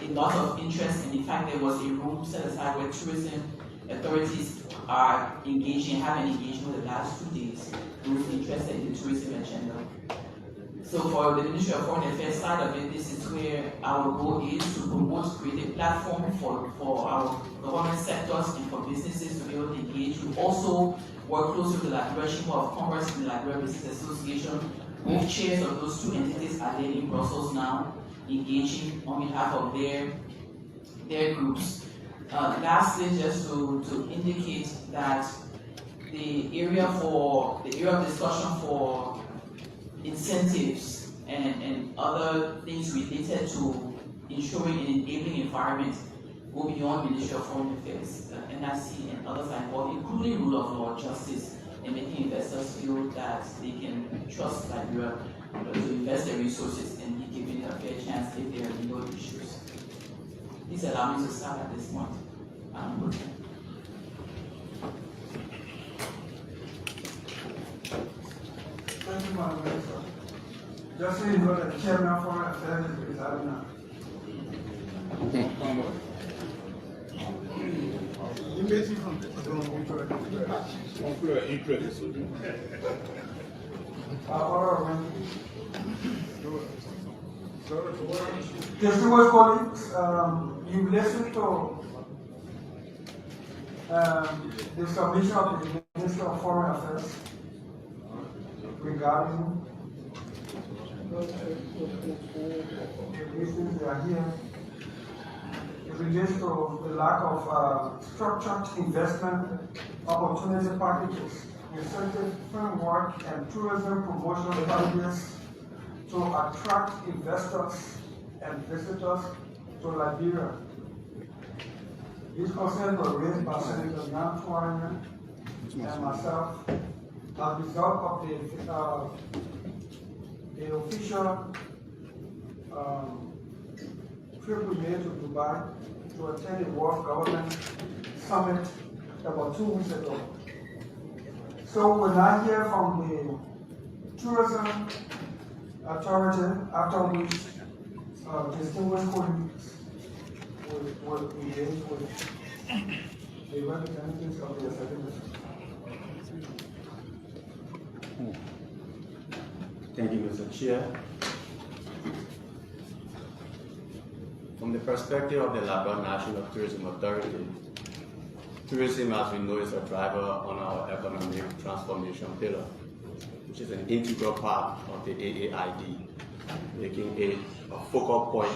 a lot of interest, and in fact there was a room set aside where tourism authorities are engaging, have an engagement the last 2 days, those interested in the tourism agenda. So for the Ministry of Foreign Affairs side of it, this is where our goal is to promote, create a platform for our government sectors and for businesses to be able to engage. We also work closely with the Liberia Chamber of Commerce and the Liberia Business Association. Both chairs of those two entities are there in Brussels now, engaging on behalf of their groups. Lastly, just to indicate that the area of discussion for incentives and other things related to ensuring an enabling environment go beyond Ministry of Foreign Affairs, NIC and others are involved, including rule of law, justice, and making investors feel that they can trust Liberia to invest their resources and be given a fair chance if there are legal issues. Please allow me to start at this point.
Thank you, Madam Minister. Just so you know that the Chairman of Foreign Affairs is residing now.
Distinguished colleagues, you listened to the submission of the Minister of Foreign Affairs regarding the issues that are here. It relates to the lack of structured investment opportunity packages, incentive framework, and tourism promotion strategies to attract investors and visitors to Liberia. These concerns were raised by Senator Jan Tuanya and myself as a result of the official trip we made to Dubai to attend the World Government Summit about 2 weeks ago. So we're now hear from the Tourism Authority, after which distinguished colleagues will engage with the representatives of the academy.
Thank you, Mr. Chair. From the perspective of the Labrador National Tourism Authority, tourism, as we know, is a driver on our economic transformation pillar, which is an integral part of the AAID, making it a focal point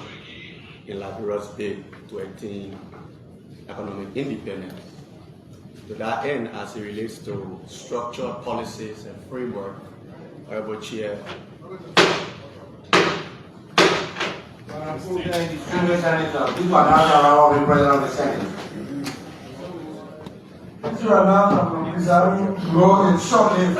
in Liberia's bid to attain economic independence. To that end, as it relates to structured policies and framework, Honorable Chair.
Distinguished Senator, these are now all the President of the Senate.
This is another Mizari role in short-lived.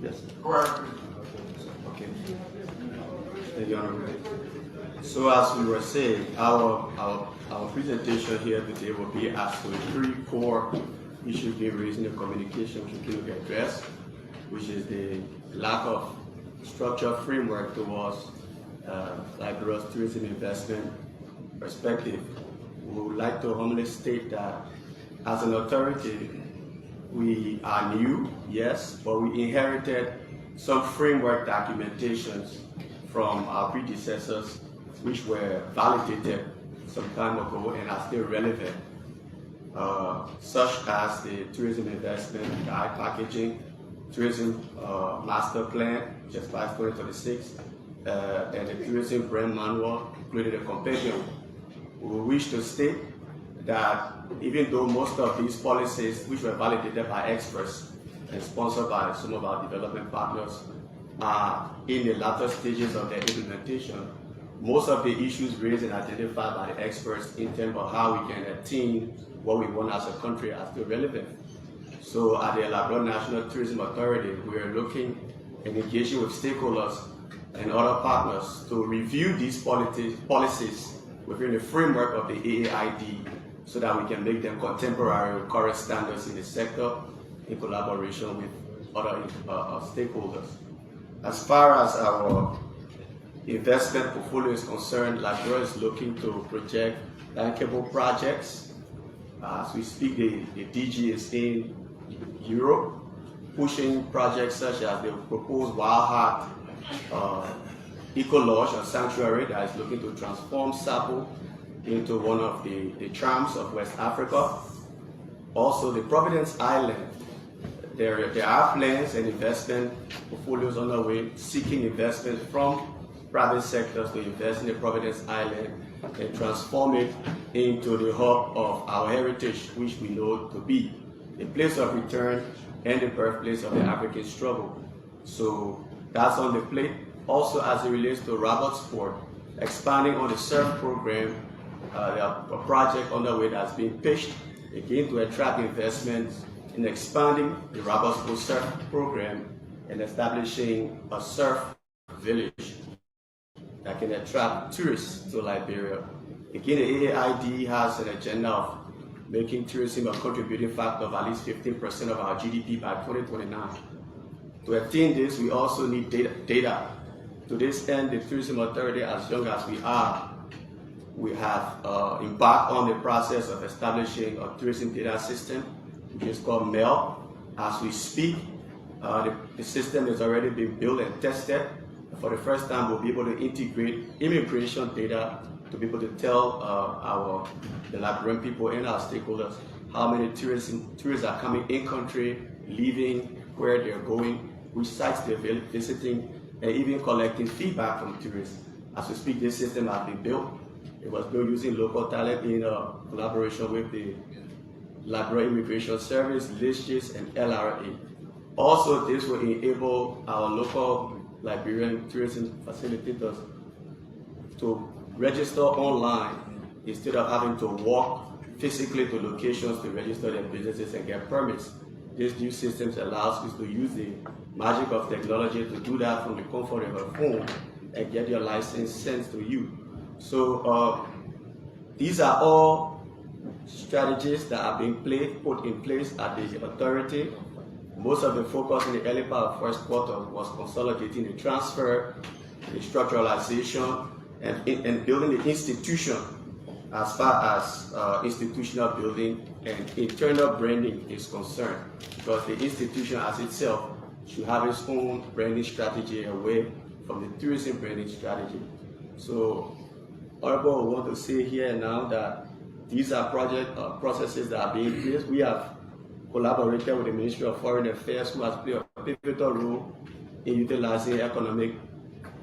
Yes.
Go ahead.
Okay. Thank you, Honorable. So as we were saying, our presentation here today will be as to three core issues being raised in the communication which we can address, which is the lack of structured framework towards Liberia's tourism investment perspective. We would like to humbly state that as an authority, we are new, yes, but we inherited some framework documentations from our predecessors, which were validated some time ago and are still relevant, such as the Tourism Investment Guide Packaging, Tourism Master Plan, which expires 2026, and the Tourism Brand Manual, including a compendium. We wish to state that even though most of these policies, which were validated by experts and sponsored by some of our development partners, are in the latter stages of their implementation, most of the issues raised and identified by the experts in terms of how we can attain what we want as a country are still relevant. So at the Labrador National Tourism Authority, we are looking and engaging with stakeholders and other partners to review these policies within the framework of the AAID so that we can make them contemporary with current standards in the sector in collaboration with other stakeholders. As far as our investment portfolio is concerned, Liberia is looking to project bankable projects. As we speak, the DG is in Europe, pushing projects such as the proposed Wild Heart Eco Lodge and Sanctuary that is looking to transform Sabo into one of the charms of West Africa. Also, the Providence Island there are plans and investment portfolios on the way, seeking investment from private sectors to invest in the Providence Island and transform it into the hub of our heritage, which we know to be a place of return and the birthplace of the African struggle. So that's on the plate. Also, as it relates to Robert Sport, expanding on the surf program, a project underway that's being pitched again to attract investments in expanding the Robert Sport surf program and establishing a surf village that can attract tourists to Liberia. Again, the AAID has an agenda of making tourism a contributing factor of at least 15% of our GDP by 2029. To attain this, we also need data. To this end, the Tourism Authority, as young as we are, we have embarked on the process of establishing a tourism data system, which is called MEL. As we speak, the system has already been built and tested. For the first time, we'll be able to integrate immigration data to be able to tell the Liberian people and our stakeholders how many tourists are coming in country, leaving, where they're going, which sites they're visiting, and even collecting feedback from tourists. As we speak, this system has been built. It was built using local talent in collaboration with the Liberia Immigration Service, LISGIS, and LRA. Also, this will enable our local Liberian tourism facilitators to register online instead of having to walk physically to locations to register their businesses and get permits. This new system allows you to use the magic of technology to do that from the comfort of your home and get your license sent to you. So these are all strategies that are being put in place at the authority. Most of the focus in the early part of first quarter was consolidating the transfer, the structuralization, and building the institution as far as institutional building and internal branding is concerned. Because the institution as itself should have its own branding strategy away from the tourism branding strategy. So, Honorable, we want to say here now that these are processes that are being placed. We have collaborated with the Ministry of Foreign Affairs, who has played a pivotal role in utilizing economic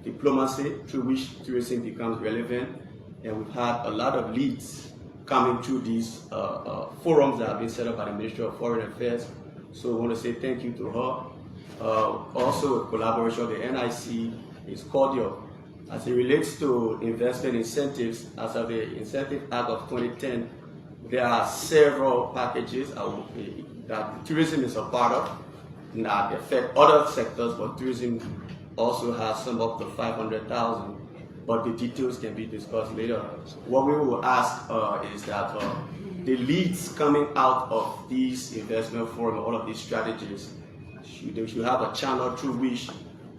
diplomacy through which tourism becomes relevant. And we've had a lot of leads coming through these forums that have been set up by the Ministry of Foreign Affairs. So we want to say thank you to her. Also, collaboration with the NIC is cordial. As it relates to investment incentives, as of the Incentive Act of 2010, there are several packages that tourism is a part of. Now, they affect other sectors, but tourism also has some up to 500,000. But the details can be discussed later. What we will ask is that the leads coming out of these investment forums, all of these strategies, they should have a channel through which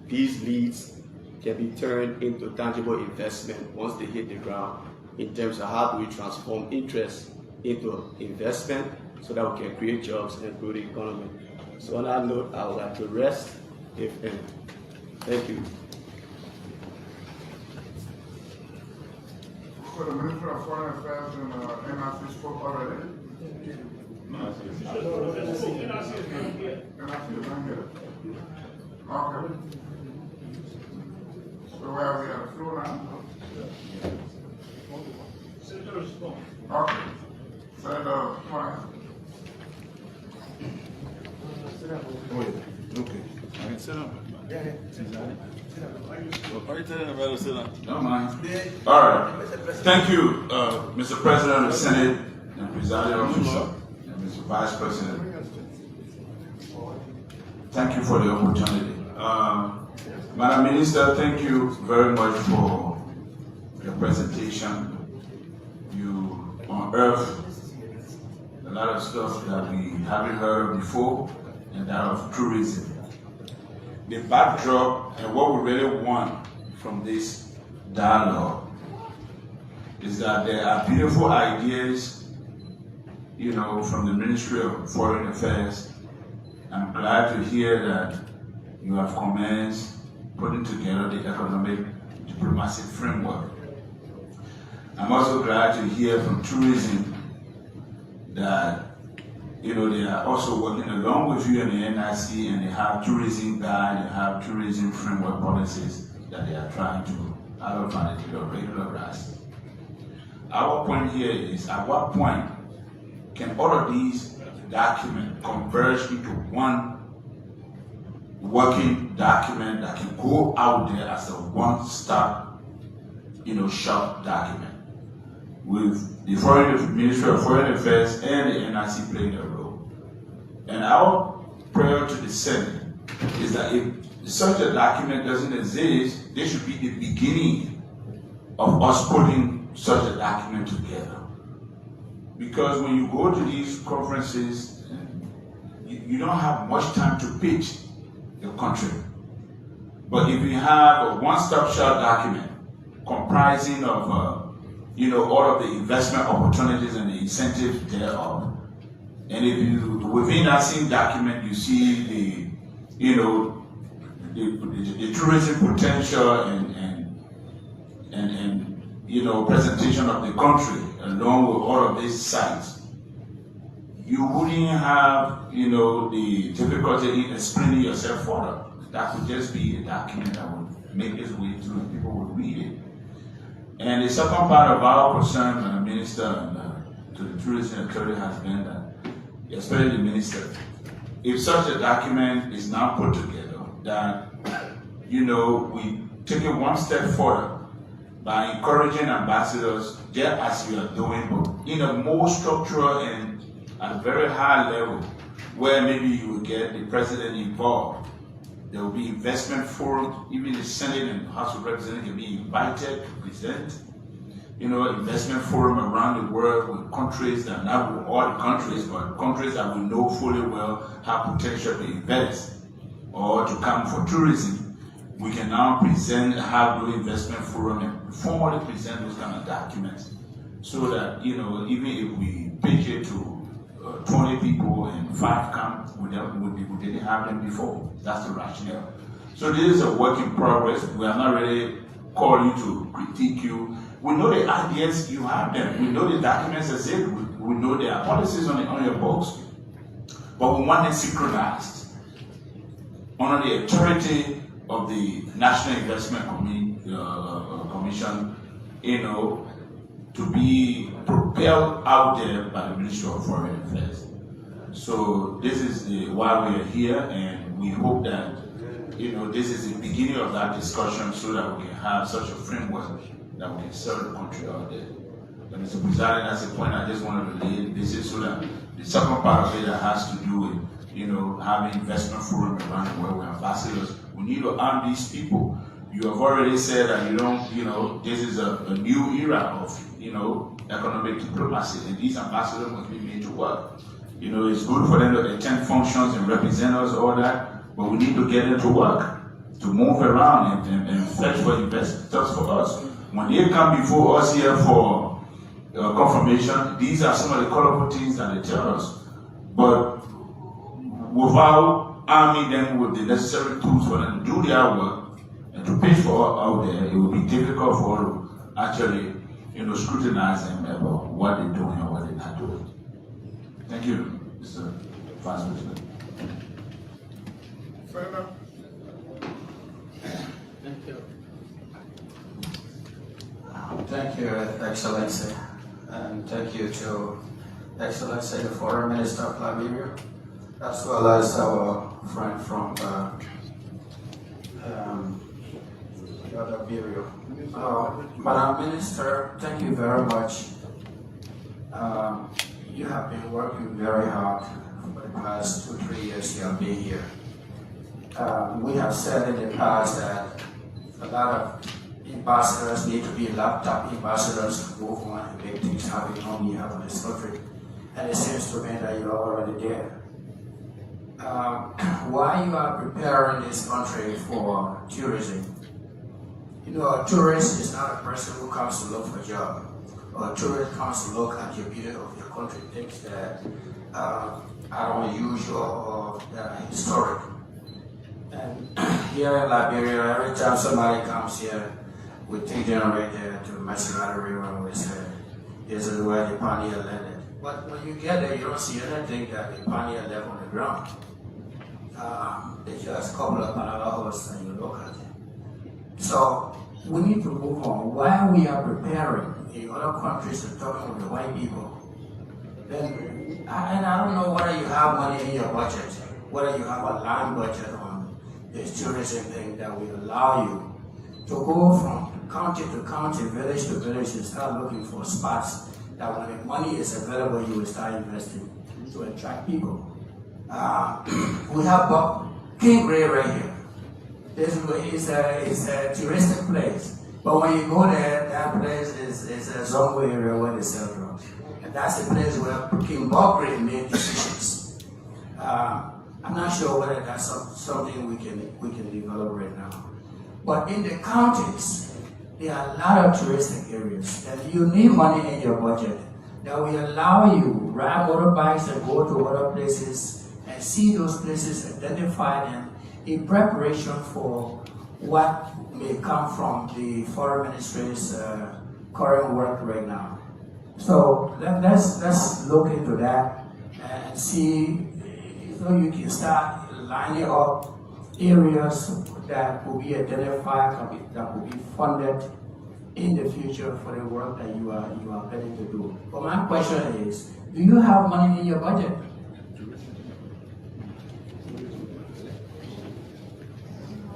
these leads can be turned into tangible investment once they hit the ground, in terms of how do we transform interest into investment so that we can create jobs and grow the economy. So on that note, I would like to rest, if any. Thank you.
So the Minister of Foreign Affairs and NIC spoke already? NIC is not here. Okay. So where are we at the floor now? Okay. Senator Klein.
Okay. I can sit up.
Don't mind. All right. Thank you, Mr. President of the Senate and Presiding Officer and Mr. Vice President. Thank you for the opportunity. Madam Minister, thank you very much for your presentation. You unearthed a lot of stuff that we haven't heard before, and that of tourism. The backdrop and what we really want from this dialogue is that there are beautiful ideas, from the Ministry of Foreign Affairs. I'm glad to hear that you have commenced putting together the economic diplomacy framework. I'm also glad to hear from tourism that
they are also working along with you and the NIC, and they have tourism guide, they have tourism framework policies that they are trying to regularize. Our point here is, at what point can all of these documents converge into one working document that can go out there as a one-stop, shop document, with the Ministry of Foreign Affairs and the NIC playing a role. And our prayer to the Senate is that if such a document doesn't exist, there should be the beginning of us putting such a document together. Because when you go to these conferences, you don't have much time to pitch your country. But if you have a one-stop shop document comprising of all of the investment opportunities and the incentives thereof, and if you, within that same document, you see the tourism potential and presentation of the country along with all of these sites, you wouldn't have the difficulty in explaining yourself further. That would just be a document that would make its way through and people would read it. And the second part of our concern, Minister, and to the Tourism Authority has been that, especially the Minister, if such a document is now put together, that we take it one step further by encouraging ambassadors, just as we are doing, but in a more structural and at a very high level, where maybe you will get the president involved. There will be investment forums, even the Senate and House of Representatives can be invited to present. Investment forum around the world with countries that, not with all the countries, but countries that we know fully well have potential to invest or to come for tourism. We can now have those investment forum and formally present those kind of documents, so that, even if we pitch it to 20 people and 5 come, we didn't have them before. That's the rationale. So this is a work in progress. We are not really calling you to critique you. We know the ideas, you have them. We know the documents exist. We know there are policies on your books. But we want them synchronized under the authority of the National Investment Commission, to be propelled out there by the Ministry of Foreign Affairs. So this is why we are here, and we hope that this is the beginning of that discussion, so that we can have such a framework that we can serve the country out there. And Mr. President, that's the point I just wanted to lay. This is so that the second part of it that has to do with having investment forum around the world with ambassadors. We need to arm these people. You have already said that this is a new era of economic diplomacy, and these ambassadors must be made to work. It's good for them to attend functions and represent us, all that, but we need to get them to work, to move around and fetch for investors for us. When they come before us here for confirmation, these are some of the colorful things that they tell us. But without arming them with the necessary tools for them to do their work and to pitch for out there, it will be difficult for actually scrutinize them about what they're doing or what they're not doing. Thank you, Mr. Vice President.
Thank you.
Thank you, Excellency, and thank you to Excellency, the Foreign Minister of Liberia, as well as our friend from the other bureau. Madam Minister, thank you very much. You have been working very hard for the past 2-3 years you have been here. We have said in the past that a lot of ambassadors need to be laptop ambassadors to move on and make things happen on behalf of this country. And it seems to me that you're already there. While you are preparing this country for tourism, a tourist is not a person who comes to look for a job. Or a tourist comes to look at your beauty of your country, things that are unusual or that are historic. And here in Liberia, every time somebody comes here, we take them right there to the Maserati River, and we say, this is where the pioneer landed. But when you get there, you don't see anything that the pioneer left on the ground. They just couple up another horse and you look at it. So we need to move on. While we are preparing in other countries and talking with the white people, then, and I don't know whether you have money in your budget, whether you have a land budget on this tourism thing that will allow you to go from county to county, village to village, and start looking for spots that when the money is available, you will start investing to attract people. We have King Gray right here. This is a touristic place, but when you go there, that place is a Zongo area where they sell drugs, and that's the place where King Bob Gray made decisions. I'm not sure whether that's something we can develop right now, but in the counties, there are a lot of touristic areas, and you need money in your budget that will allow you to ride motorbikes and go to other places and see those places, identify them in preparation for what may come from the foreign ministry's current work right now. So let's look into that and see if you can start lining up areas that will be identified, that will be funded in the future for the work that you are planning to do. But my question is, do you have money in your budget?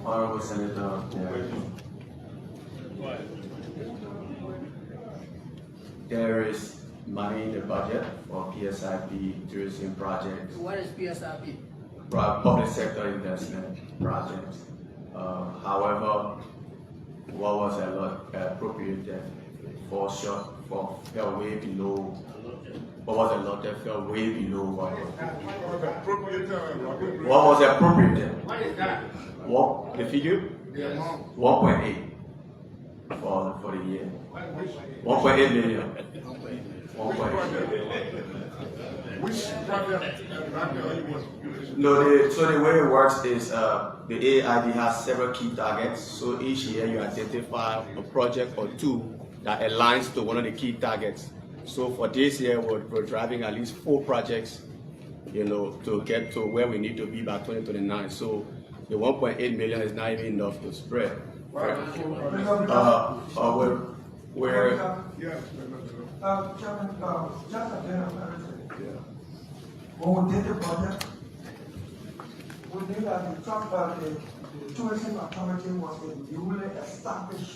Honorable Senator, there is money in the budget for PSIP tourism projects.
What is PSIP?
Public sector investment projects. However, what was appropriated fell way below. What was allotted fell way below what was appropriated.
What is that?
What the figure? 1.8 for the year. 1.8 million. 1.8.
Which project?
No, so the way it works is the AID has several key targets. So each year you identify a project or two that aligns to one of the key targets. So for this year, we're driving at least 4 projects, to get to where we need to be by 2029. So the 1.8 million is not even enough to spread. Right?
Chairman, just a general when we did the budget, we knew that the tourism authority was a newly established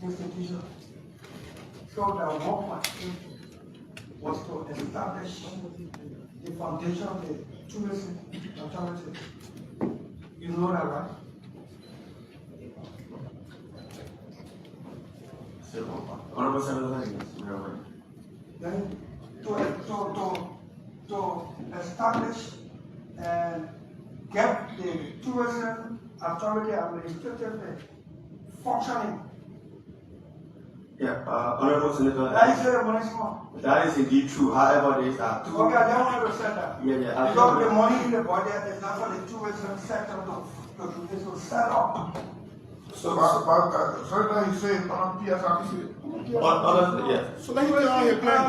institution. So the 1.8 was to establish the foundation of the tourism authority. You know that, right?
Honorable Senator,
Then to establish and get the tourism authority administratively functioning.
Yeah, Honorable Senator.
That is the money small.
That is indeed true. However, these are two.
Okay, I don't want to say that.
Yeah.
Because the money in the budget is not for the tourism sector to set up.
So, Senator, he said on PSRP.
Yeah.
So let me tell you plan.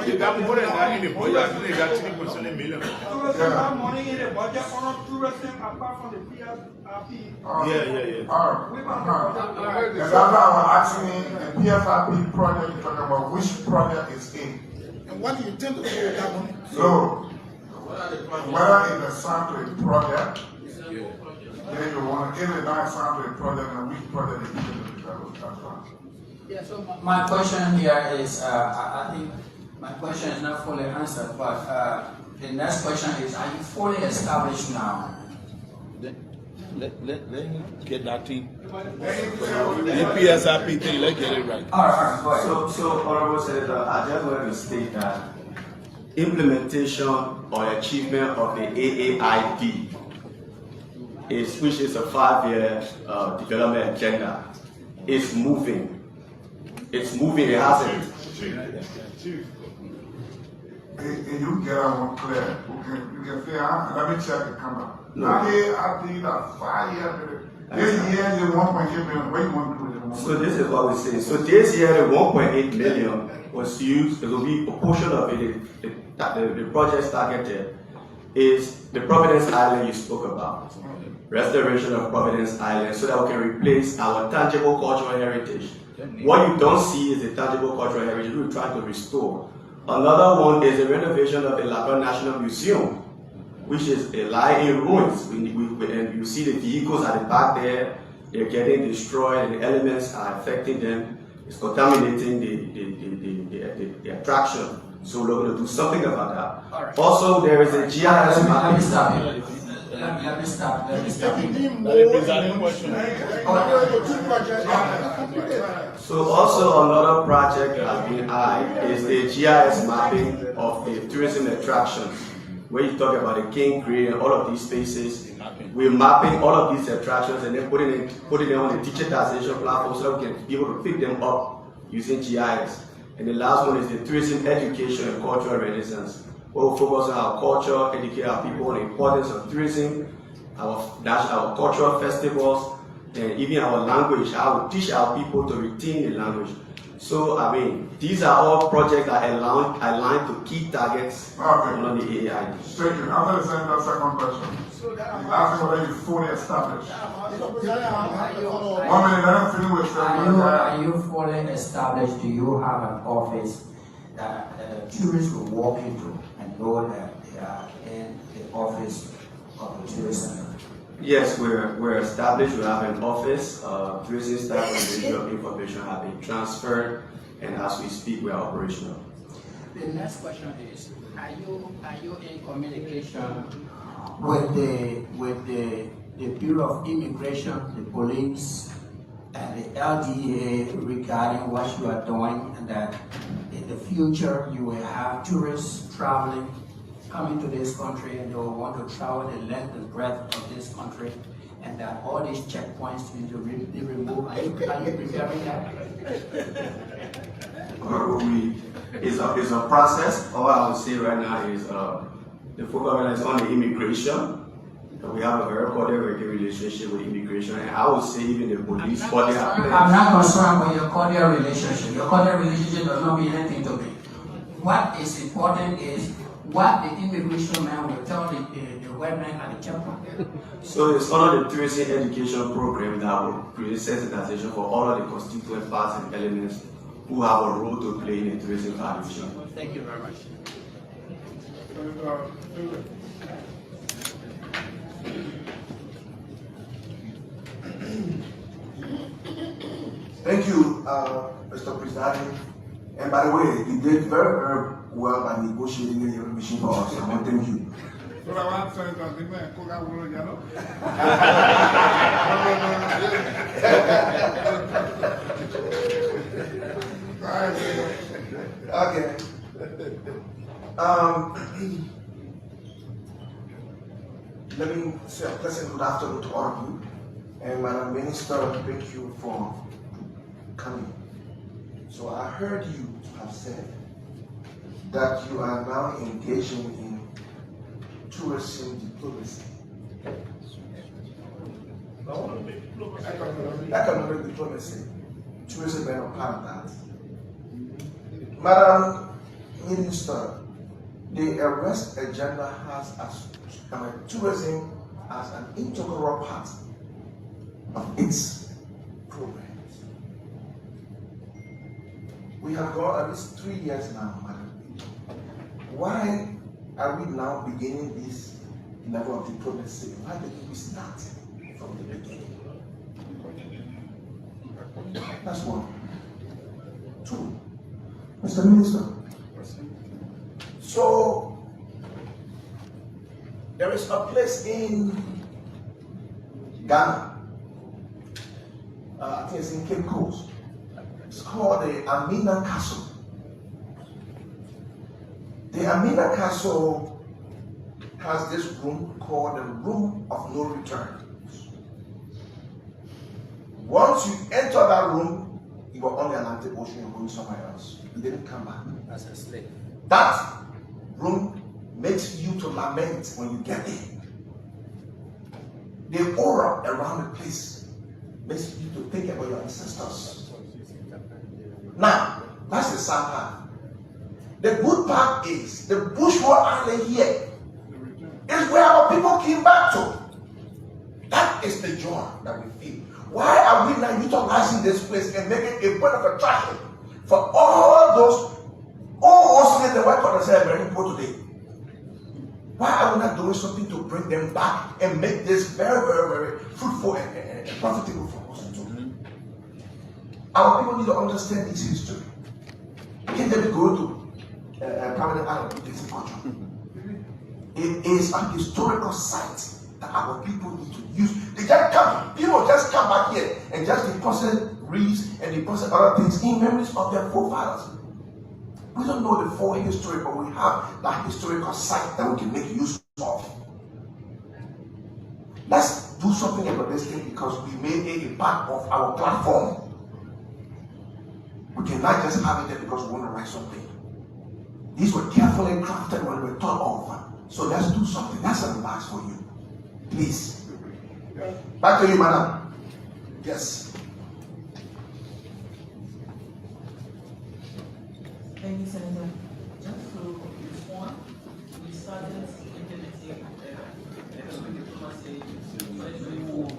You got more than that in the budget. I think they got 3.7 million. Tourism have money in the budget on tourism apart from the PSRP.
Yeah. All right. And that's why I was asking the PSRP project, you're talking about which project is in. And what do you intend to do with that money? So, whether it's assigned to a project, then you want to give it not assigned to a project, and which project is in the development. That's right.
Yeah, so my question here is, I think my question is not fully answered, but the next question is, are you fully established now?
Let me get that thing. The PSRP thing, let's get it right.
All right, go ahead.
So, Honorable Senator, I just want to state that implementation or achievement of the AAID which is a 5-year development agenda, is moving. It's moving, it hasn't.
And you get one clear. You can say, let me check the camera. Now, I did a 5 year. This year, you 1.8 million. Where you want to do it?
So this is what we say. So this year, the 1.8 million was used. It will be a portion of it. the projects targeted is the Providence Island you spoke about. Restoration of Providence Island so that we can replace our tangible cultural heritage. What you don't see is the tangible cultural heritage we're trying to restore. Another one is the renovation of the Labrador National Museum, which is lying in ruins. And you see the vehicles at the back there, they're getting destroyed and the elements are affecting them. It's contaminating the attraction. So we're going to do something about that.
Right.
Also, there is a GIS
Let me stop you. Let me stop
So also another project that has been high is the GIS mapping of the tourism attractions, where you talk about the King Grey and all of these spaces. We're mapping all of these attractions and then putting them on the digitization platform so that we can be able to pick them up using GIS. And the last one is the tourism education and cultural renaissance. We'll focus on our culture, educate our people on the importance of tourism, our cultural festivals, and even our language, how we teach our people to retain the language. So, I mean, these are all projects that are aligned to key targets on the AID.
Thank you. I'm going to send that second question. Asking whether you're fully established. 1 minute, I'm finished with
Are you fully established? Do you have an office that tourists will walk into and know that they are in the office of the tourist center?
Yes, we're established. We have an office. Tourism staff and digital information have been transferred, and as we speak, we are operational.
The next question is: Are you in communication with the Bureau of Immigration, the police, and the LDA regarding what you are doing, and that in the future you will have tourists traveling, coming to this country, and they will want to travel the length and breadth of this country, and that all these checkpoints need to be removed? Are you preparing that?
It's a process. All I would say right now is the focus is on the immigration. We have a very cordial working relationship with immigration, and I would say even the police.
I'm not concerned with your cordial relationship. Your cordial relationship does not mean anything to me. What is important is what the immigration man will tell the white man at the checkpoint.
So it's under the tourism education program that will create sensitization for all of the constituent parts and elements who have a role to play in the tourism valuation.
Thank you very much.
Thank you, Mr. President. And by the way, you did very, very well by negotiating the machine for us. I want to thank you. Okay. Let me say a pleasant good afternoon to all of you. And Madam Minister, thank you for coming. So I heard you have said that you are now engaging in tourism diplomacy. Economic diplomacy. Tourism is not part of that. Madam Minister, the Arrest agenda has tourism as an integral part of its programs. We have gone at least 3 years now, madam. Why are we now beginning this level of diplomacy? Why didn't we start from the beginning? That's one. Two, Mr. Minister. So, there is a place in Ghana, I think it's in Cape Coast. It's called the Amina Castle. The Amina Castle has this room called the Room of No Return. Once you enter that room, you are on the Atlantic Ocean, you're going somewhere else. You didn't come back.
As a slave.
That room makes you to lament when you get there. The aura around the place makes you to think about your ancestors. Now, that's the sad part. The good part is the Bushwood Island here is where our people came back to. That is the joy that we feel. Why are we not utilizing this place and making a point of attraction for all those in the white corner celebrating people today? Why are we not doing something to bring them back and make this very, very, very fruitful and profitable for us? Our people need to understand this history. We can't just go to Permanent Island with this culture. It is a historical site that our people need to use. They just come, people just come back here and just deposit wreaths and deposit other things in memories of their forefathers. We don't know the full history, but we have that historical site that we can make use of. Let's do something about this thing because we made it a part of our platform. We cannot just have it there because we want to write something. These were carefully crafted when we were thought of. So let's do something. That's an advice for you. Please. Back to you, madam. Yes.
Thank you, Senator. Just to respond, we started implementing economic diplomacy in 2024,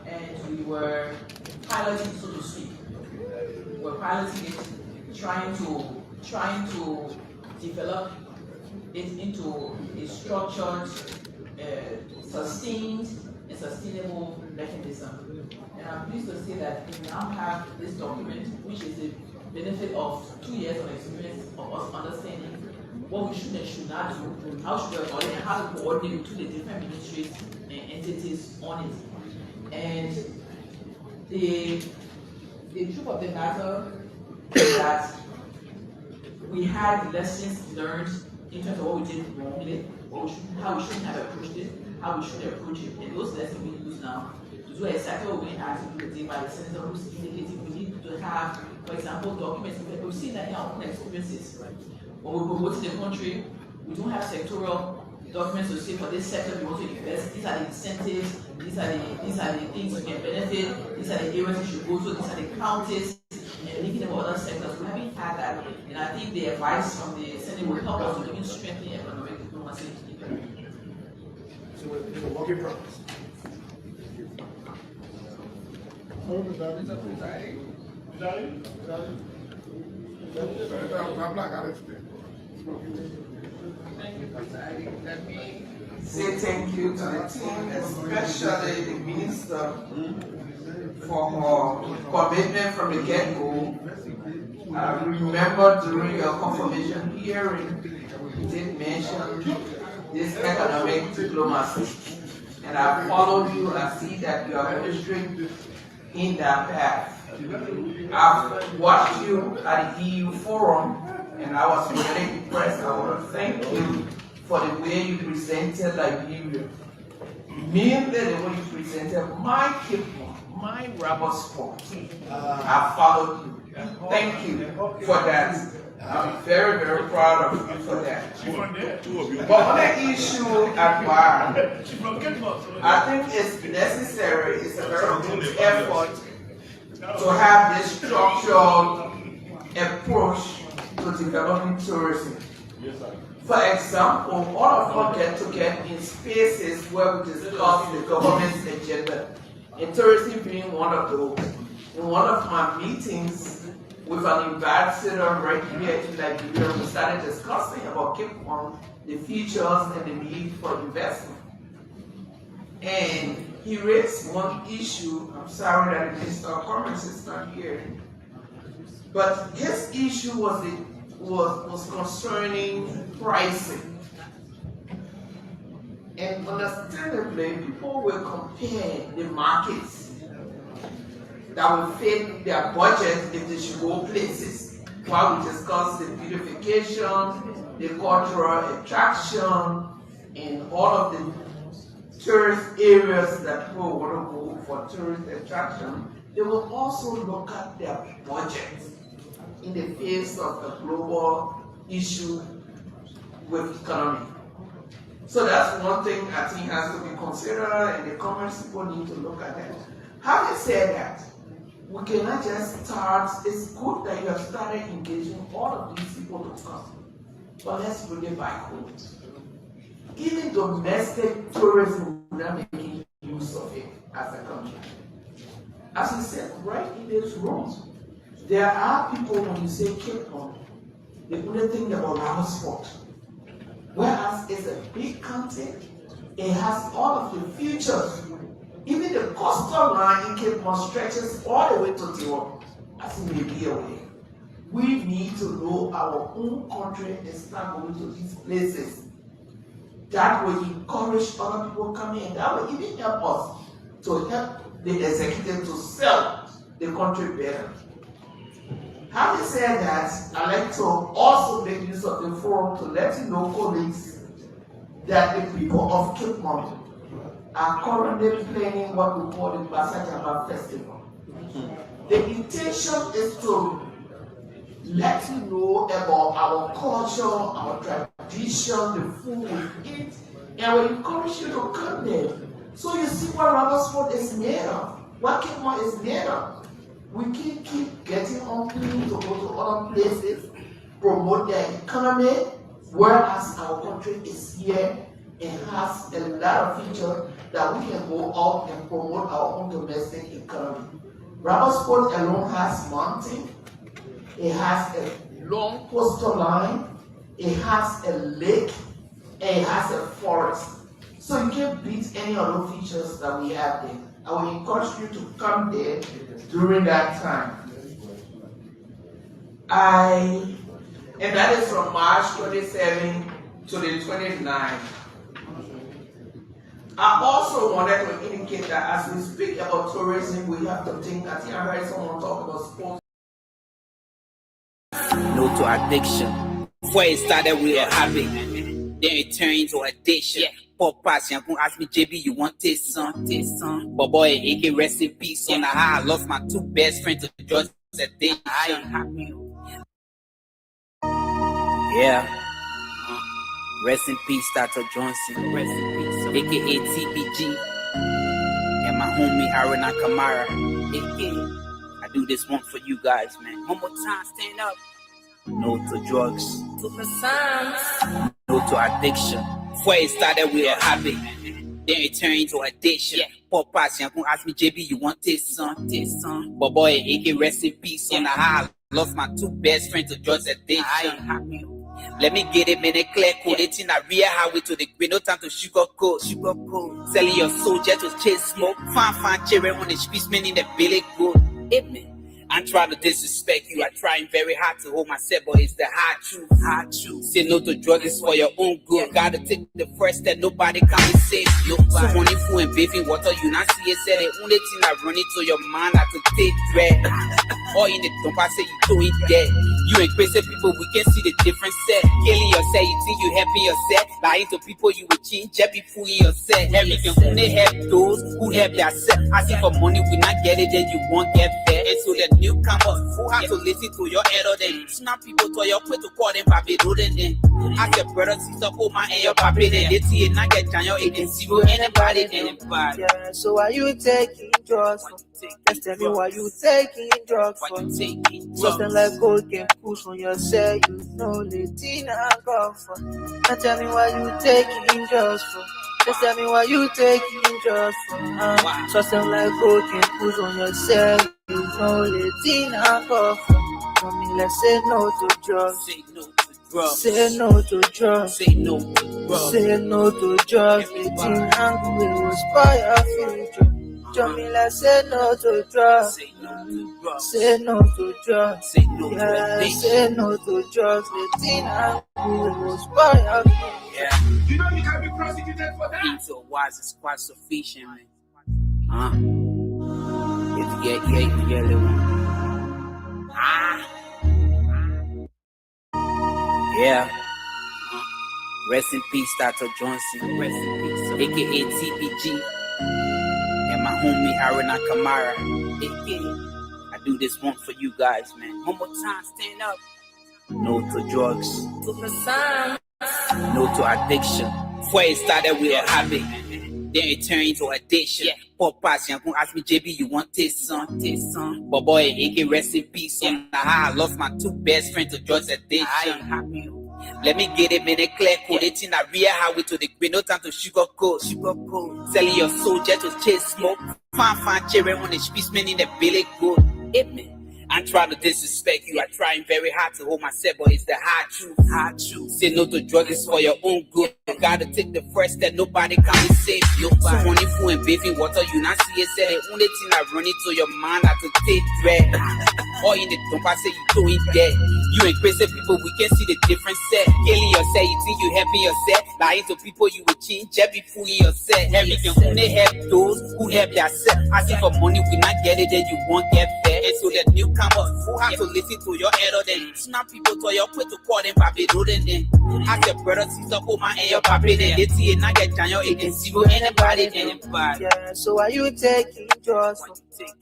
and we were piloting, so to speak. We were piloting it, trying to develop it into a structured, sustained, and sustainable mechanism. And I'm pleased to say that we now have this document, which is a benefit of 2 years of experience of us understanding what we should and should not do, how should we avoid it, and how to coordinate between the different ministries and entities on it. And the truth of the matter is that we had lessons learned in terms of what we did wrongly, how we shouldn't have approached it, how we should approach it, and those lessons we use now to do exactly what we asked to do today by the senator who's indicating we need to have, for example, documents. We've seen that in our own experiences. When we promote the country, we don't have sectoral documents to say for this sector we want to invest. These are the incentives. These are the things you can benefit. These are the areas you should go to. These are the counties, and linking them with other sectors. We haven't had that, and I think the advice from the Senate will help us to even strengthen economic diplomacy.
So it's a work in progress.
Let me say thank you to the team, especially the minister for her commitment from the get-go. I remember during your confirmation hearing, you did mention this economic diplomacy. And I followed you and I see that you are ministering in that path. I've watched you at the EU Forum and I was really impressed. I want to thank you for the way you presented Liberia. Mainly the way you presented my Cape Horn, my rubber sport. I followed you. Thank you for that. I'm very, very proud of you for that. But on the issue at bar, I think it's necessary, it's a very good effort to have this structured approach to developing tourism. For example, all of us get together in spaces where we discuss the government's agenda, and tourism being one of those. In one of my meetings with an ambassador right here in Liberia, we started discussing about Cape Horn, the features and the need for investment. And he raised one issue. I'm sorry that the Minister of Commerce is not here. But his issue was concerning pricing. And understandably, people will compare the markets that will fit their budget if they should go places. While we discuss the beautification, the cultural attraction, and all of the tourist areas that people want to go for tourist attraction, they will also look at their budget in the face of the global issue with economy. So that's one thing I think has to be considered, and the commerce people need to look at that. Having said that,
we cannot just start. It's good that you have started engaging all of these people to come, but let's bring it back home. Even domestic tourism, we're not making use of it as a country. As we said right in this room, there are people when you say Cape Town, they only think about Ramos. Whereas it's a big country, it has all of the features. Even the coastal line in Cape Town stretches all the way to Tiwa, as you may be aware. We need to know our own country and start going to these places. That will encourage other people coming in. That will even help us to help the executive to sell the country better. Having said that, I'd like to also make use of the forum to let you know, colleagues, that the people of Cape Town are currently planning what we call the Basajaba Festival. The intention is to let you know about our culture, our tradition, the food we eat, and we encourage you to come there. So you see what Ramos is made of, what Cape Town is made of. We can keep getting on people to go to other places, promote their economy, whereas our country is here and has a lot of features that we can go out and promote our own domestic economy. Ramos alone has mountain, it has a long coastal line, it has a lake, and it has a forest. So you can't beat any of those features that we have there. I will encourage you to come there during that time. And that is from March 27 to the 29th. I also wanted to indicate that as we speak about tourism, we have to think, I think I heard someone talk about sports.
No to addiction. Before it started with a habit, then it turned into addiction. Pop pass, you gonna ask me, JB, you want this son? But boy, it can rest in peace. On how I lost my two best friends to drugs addiction. Yeah. Rest in peace, Dr. Johnson. Rest in peace, aka TBG. And my homie Aaron Kamara. aka I do this one for you guys, man. One more time, stand up. No to drugs. To the signs. No to addiction. Before it started with a habit, then it turned into addiction. Pop pass, you gonna ask me, JB, you want this son? But boy, it can rest in peace. On how I lost my two best friends to drugs addiction. Let me get it, man, clear code. It's in a real highway to the green. No time to sugarcoat. Selling your soul just to chase smoke. Fine, cherry on the streets, man, in the village good. I'm trying to disrespect you. I'm trying very hard to hold myself, but it's the hard truth. Say no to drugs, it's for your own good. Gotta take the first step, nobody can be safe. Yo, so money, food, and bathing water, you not see it. Say the only thing that run into your mind are to take dread. Or in the dump, I say you doing dead. You ain't crazy people, we can see the difference set. Killing yourself, you think you helping yourself. Lying to people, you will change, just be fooling yourself. Everything only help those who help themselves. Asking for money, we not get it, then you won't get fed. And so the newcomers who have to listen to your elder, then snap people to your way to call them papi, do then. Ask your brother, sister, Oma, and your papi, then they see it, not get Janyo, it can see anybody.
Yeah, so why you taking drugs for? Just tell me why you taking drugs for. Something like gold can push on yourself, you know the thing I go for. Now tell me why you taking drugs for. Just tell me why you taking drugs for. Something like gold can push on yourself, you know the thing I go for. For me, let's say no to drugs. Say no to drugs. Say no to drugs. Say no to drugs. The thing angry will spoil your future. Jamila, say no to drugs. Say no to drugs. Say no to drugs. Say no to drugs. The thing angry will spoil your future.
You know you can be prosecuted for that. Being so wise is quite sufficient, man. If you get yellow one. Yeah. Rest in peace, Dr. Johnson. Rest in peace, aka TBG. And my homie Aaron Kamara. aka I do this one for you guys, man. One more time, stand up. No to drugs. To the signs. No to addiction. Before it started with a habit, then it turned into addiction. Pop pass, you ask me, JB, you want taste son? But boy, AK rest in peace. On I lost my two best friends to drugs addiction. Let me get it, minute clear code. It's in a real highway to the green, no time to sugarcoat. Selling your soul just to chase smoke. Fine, cherry on the spaceman in the billy good. It me. I'm trying to disrespect you. I'm trying very hard to hold myself, but it's the hard truth. Say no to drugs is for your own good. You gotta take the first step. Nobody can save you. So money, food, and bathing water. You not see it. Say the only thing I run into your mind are to take dread. Or in the dump, I say you doing dead. You ain't crazy people, we can see the difference set. Killing yourself, you think you helping yourself. Lying to people, you will change every fool in yourself. Everything only help those who help themselves. Asking for money, we not get it, then you won't get fair. And so the newcomers who have to listen to your elder, then snap people to your quick to call them papi, do then. Ask your brother, sister, Oma, and your papi, then they see it, not get down your agency, anybody.
Yeah, so are you taking drugs for?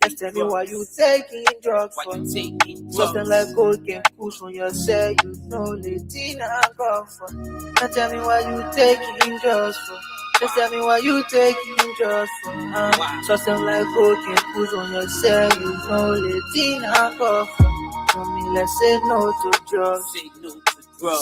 Just tell me why you taking drugs for. Something like gold can push on yourself, you know, Latina go for. Now tell me why you taking drugs for. Just tell me why you taking drugs for. Something like gold can push on yourself, you know, Latina go for. Tell me, let's say no to drugs.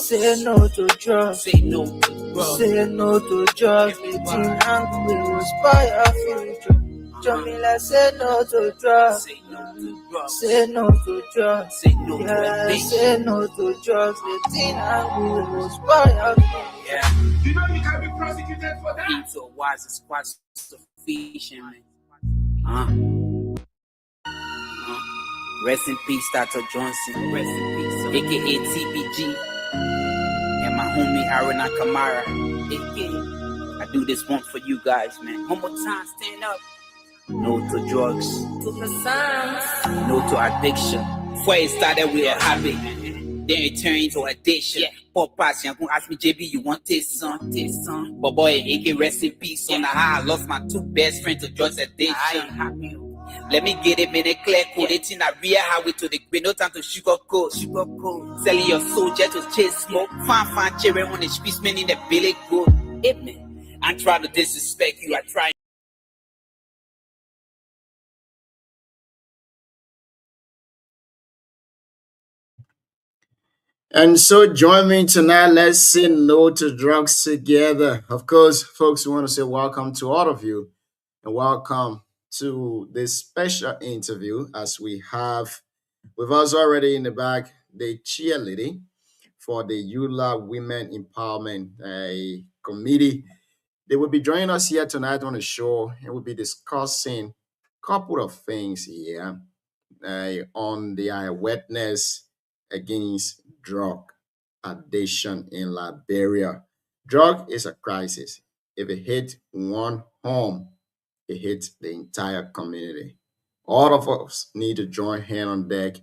Say no to drugs. Say no to drugs. Say no to drugs. Latina will inspire future. Jamila say no to drugs. Say no to drugs. Say no to drugs. Say no to drugs. Latina will inspire future.
Yeah.
You know you can be prosecuted for that.
It's so wise, it's quite sufficient, man. Rest in peace, Dr. Johnson. Rest in peace, aka TPG. And my homie Aaron Nakamara. aka I do this one for you guys, man. One more time, stand up. No to drugs. To the signs. No to addiction. Before it started with a habit, then it turned into addiction. Pop pass, you ask me, JB, you want taste son? But boy, AK rest in peace. On I lost my two best friends to drugs addiction. Let me get it, minute clear code. It's in a real highway to the green, no time to sugarcoat. Selling your soul just to chase smoke. Fine, cherry on the spaceman in the billy good. It me. I'm trying to disrespect you. I try.
And so join me tonight. Let's say no to drugs together. Of course, folks, we want to say welcome to all of you and welcome to this special interview as we have with us already in the back the cheerleader for the EULA Women Empowerment Committee. They will be joining us here tonight on the show and we'll be discussing a couple of things here on the awareness against drug addiction in Liberia. Drug is a crisis. If it hits one home, it hits the entire community. All of us need to join hand on deck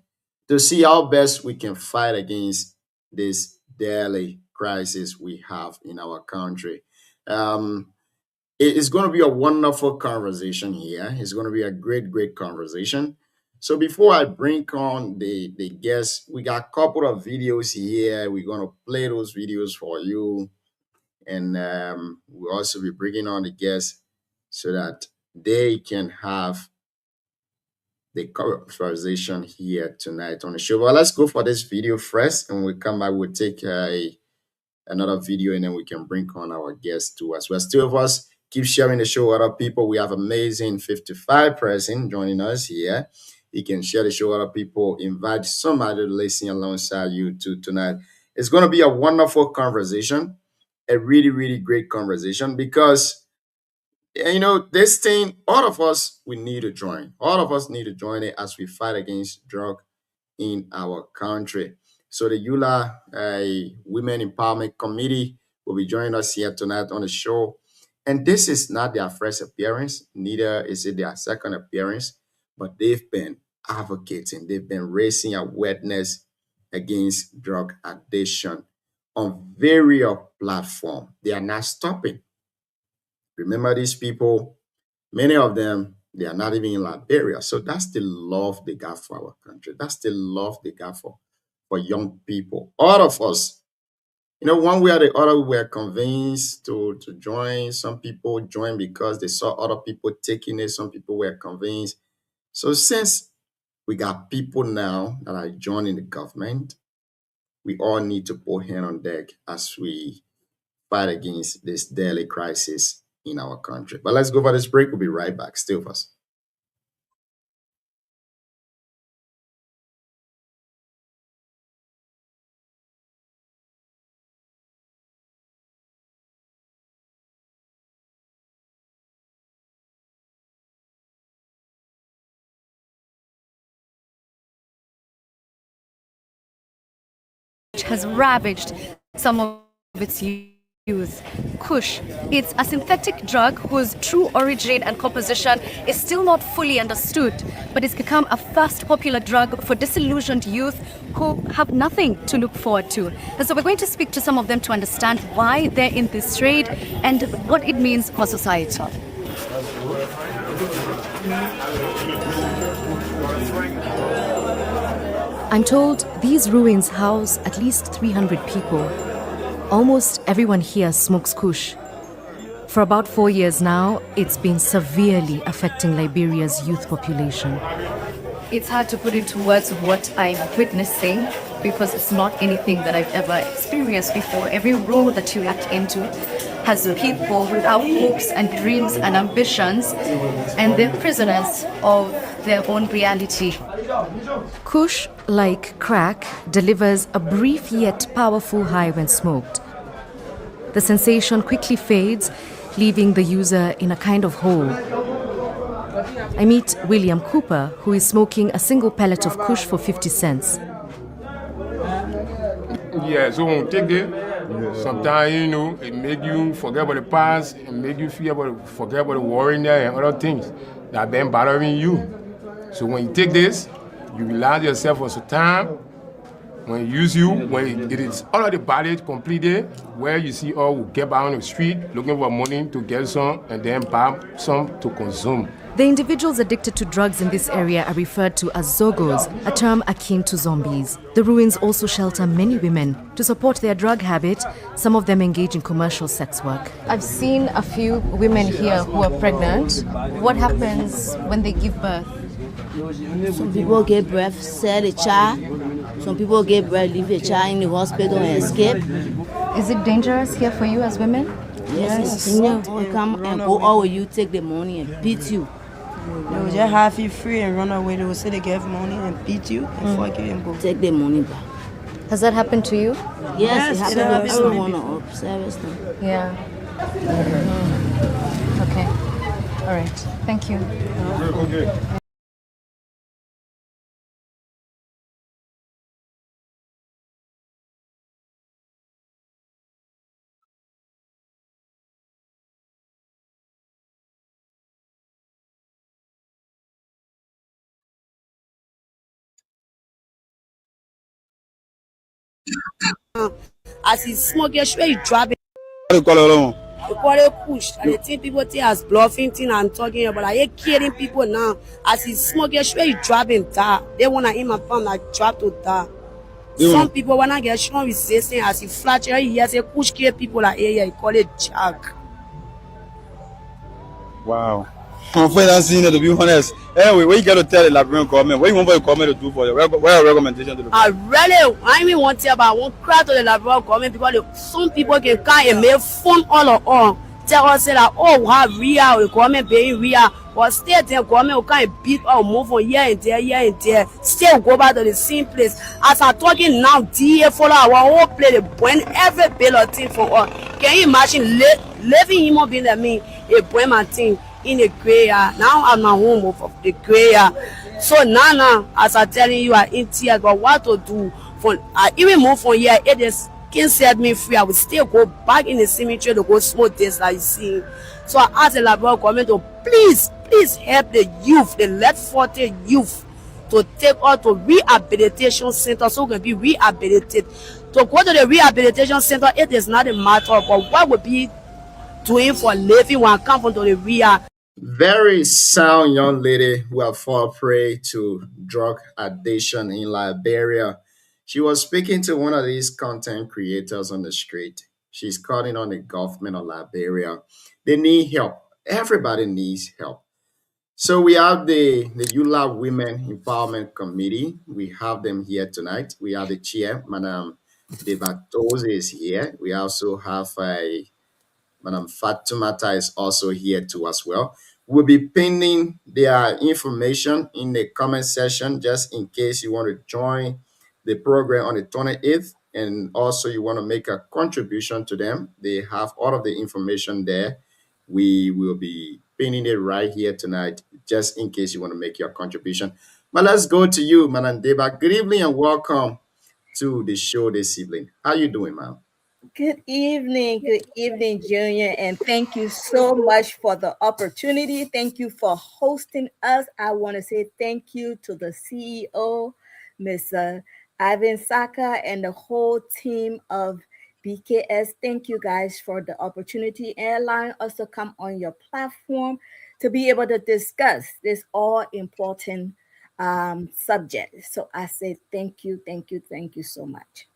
to see how best we can fight against this deadly crisis we have in our country. It is going to be a wonderful conversation here. It's going to be a great conversation. So before I bring on the guests, we got a couple of videos here. We're going to play those videos for you. And we'll also be bringing on the guests so that they can have the conversation here tonight on the show. But let's go for this video first. And when we come back, we'll take another video and then we can bring on our guests too as well. Two of us keep sharing the show with other people. We have amazing 55 person joining us here. You can share the show with other people. Invite somebody to listen alongside you too tonight. It's going to be a wonderful conversation, a really great conversation because, you know, this thing, all of us, we need to join. All of us need to join it as we fight against drug in our country. So the EULA Women Empowerment Committee will be joining us here tonight on the show. And this is not their first appearance, neither is it their second appearance, but they've been advocating, they've been raising awareness against drug addiction on various platforms. They are not stopping. Remember these people, many of them, they are not even in Liberia. So that's the love they got for our country. That's the love they got for young people. All of us One way or the other, we were convinced to join. Some people joined because they saw other people taking it. Some people were convinced. So since we got people now that are joining the government, we all need to put hand on deck as we fight against this daily crisis in our country. But let's go for this break. We'll be right back. Stay with us.
Has ravaged some of its youth. Kush, it's a synthetic drug whose true origin and composition is still not fully understood, but it's become a fast popular drug for disillusioned youth who have nothing to look forward to. And so we're going to speak to some of them to understand why they're in this trade and what it means for society. I'm told these ruins house at least 300 people. Almost everyone here smokes kush. For about 4 years now, it's been severely affecting Liberia's youth population. It's hard to put into words what I'm witnessing because it's not anything that I've ever experienced before. Every room that you walk into has people without hopes and dreams and ambitions, and they're prisoners of their own reality. Kush, like crack, delivers a brief yet powerful high when smoked. The sensation quickly fades, leaving the user in a kind of hole. I meet William Cooper, who is smoking a single pellet of kush for 50 cents.
Yeah, so when you take it, sometimes, it make you forget about the past, it make you forget about the war in there and other things that have been bothering you. So when you take this, you relax yourself for some time. When it use you, when it is already bodied completed, where you see all who get out on the street looking for money to get some and then buy some to consume.
The individuals addicted to drugs in this area are referred to as zogos, a term akin to zombies. The ruins also shelter many women. To support their drug habit, some of them engage in commercial sex work. I've seen a few women here who are pregnant. What happens when they give birth?
Some people give birth, sell a child. Some people give birth, leave a child in the hospital and escape.
Is it dangerous here for you as women?
Yes, it's they come and go out with you, take the money and beat you.
They will just have you free and run away. They will say they give money and beat you and fuck you and go.
Take the money back.
Has that happened to you?
Yes, it happened to everyone of service.
Yeah. Okay. All right. Thank you.
Okay.
As he smoke, you sure you drop it.
What do you call it?
You call it push. And the thing people think as bluffing thing and talking about, I hate killing people now. As he smoke, you sure you drop and die. They wanna him and pound like drop to die. Some people wanna get strong with saying as he flash here, he has a push kill people like here, he call it jack.
Wow. I'm afraid I'm seeing it, to be honest. Anyway, what you got to tell the Liberian government? What you want for the government to do for you? What are your recommendations to the government?
I even want to tell about one cry to the Liberian government because some people can come and make fun all on. Tell us that, oh, how real the government being real. But still, the government will come and beat or move from here and there, Still go back to the same place. As I'm talking now, DA follow our whole play, they burn every bill of thing for us. Can you imagine living human being like me, a burn my thing in a gray area? Now I'm at home of the gray area. So now, as I'm telling you, I in tears, but what to do? I even move from here, it is can't set me free. I will still go back in the cemetery to go smoke this like you see. So I asked the Liberian government to please help the youth, the left 40 youth, to take us to rehabilitation center so we can be rehabilitated. To go to the rehabilitation center, it is not a matter of what would be doing for living when I come from the rehab.
Very sound young lady who have fallen prey to drug addiction in Liberia. She was speaking to one of these content creators on the street. She's calling on the government of Liberia. They need help. Everybody needs help. So we have the ULA Women Empowerment Committee. We have them here tonight. We have the chair, Madam Debatose is here. We also have Madam Fatumata is also here too as well. We'll be pinning their information in the comment section just in case you want to join the program on the 28th and also you want to make a contribution to them. They have all of the information there. We will be pinning it right here tonight just in case you want to make your contribution. But let's go to you, Madam Deba. Good evening and welcome to the show this evening. How you doing, ma'am?
Good evening, Junior, and thank you so much for the opportunity. Thank you for hosting us. I want to say thank you to the CEO, Mr. Ivan Saka, and the whole team of BKS. Thank you guys for the opportunity and allowing us to come on your platform to be able to discuss this all important subject. So I say thank you so much.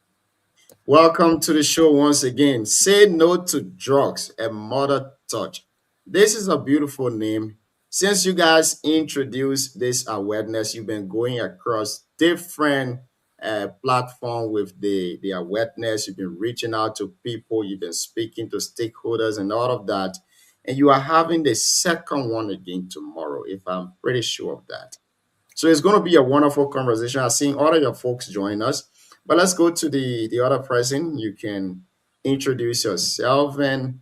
Welcome to the show once again. Say No to Drugs, a Mother Touch. This is a beautiful name. Since you guys introduced this awareness, you've been going across different platforms with the awareness. You've been reaching out to people. You've been speaking to stakeholders and all of that. And you are having the second one again tomorrow, if I'm pretty sure of that. So it's going to be a wonderful conversation. I've seen all of your folks join us. But let's go to the other person. You can introduce yourself and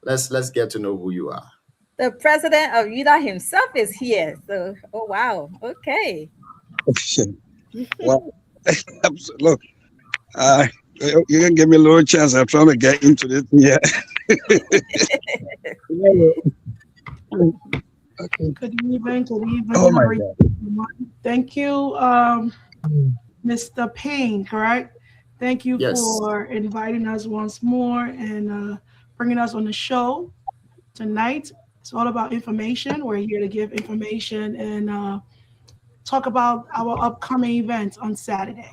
let's get to know who you are.
The president of UDA himself is here. So, oh wow, okay.
Well, look, you can give me a little chance. I'm trying to get into this. Yeah.
Okay. Good evening.
Oh my God.
Thank you, Mr. Payne, correct? Thank you for inviting us once more and bringing us on the show tonight. It's all about information. We're here to give information and talk about our upcoming event on Saturday.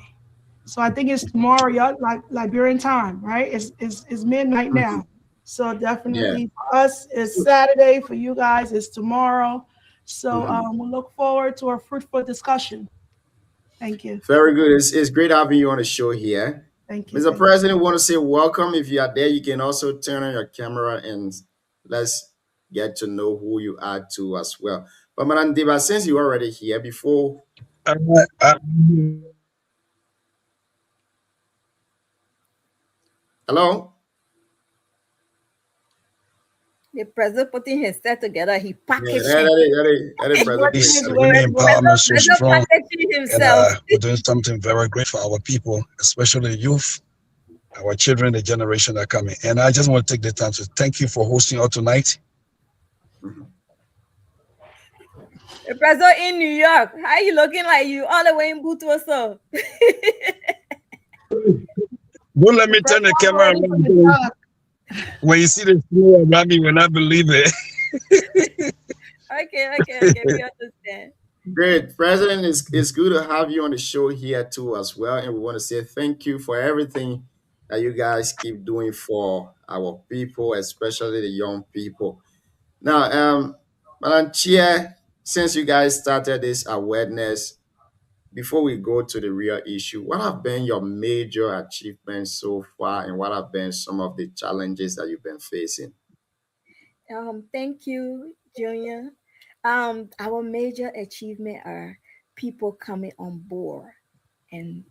So I think it's tomorrow, like Liberian time, right? It's midnight now. So definitely for us, it's Saturday. For you guys, it's tomorrow. So we'll look forward to a fruitful discussion. Thank you.
Very good. It's great having you on the show here.
Thank you.
Mr. President, want to say welcome. If you are there, you can also turn on your camera and let's get to know who you are too as well. But Madam Deba, since you're already here, before... Hello?
The president putting his set together, he packaged
empowerment so strong.
himself.
And, we're doing something very great for our people, especially the youth, our children, the generation that are coming. And I just want to take the time to thank you for hosting us tonight.
The president in New York, how you looking like you all the way in Butuoso?
Don't let me turn the camera around. When you see the snow around me, when I believe it.
Okay, we understand.
Great. President, it's good to have you on the show here too as well. And we want to say thank you for everything that you guys keep doing for our people, especially the young people. Now, Madam Chair, since you guys started this awareness, before we go to the real issue, what have been your major achievements so far and what have been some of the challenges that you've been facing?
Thank you, Junior. Our major achievement are people coming on board and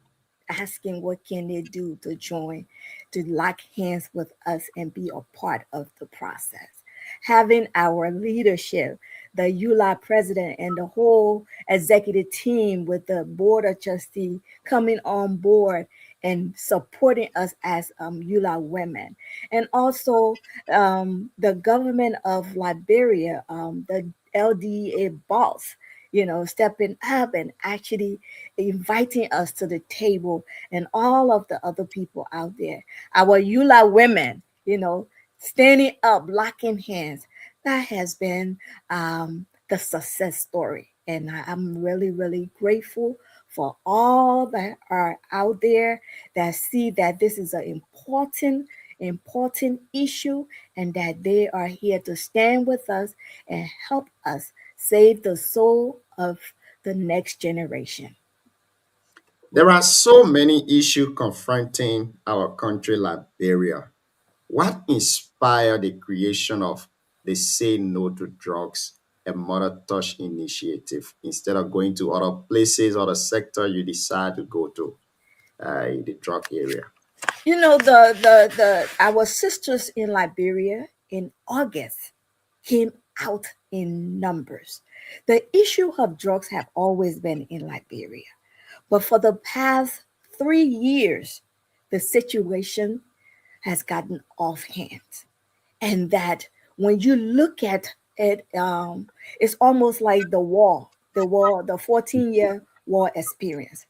asking what can they do to join, to lock hands with us and be a part of the process. Having our leadership, the ULA president and the whole executive team with the board of trustees coming on board and supporting us as ULA women. And also the government of Liberia, the LDA boss, stepping up and actually inviting us to the table, and all of the other people out there, our ULA women, standing up, locking hands. That has been the success story. And I'm really, really grateful for all that are out there that see that this is an important issue, and that they are here to stand with us and help us save the soul of the next generation.
There are so many issues confronting our country, Liberia. What inspired the creation of the Say No to Drugs and Mother Touch initiative instead of going to other places, other sector you decide to go to the drug area?
You know, our sisters in Liberia in August came out in numbers. The issue of drugs have always been in Liberia, but for the past 3 years, the situation has gotten off hand. And that when you look at it, it's almost like the 14-year war experience.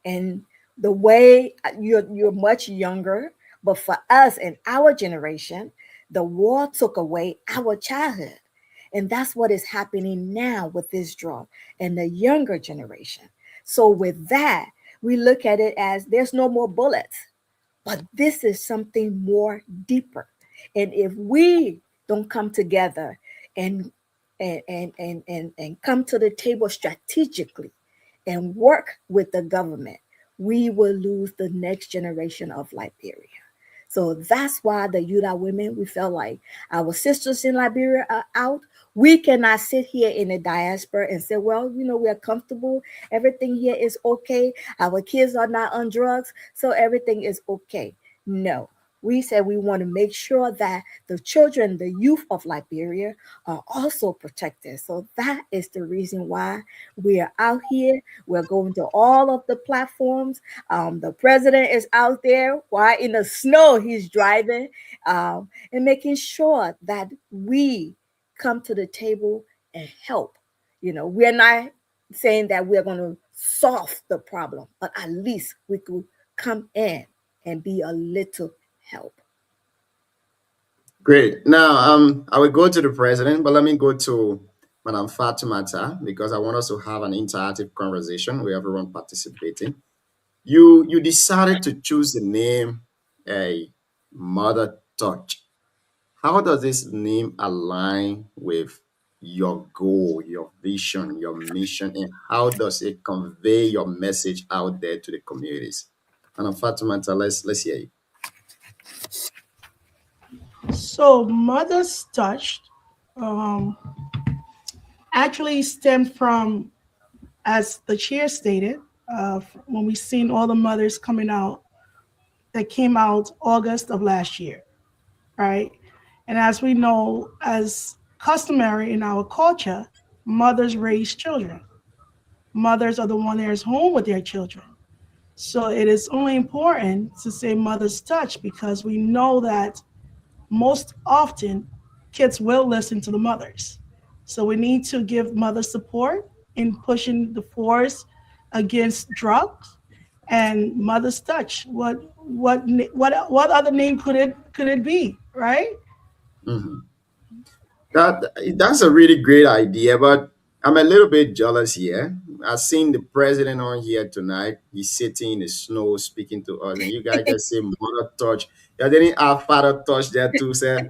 And the way you're much younger, but for us and our generation, the war took away our childhood. And that's what is happening now with this drug and the younger generation. So with that, we look at it as there's no more bullets, but this is something more deeper. And if we don't come together and come to the table strategically and work with the government, we will lose the next generation of Liberia. So that's why the Yuda women, we felt like our sisters in Liberia are out. We cannot sit here in the diaspora and say, well, you know, we are comfortable. Everything here is okay. Our kids are not on drugs, so everything is okay. No. We said we want to make sure that the children, the youth of Liberia are also protected. So that is the reason why we are out here. We're going to all of the platforms. The president is out there while in the snow he's driving and making sure that we come to the table and help. You know, we're not saying that we're going to solve the problem, but at least we could come in and be a little help.
Great. Now, I will go to the president, but let me go to Madam Fatoumata because I want us to have an interactive conversation with everyone participating. You decided to choose the name Mother Touch. How does this name align with your goal, your vision, your mission, and how does it convey your message out there to the communities? Madam Fatoumata, let's hear you.
So Mother's Touch actually stemmed from, as the chair stated, when we seen all the mothers coming out that came out August of last year, right? And as we know, as customary in our culture, mothers raise children. Mothers are the one that is home with their children. So it is only important to say Mother's Touch because we know that most often kids will listen to the mothers. So we need to give mothers support in pushing the force against drugs and Mother's Touch. What other name could it be, right?
Mm-hmm. That's a really great idea, but I'm a little bit jealous here. I've seen the president on here tonight. He's sitting in the snow speaking to us, and you guys just say Mother Touch. Yeah, they didn't have Father Touch there too, sir.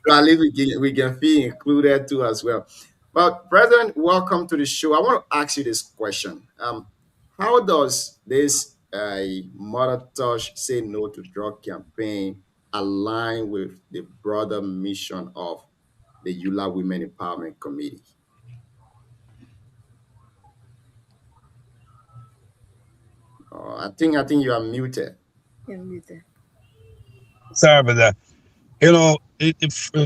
So at least we can feel included too as well. But President, welcome to the show. I want to ask you this question. How does this Mother Touch Say No to Drug campaign align with the broader mission of the Eula Women Empowerment Committee? I think you are muted.
You're muted.
Sorry about that. You know,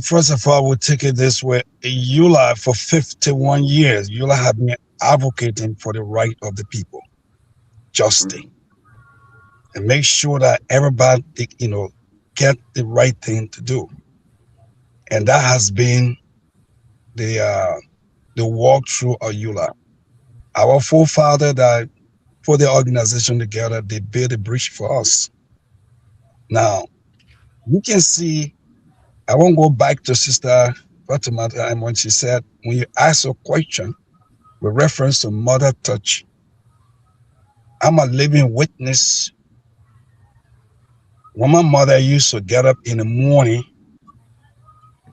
first of all, we'll take it this way. Eula, for 51 years, Eula have been advocating for the right of the people, justice, and make sure that everybody, get the right thing to do. And that has been the walkthrough of Eula. Our forefather that put the organization together, they built a bridge for us. Now, you can see, I won't go back to Sister Fatoumata and when she said, when you ask a question with reference to Mother Touch, I'm a living witness. When my mother used to get up in the morning,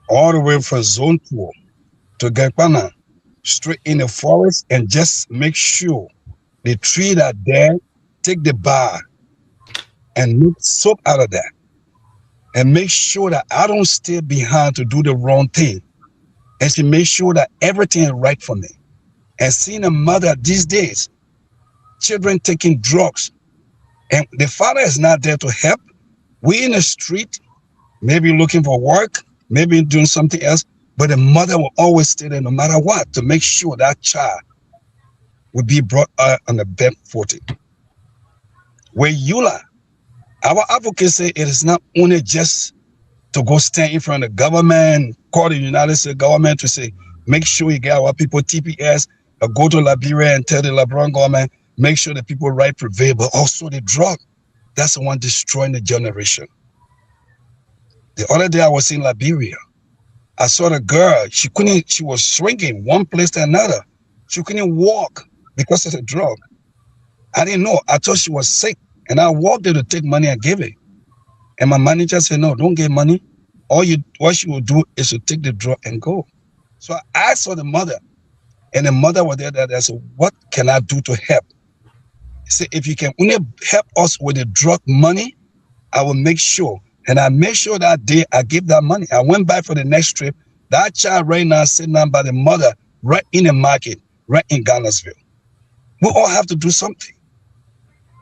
all the way from Zone 2 to Gakpana, straight in the forest, and just make sure the tree that there, take the bar and make soap out of that. And make sure that I don't stay behind to do the wrong thing. And she made sure that everything is right for me. And seeing a mother these days, children taking drugs, and the father is not there to help. We in the street, maybe looking for work, maybe doing something else, but the mother will always stay there no matter what to make sure that child will be brought on the best footing. Where Eula, our advocates say it is not only just to go stand in front of the government, call the United States government to say, make sure you get our people TPS, or go to Liberia and tell the Liberian government, make sure the people right prevail, but also the drug. That's the one destroying the generation. The other day I was in Liberia. I saw the girl, she was shrinking one place to another. She couldn't walk because of the drug. I didn't know. I thought she was sick. And I walked there to take money and give it. And my manager said, no, don't give money. What she will do is to take the drug and go. So I asked for the mother. And the mother was there that I said, what can I do to help? He said, if you can only help us with the drug money, I will make sure. And I made sure that day I gave that money. I went back for the next trip. That child right now sitting down by the mother right in the market, right in Garnersville. We all have to do something.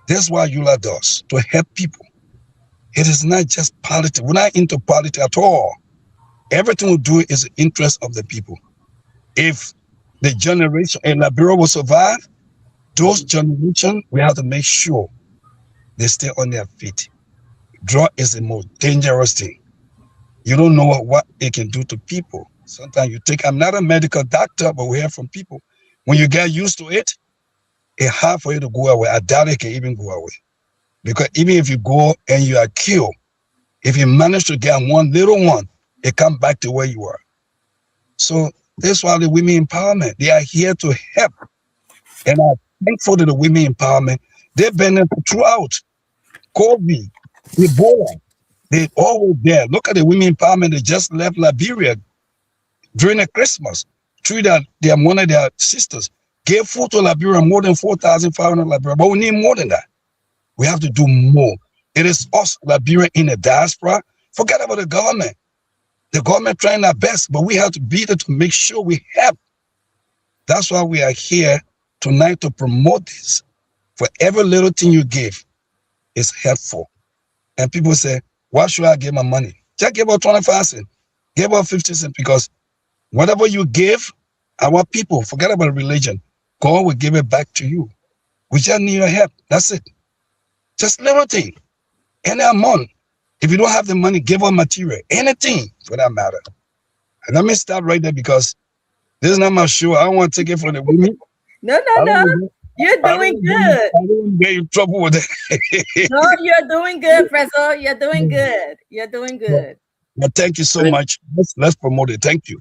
That's what Eula does, to help people. It is not just politics. We're not into politics at all. Everything we do is the interest of the people. If the generation in Liberia will survive, those generations, we have to make sure they stay on their feet. Drug is the most dangerous thing. You don't know what it can do to people. Sometimes you take, I'm not a medical doctor, but we hear from people. When you get used to it, it's hard for you to go away. I doubt it can even go away. Because even if you go and you are killed, if you manage to get one little one, it comes back to where you were. So that's why the women empowerment, they are here to help. And I'm thankful to the women empowerment. They've been there throughout COVID, Ebola. They're always there. Look at the women empowerment. They just left Liberia during the Christmas. One of their sisters gave food to Liberia, more than 4,500 Liberia. But we need more than that. We have to do more. It is us, Liberia, in the diaspora. Forget about the government. The government trying their best, but we have to be there to make sure we help. That's why we are here tonight to promote this. For every little thing you give is helpful. And people say, why should I give my money? Just give out 25 cents, give out 50 cents, because whatever you give, our people, forget about religion, God will give it back to you. We just need your help. That's it. Just little thing. Any amount. If you don't have the money, give out material. Anything for that matter. And let me stop right there because this is not my show. I don't want to take it from the women.
No. You're doing good.
I don't get in trouble with it.
No, you're doing good, Prezo. You're doing good. You're doing good.
Well, thank you so much. Let's promote it. Thank you.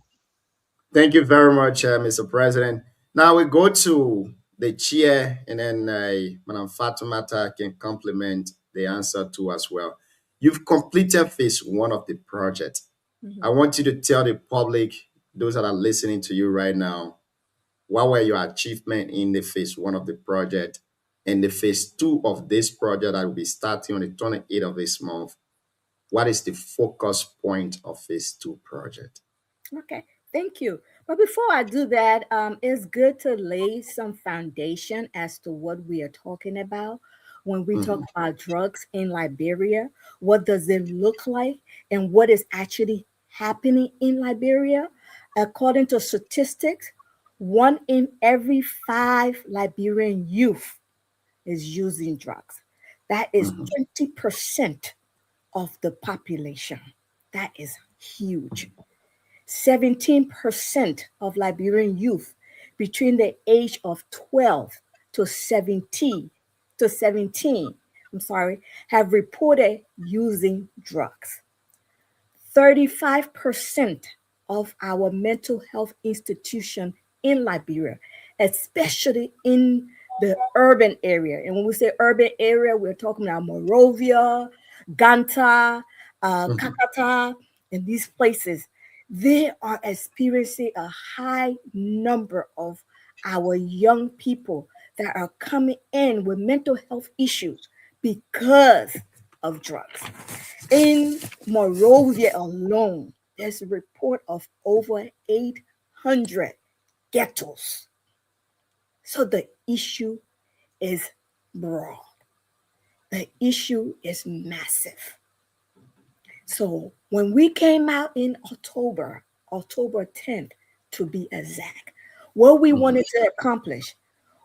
Thank you very much, Mr. President. Now we go to the chair, and then Madam Fatoumata can complement the answer too as well. You've completed phase 1 of the project. I want you to tell the public, those that are listening to you right now, what were your achievements in the phase 1 of the project and the phase 2 of this project that will be starting on the 28th of this month? What is the focus point of phase 2 project?
Okay, thank you. But before I do that, it's good to lay some foundation as to what we are talking about. When we talk about drugs in Liberia, what does it look like and what is actually happening in Liberia? According to statistics, 1 in every 5 Liberian youth is using drugs. That is 20% of the population. That is huge. 17% of Liberian youth between the age of 12 to 17, have reported using drugs. 35% of our mental health institutions in Liberia, especially in the urban area. And when we say urban area, we're talking about Monrovia, Ganta, Kakata, and these places. They are experiencing a high number of our young people that are coming in with mental health issues because of drugs. In Monrovia alone, there's a report of over 800 ghettos. So the issue is broad. The issue is massive. So when we came out in October 10th to be exact, what we wanted to accomplish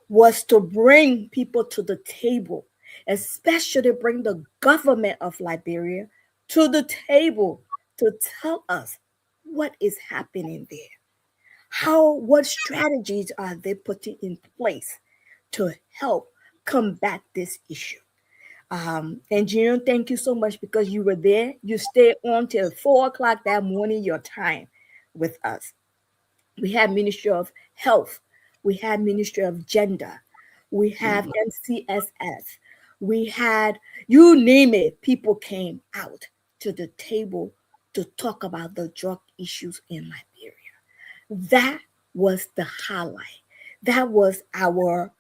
was to bring people to the table, especially bring the government of Liberia to the table to tell us what is happening there. What strategies are they putting in place to help combat this issue? And Junior, thank you so much because you were there. You stayed on till 4 o'clock that morning, your time with us. We had Ministry of Health. We had Ministry of Gender. We have NCSS. We had, you name it, people came out to the table to talk about the drug issues in Liberia. That was the highlight. That was our,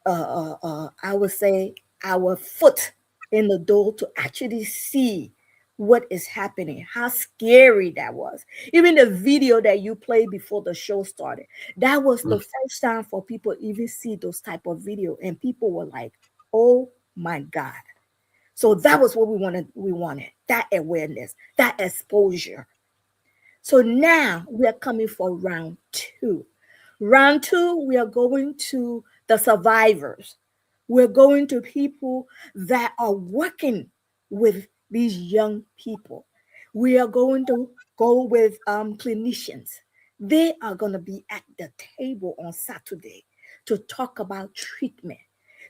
I would say, our foot in the door to actually see what is happening, how scary that was. Even the video that you played before the show started, that was the first time for people to even see those type of video, and people were like, oh my God. So that was what we wanted, that awareness, that exposure. So now we are coming for round 2. Round 2, we are going to the survivors. We're going to people that are working with these young people. We are going to go with clinicians. They are going to be at the table on Saturday to talk about treatment,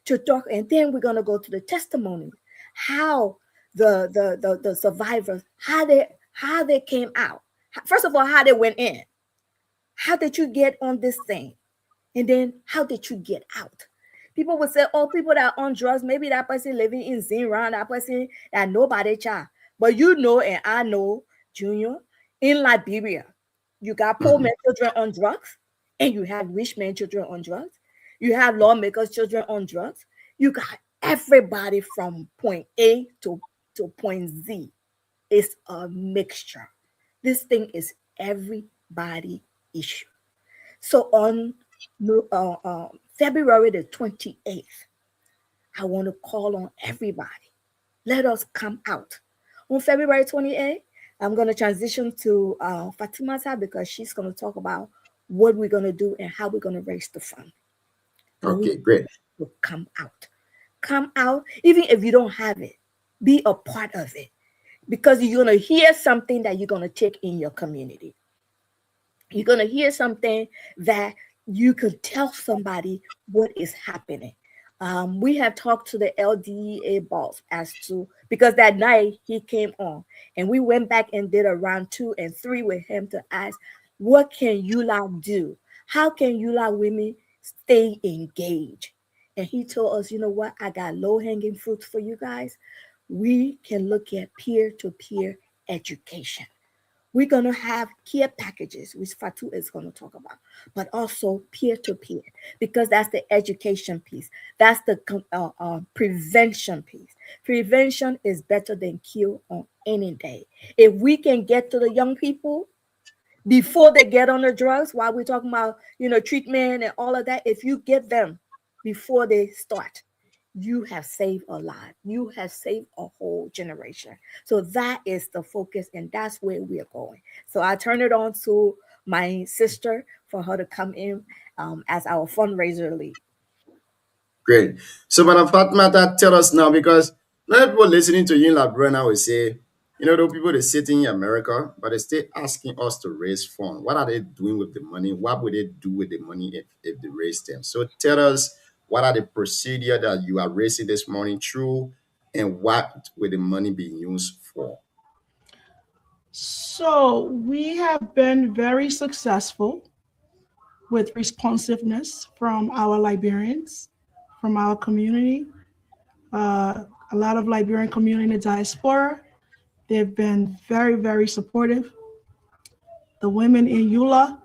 and then we're going to go to the testimony, how the survivors, how they came out. First of all, how they went in. How did you get on this thing? And then how did you get out? People would say, oh, people that are on drugs, maybe that person living in Zinran, that person that nobody child. But you know, and I know, Junior, in Liberia, you got poor men children on drugs, and you have rich men children on drugs. You have lawmakers children on drugs. You got everybody from point A to point Z. It's a mixture. This thing is everybody issue. So on February the 28th, I want to call on everybody. Let us come out. On February 28th, I'm going to transition to Fatimata because she's going to talk about what we're going to do and how we're going to raise the fund.
Okay, great.
To come out. Come out, even if you don't have it, be a part of it because you're going to hear something that you're going to take in your community. You're going to hear something that you could tell somebody what is happening. We have talked to the LDEA boss as to, because that night he came on and we went back and did a round 2 and 3 with him to ask, what can ULA do? How can ULA women stay engaged? And he told us, you know what? I got low-hanging fruits for you guys. We can look at peer-to-peer education. We're going to have care packages, which Fatu is going to talk about, but also peer-to-peer, because that's the education piece. That's the prevention piece. Prevention is better than cure on any day. If we can get to the young people before they get on the drugs, while we're talking about, treatment and all of that, if you get them before they start, you have saved a lot. You have saved a whole generation. So that is the focus, and that's where we are going. So I turn it on to my sister for her to come in as our fundraiser lead.
Great. So, Madam Fatimata, tell us now, because many people listening to you in Liberia will say, those people they sitting in America, but they still asking us to raise funds. What are they doing with the money? What would they do with the money if they raise them? So tell us, what are the procedures that you are raising this money through, and what will the money be used for?
So we have been very successful with responsiveness from our Liberians. from our community. A lot of Liberian community in the diaspora. They've been very, very supportive. The women in EULA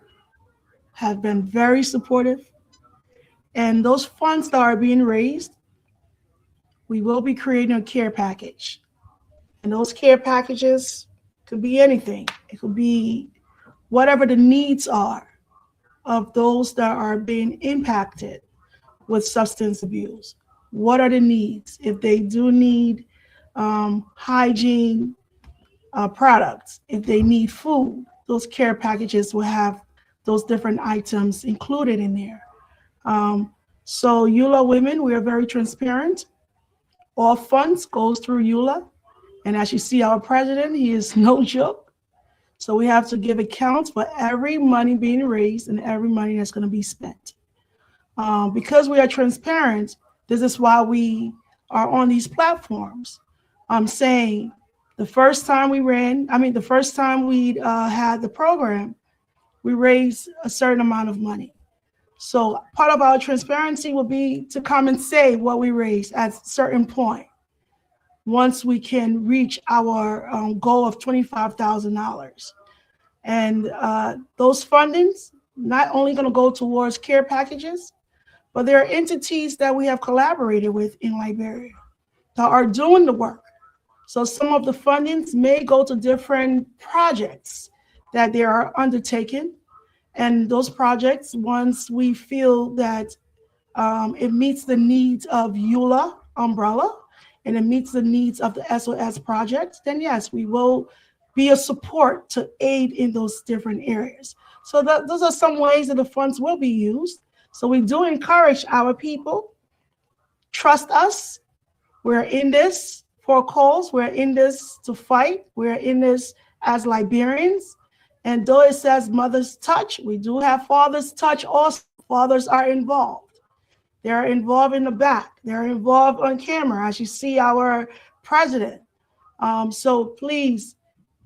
have been very supportive. And those funds that are being raised, we will be creating a care package. And those care packages could be anything. It could be whatever the needs are of those that are being impacted with substance abuse. What are the needs? If they do need hygiene products, if they need food, those care packages will have those different items included in there. So EULA Women, we are very transparent. All funds goes through EULA. And as you see, our president, he is no joke. So we have to give accounts for every money being raised and every money that's going to be spent. Because we are transparent, this is why we are on these platforms. I'm saying the first time we had the program, we raised a certain amount of money. So part of our transparency will be to come and say what we raised at a certain point. Once we can reach our goal of $25,000. And those fundings not only going to go towards care packages, but there are entities that we have collaborated with in Liberia that are doing the work. So some of the fundings may go to different projects that they are undertaking. And those projects, once we feel that it meets the needs of EULA umbrella, and it meets the needs of the SOS project, then yes, we will be a support to aid in those different areas. So those are some ways that the funds will be used. So we do encourage our people, trust us. We're in this for a cause. We're in this to fight. We're in this as Liberians. And though it says mother's touch, we do have father's touch also. Fathers are involved. They're involved in the back. They're involved on camera, as you see our president. So please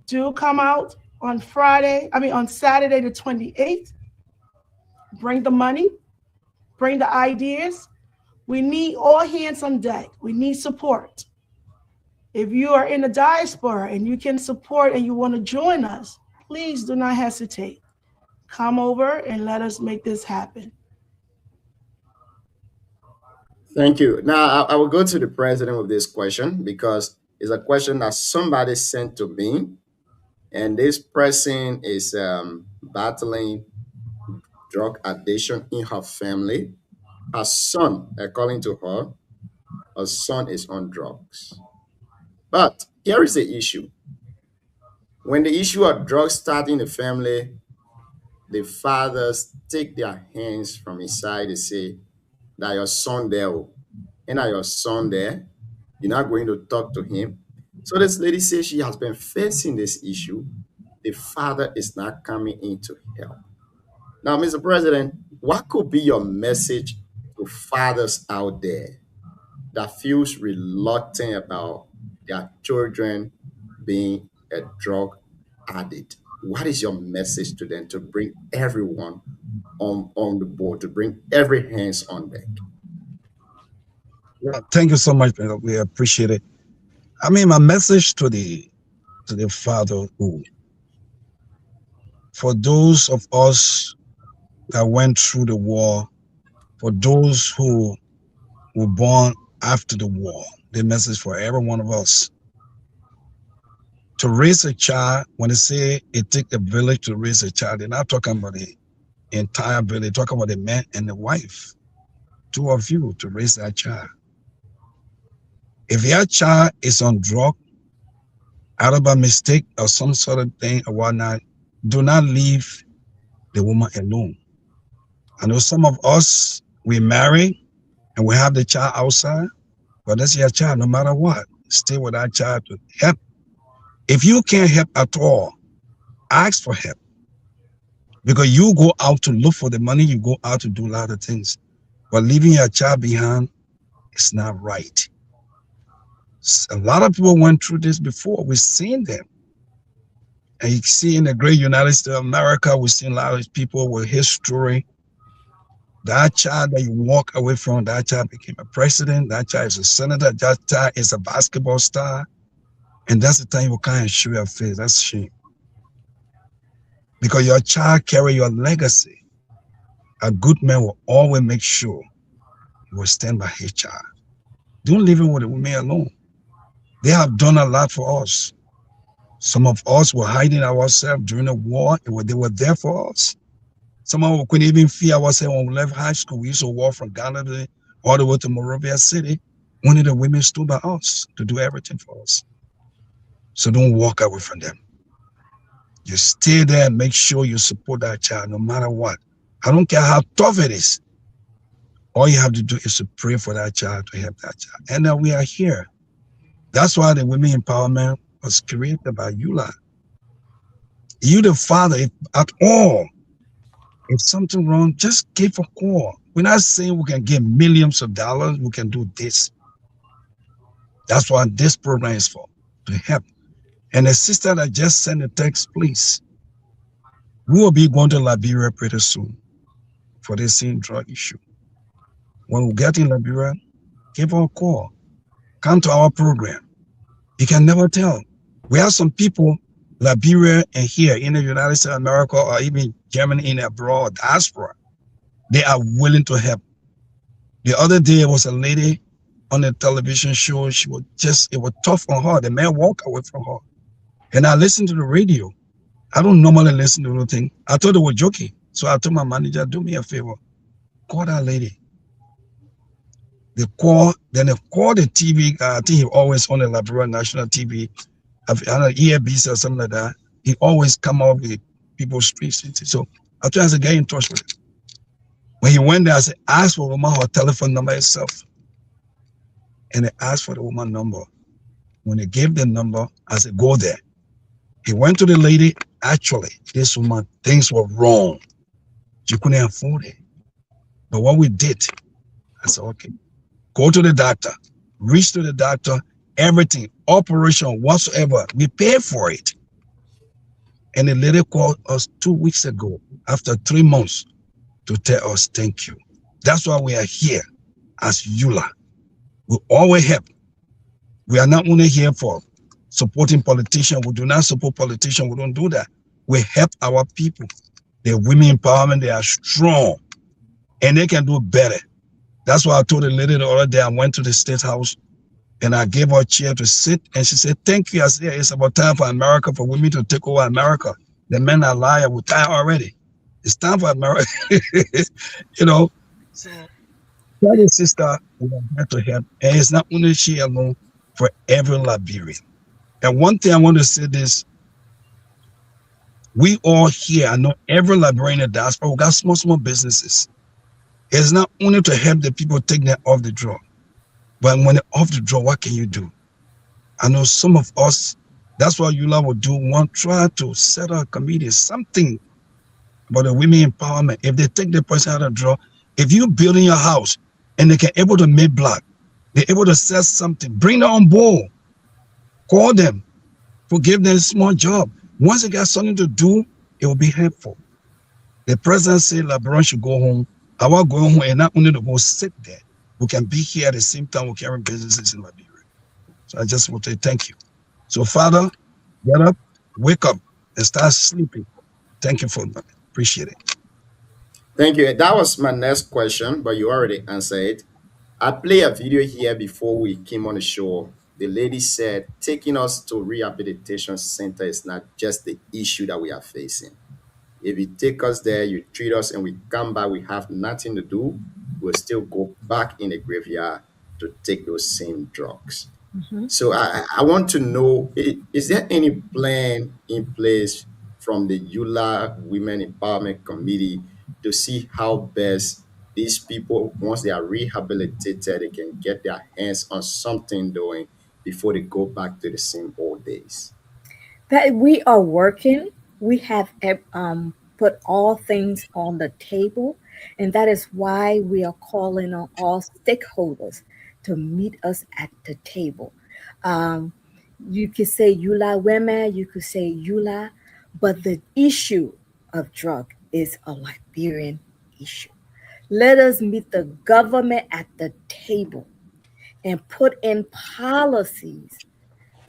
do come out on Saturday the 28th. Bring the money, bring the ideas. We need all hands on deck. We need support. If you are in the diaspora and you can support and you want to join us, please do not hesitate. Come over and let us make this happen.
Thank you. Now, I will go to the president with this question because it's a question that somebody sent to me. And this person is battling drug addiction in her family. Her son, according to her, her son is on drugs. But here is the issue. When the issue of drugs start in the family, the fathers take their hands from inside and say, that your son there, and that your son there, you're not going to talk to him. So this lady says she has been facing this issue. The father is not coming in to help. Now, Mr. President, what could be your message to fathers out there that feels reluctant about their children being a drug addict? What is your message to them to bring everyone on the board, to bring every hands on deck?
Yeah, thank you so much. We appreciate it. I mean, my message to the fatherhood, for those of us that went through the war, for those who were born after the war, the message for every one of us. To raise a child, when they say it takes a village to raise a child, they're not talking about the entire village, they're talking about the man and the wife. Two of you to raise that child. If your child is on drug, out of a mistake or some sort of thing or whatnot, do not leave the woman alone. I know some of us, we marry and we have the child outside, but that's your child no matter what. Stay with that child to help. If you can't help at all, ask for help. Because you go out to look for the money, you go out to do a lot of things. But leaving your child behind is not right. A lot of people went through this before. We've seen them. And you see in the great United States of America, we've seen a lot of people with history That child that you walk away from, that child became a president, that child is a senator, that child is a basketball star. And that's the time you can't show your face. That's shame. Because your child carry your legacy. A good man will always make sure he will stand by his child. Don't leave him with the women alone. They have done a lot for us. Some of us were hiding ourselves during the war. They were there for us. Some of us couldn't even fear ourselves when we left high school. We used to walk from Ghana all the way to Monrovia City. One of the women stood by us to do everything for us. So don't walk away from them. You stay there and make sure you support that child no matter what. I don't care how tough it is. All you have to do is to pray for that child, to help that child. And then we are here. That's why the Women Empowerment was created by EULA. You, the father, if at all, if something wrong, just give a call. We're not saying we can get millions of dollars. We can do this. That's what this program is for, to help. And the sister that just sent a text, please. We will be going to Liberia pretty soon for the same drug issue. When we get in Liberia, give her a call. Come to our program. You can never tell. We have some people, Liberia and here in the United States of America, or even Germany in abroad, diaspora. They are willing to help. The other day, there was a lady on the television show. She was it was tough on her. The man walked away from her. And I listened to the radio. I don't normally listen to anything. I thought they were joking. So I told my manager, do me a favor. Call that lady. Then they call the TV. I think he always on the Liberia National TV. I don't know, EABC or something like that. He always come up with people's streets. So I tried to get in touch with him. When he went there, I said, ask for the woman her telephone number itself. And they asked for the woman number. When they gave the number, I said, go there. He went to the lady. Actually, this woman, things were wrong. She couldn't afford it. But what we did, I said, okay, go to the doctor, reach to the doctor, everything, operation whatsoever, we pay for it. And the lady called us 2 weeks ago, after 3 months, to tell us thank you. That's why we are here as EULA. We always help. We are not only here for supporting politicians. We do not support politicians. We don't do that. We help our people. The women empowerment, they are strong and they can do better. That's why I told the lady the other day, I went to the State House and I gave her a chair to sit and she said, thank you. I said, it's about time for America, for women to take over America. The men are liars, we're tired already. It's time for America. You know, so that is sister, we are here to help. And it's not only she alone, for every Liberian. And one thing I want to say this, we all here, I know every Liberian in the diaspora, we got small businesses. It's not only to help the people take them off the drug, but when they're off the drug, what can you do? I know some of us, that's what EULA will do, try to set up a committee, something about the women empowerment. If they take the person out of the drug, if you build in your house and they can able to make block, they're able to sell something, bring them on board, call them, give them a small job. Once they got something to do, it will be helpful. The president said Liberia should go home. I want to go home and not only to go sit there, we can be here at the same time we carry businesses in Liberia. So I just want to say thank you. So Father, get up, wake up, and start sleeping. Thank you for that. Appreciate it.
Thank you. That was my next question, but you already answered it. I play a video here before we came on the show. The lady said, taking us to rehabilitation center is not just the issue that we are facing. If you take us there, you treat us, and we come back, we have nothing to do, we'll still go back in the graveyard to take those same drugs. Mm-hmm. So I want to know, is there any plan in place from the EULA Women Empowerment Committee to see how best these people, once they are rehabilitated, they can get their hands on something doing before they go back to the same old days?
That we are working. We have put all things on the table, and that is why we are calling on all stakeholders to meet us at the table. You could say EULA Women, you could say EULA, but the issue of drug is a Liberian issue. Let us meet the government at the table and put in policies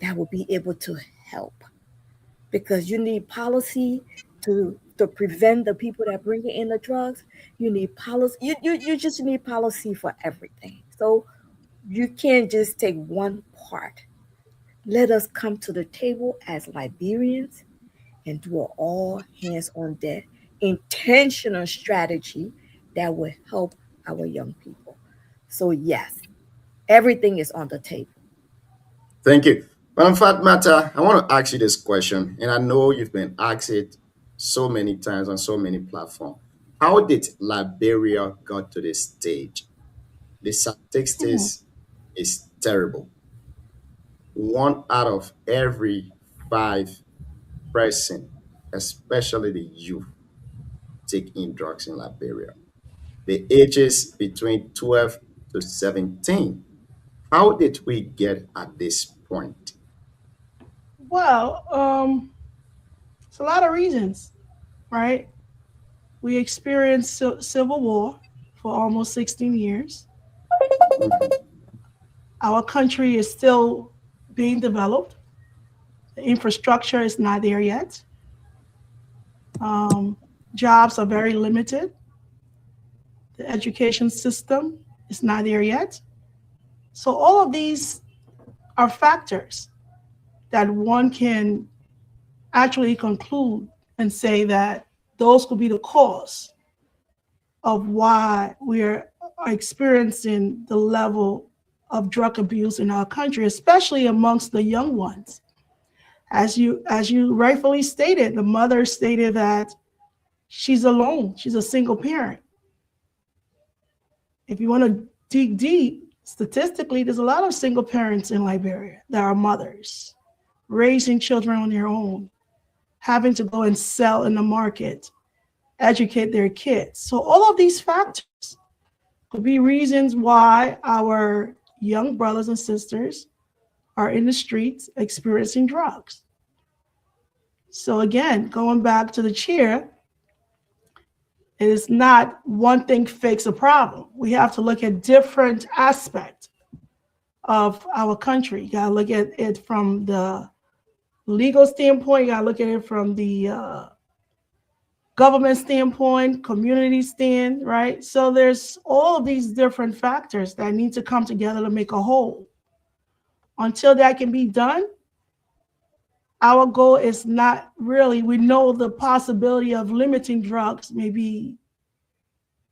that will be able to help. Because you need policy to prevent the people that bring in the drugs. You need policy. You just need policy for everything. So you can't just take one part. Let us come to the table as Liberians and do an all hands on deck intentional strategy that will help our young people. So yes, everything is on the table.
Thank you. Madam Fatmata, I want to ask you this question, and I know you've been asked it so many times on so many platforms. How did Liberia got to this stage? The statistics is terrible. 1 out of every 5 person, especially the youth, take in drugs in Liberia. The ages between 12 to 17. How did we get at this point?
Well, it's a lot of reasons, right? We experienced civil war for almost 16 years. Our country is still being developed. The infrastructure is not there yet. Jobs are very limited. The education system is not there yet. So all of these are factors that one can actually conclude and say that those could be the cause of why we're experiencing the level of drug abuse in our country, especially amongst the young ones. As you rightfully stated, the mother stated that she's alone. She's a single parent. If you want to dig deep, statistically, there's a lot of single parents in Liberia that are mothers, raising children on their own, having to go and sell in the market, educate their kids. So all of these factors could be reasons why our young brothers and sisters are in the streets experiencing drugs. So again, going back to the chair, it is not one thing fix a problem. We have to look at different aspects of our country. You gotta look at it from the legal standpoint, you gotta look at it from the government standpoint, community stand, right? So there's all of these different factors that need to come together to make a whole. Until that can be done, our goal is not really, we know the possibility of limiting drugs may be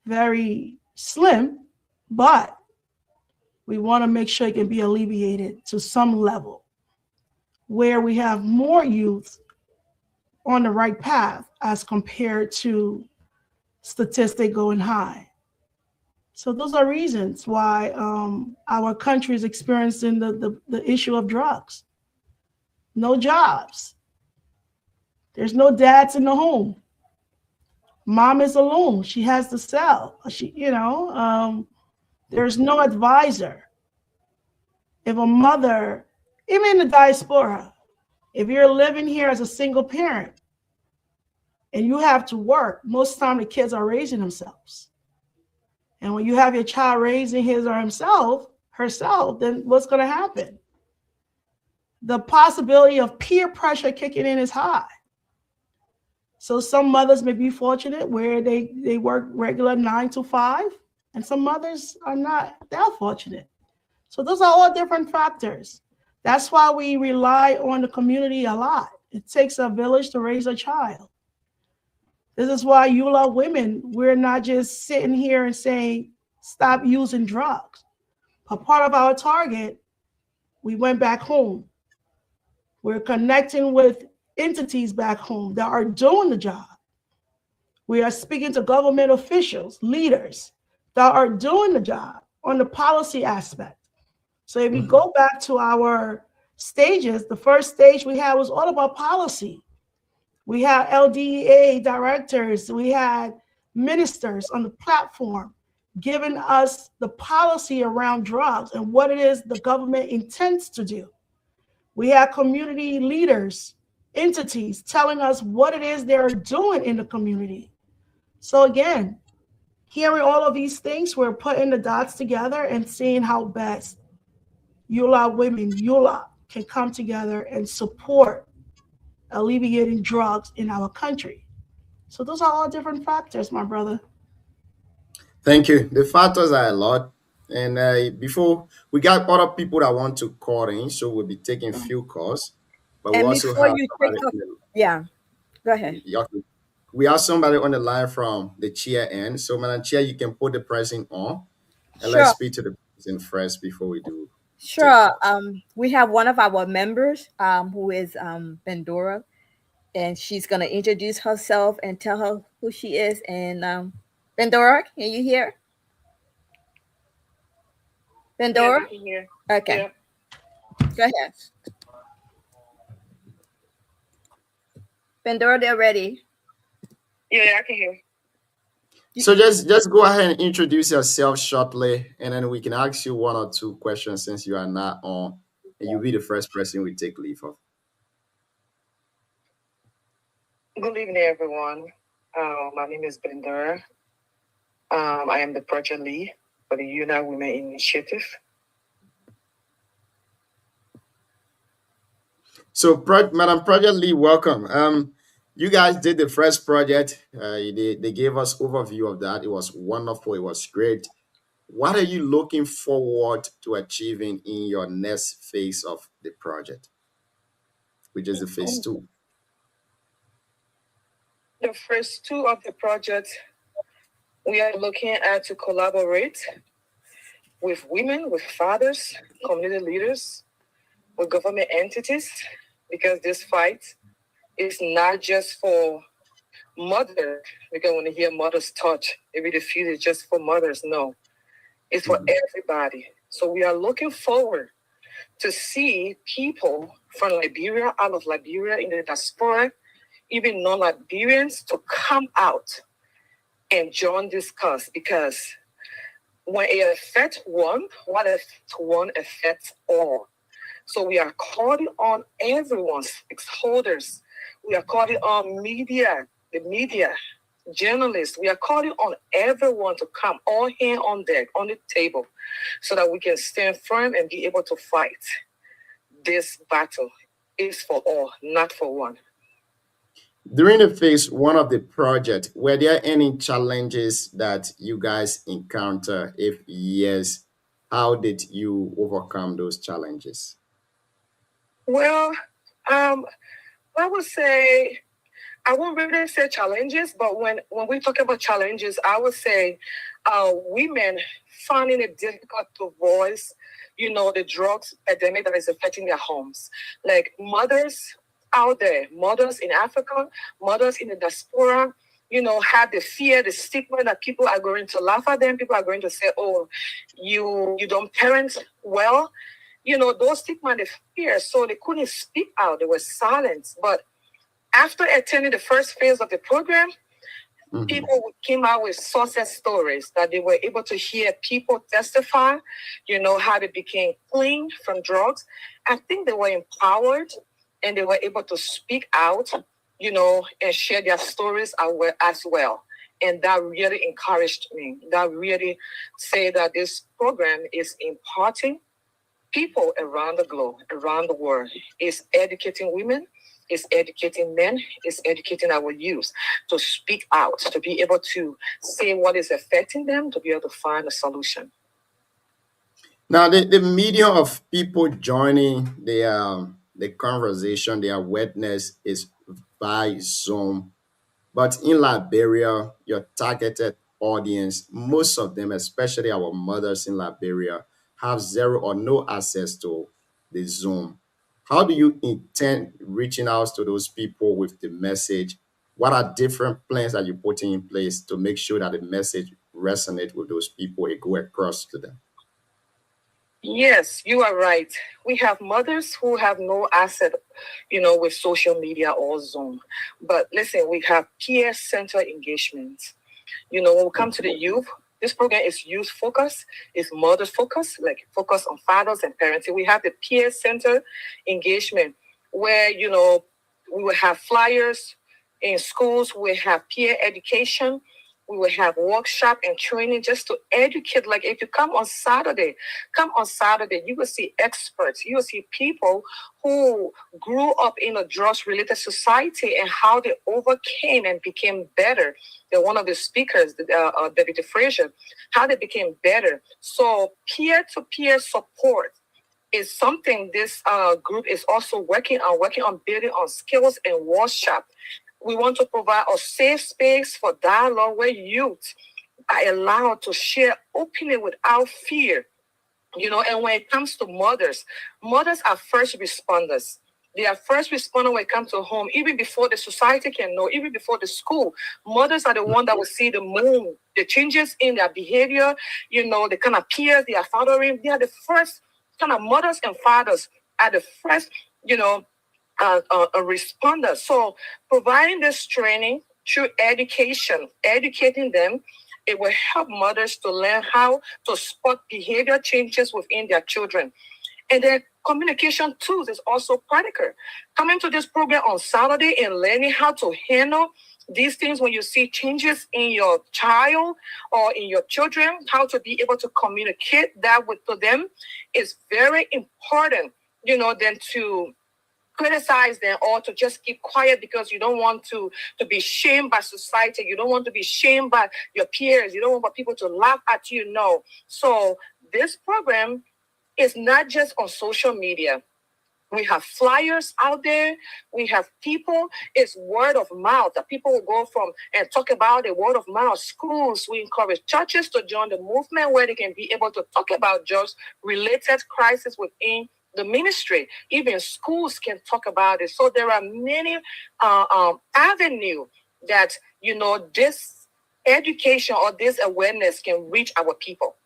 very slim, but we want to make sure it can be alleviated to some level where we have more youth on the right path as compared to statistic going high. So those are reasons why our country is experiencing the issue of drugs. No jobs. There's no dads in the home. Mom is alone. She has to sell. There's no advisor. If a mother, even in the diaspora, if you're living here as a single parent and you have to work, most of the time the kids are raising themselves. And when you have your child raising his or herself, then what's going to happen? The possibility of peer pressure kicking in is high. So some mothers may be fortunate where they work regular 9 to 5, and some mothers are not that fortunate. So those are all different factors. That's why we rely on the community a lot. It takes a village to raise a child. This is why EULA women, we're not just sitting here and saying, stop using drugs. But part of our target, we went back home. We're connecting with entities back home that are doing the job. We are speaking to government officials, leaders that are doing the job on the policy aspect. So if we go back to our stages, the first stage we had was all about policy. We had LDEA directors, we had ministers on the platform giving us the policy around drugs and what it is the government intends to do. We had community leaders, entities telling us what it is they're doing in the community. So again, hearing all of these things, we're putting the dots together and seeing how best Yola can come together and support alleviating drugs in our country. So those are all different factors, my brother.
Thank you. The factors are a lot. And before we got other people that want to call in, so we'll be taking few calls. But we
And
also
before
have
you
somebody
take up,
on the-
yeah, go ahead.
we have somebody on the line from the chair end. So, Madam Chair, you can put the person on, and
Sure.
let's speak to the person first before we do.
Sure. We have one of our members who is Bendora, and she's going to introduce herself and tell her who she is. And Bendora, can you hear? Bendora?
Yeah, I can hear.
Okay.
Yeah.
Go ahead. Bendora, they're ready.
Yeah, I can hear.
So just go ahead and introduce yourself shortly, and then we can ask you one or two questions since you are not on, and you'll be the first person we take leave of.
Good evening, everyone. My name is Bendora. I am the project lead for the Unite Women Initiative.
So, Madam Project Lee, welcome. You guys did the first project. They gave us overview of that. It was wonderful. It was great. What are you looking forward to achieving in your next phase of the project, which is the phase 2?
The phase 2 of the project, we are looking at to collaborate with women, with fathers, community leaders, with government entities, because this fight is not just for mothers, because when you hear mothers touch, maybe they feel it's just for mothers. No, it's for everybody. So we are looking forward to see people from Liberia, out of Liberia, in the diaspora, even non-Liberians, to come out and join this cause, because when it affects one, what affects one affects all. So we are calling on everyone, stakeholders. We are calling on media, the media, journalists. We are calling on everyone to come, all hands on deck, on the table, so that we can stand firm and be able to fight. This battle is for all, not for one.
During the phase 1 of the project, were there any challenges that you guys encounter? If yes, how did you overcome those challenges?
Well, I would say, I won't really say challenges, but when we talk about challenges, I would say women finding it difficult to voice, the drugs epidemic that is affecting their homes. Like mothers out there, mothers in Africa, mothers in the diaspora, have the fear, the stigma that people are going to laugh at them. People are going to say, oh, you don't parent well. Those stigma and the fear, so they couldn't speak out. They were silent. But after attending the first phase of the program, people came out with success stories that they were able to hear people testify, how they became clean from drugs. I think they were empowered and they were able to speak out, and share their stories as well. And that really encouraged me. That really said that this program is imparting people around the globe, around the world. It's educating women, it's educating men, it's educating our youth to speak out, to be able to say what is affecting them, to be able to find a solution.
Now, the medium of people joining the conversation, their witness is by Zoom. But in Liberia, your targeted audience, most of them, especially our mothers in Liberia, have zero or no access to the Zoom. How do you intend reaching out to those people with the message? What are different plans that you're putting in place to make sure that the message resonates with those people and go across to them?
Yes, you are right. We have mothers who have no asset, with social media or Zoom. But listen, we have peer-centered engagement. When we come to the youth, this program is youth focused, it's mother focused, like focus on fathers and parenting. We have the peer-centered engagement where, we will have flyers in schools, we have peer education, We will have workshop and training just to educate. Like if you come on Saturday, you will see experts. You will see people who grew up in a drugs-related society and how they overcame and became better. They're one of the speakers, Deputy Frazier, how they became better. So peer-to-peer support is something this group is also working on building on skills and workshop. We want to provide a safe space for dialogue where youth are allowed to share openly without fear. And when it comes to mothers are first responders. They are first responders when it comes to home, even before the society can know, even before the school. Mothers are the ones that will see the moon, the changes in their behavior, the kind of peers they are following. They are the first kind of mothers and fathers are the first, a responder. So providing this training through educating them, it will help mothers to learn how to spot behavior changes within their children. And then communication tools is also practical. Coming to this program on Saturday and learning how to handle these things when you see changes in your child or in your children, how to be able to communicate that to them is very important, than to criticize them or to just keep quiet because you don't want to be shamed by society. You don't want to be shamed by your peers. You don't want people to laugh at you. No. So this program is not just on social media. We have flyers out there. We have people. It's word of mouth that people will go from and talk about the word of mouth. Schools, we encourage churches to join the movement where they can be able to talk about drugs-related crisis within the ministry. Even schools can talk about it. So there are many avenues that, this education or this awareness can reach our people.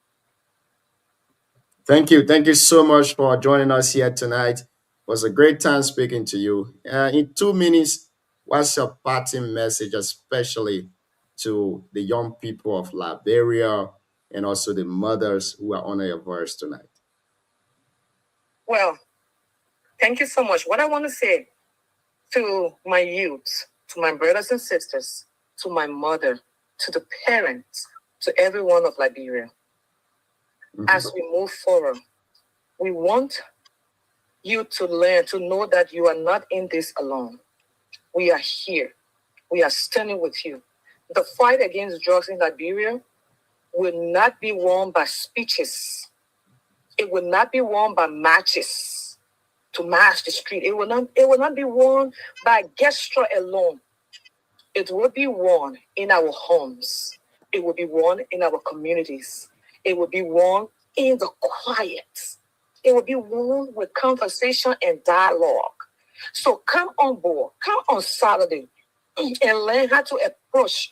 Thank you. Thank you so much for joining us here tonight. It was a great time speaking to you. In 2 minutes, what's your parting message, especially to the young people of Liberia and also the mothers who are on your voice tonight?
Well, thank you so much. What I want to say to my youth, to my brothers and sisters, to my mother, to the parents, to everyone of Liberia, as we move forward, we want you to learn, to know that you are not in this alone. We are here. We are standing with you. The fight against drugs in Liberia will not be won by speeches. It will not be won by marches to march the street. It will not be won by gesture alone. It will be won in our homes. It will be won in our communities. It will be won in the quiet. It will be won with conversation and dialogue. So come on board, come on Saturday and learn how to approach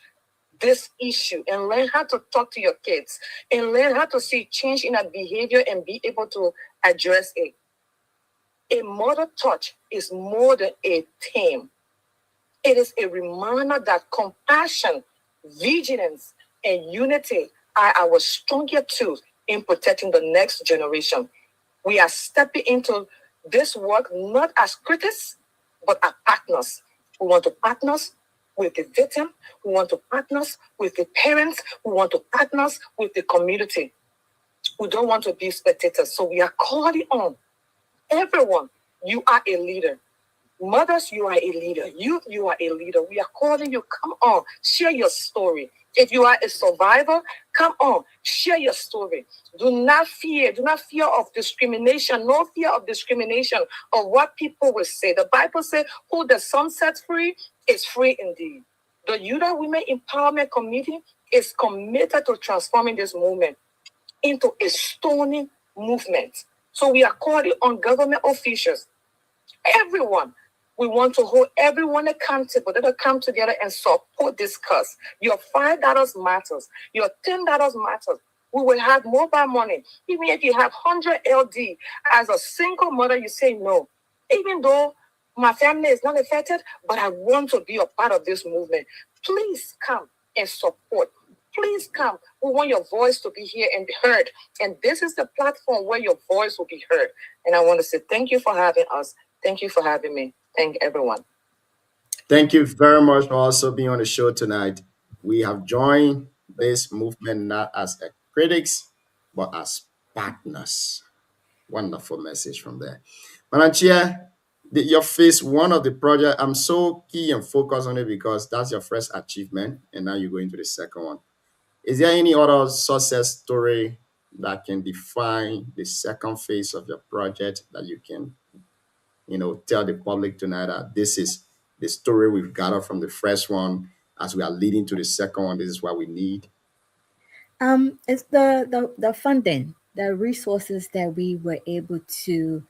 this issue and learn how to talk to your kids and learn how to see change in our behavior and be able to address it. A mother touch is more than a theme. It is a reminder that compassion, vigilance, and unity are our strongest tools in protecting the next generation. We are stepping into this work not as critics, but as partners. We want to partner with the victim. We want to partner with the parents. We want to partner with the community. We don't want to be spectators. So we are calling on everyone. You are a leader. Mothers, you are a leader. You are a leader. We are calling you. Come on, share your story. If you are a survivor, come on, share your story. Do not fear of discrimination. No fear of discrimination of what people will say. The Bible says, who the Son sets free is free indeed. The Youth Women Empowerment Committee is committed to transforming this movement into a stunning movement. So we are calling on government officials, everyone. We want to hold everyone accountable. Let us come together and support this cause. Your $5 matters. Your $10 matters. We will have mobile money. Even if you have 100 LD, as a single mother, you say no. Even though my family is not affected, but I want to be a part of this movement. Please come and support. Please come. We want your voice to be here and be heard. And this is the platform where your voice will be heard. And I want to say thank you for having us. Thank you for having me. Thank everyone.
Thank you very much for also being on the show tonight. We have joined this movement not as critics, but as partners. Wonderful message from there. Madam Chair, your phase one of the project, I'm so key and focused on it because that's your first achievement, and now you're going to the second one. Is there any other success story that can define the second phase of your project that you can, tell the public tonight that this is the story we've gathered from the first one as we are leading to the second one? This is what we need.
It's the funding, the resources that we were able to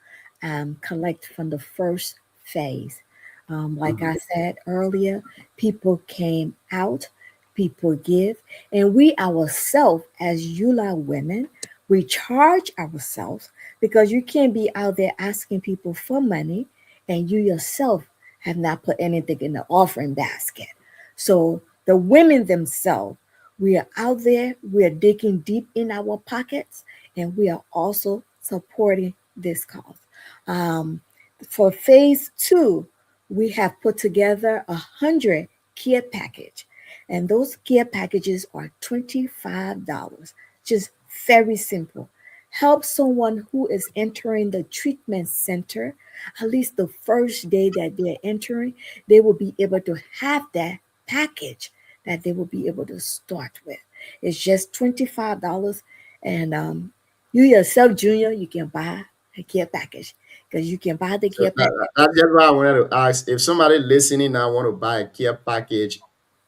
collect from the first phase. Like I said earlier, people came out, people give, and we ourselves, as Eula women, we charge ourselves because you can't be out there asking people for money and you yourself have not put anything in the offering basket. So the women themselves, we are out there, we are digging deep in our pockets, and we are also supporting this cause. For phase two, we have put together 100 care package, and those care packages are $25. Just very simple. Help someone who is entering the treatment center. At least the first day that they're entering, they will be able to have that package that they will be able to start with. It's just $25, and you yourself, Junior, you can buy a care package because you can buy the care package.
That's just why I wanted to ask if somebody listening now want to buy a care package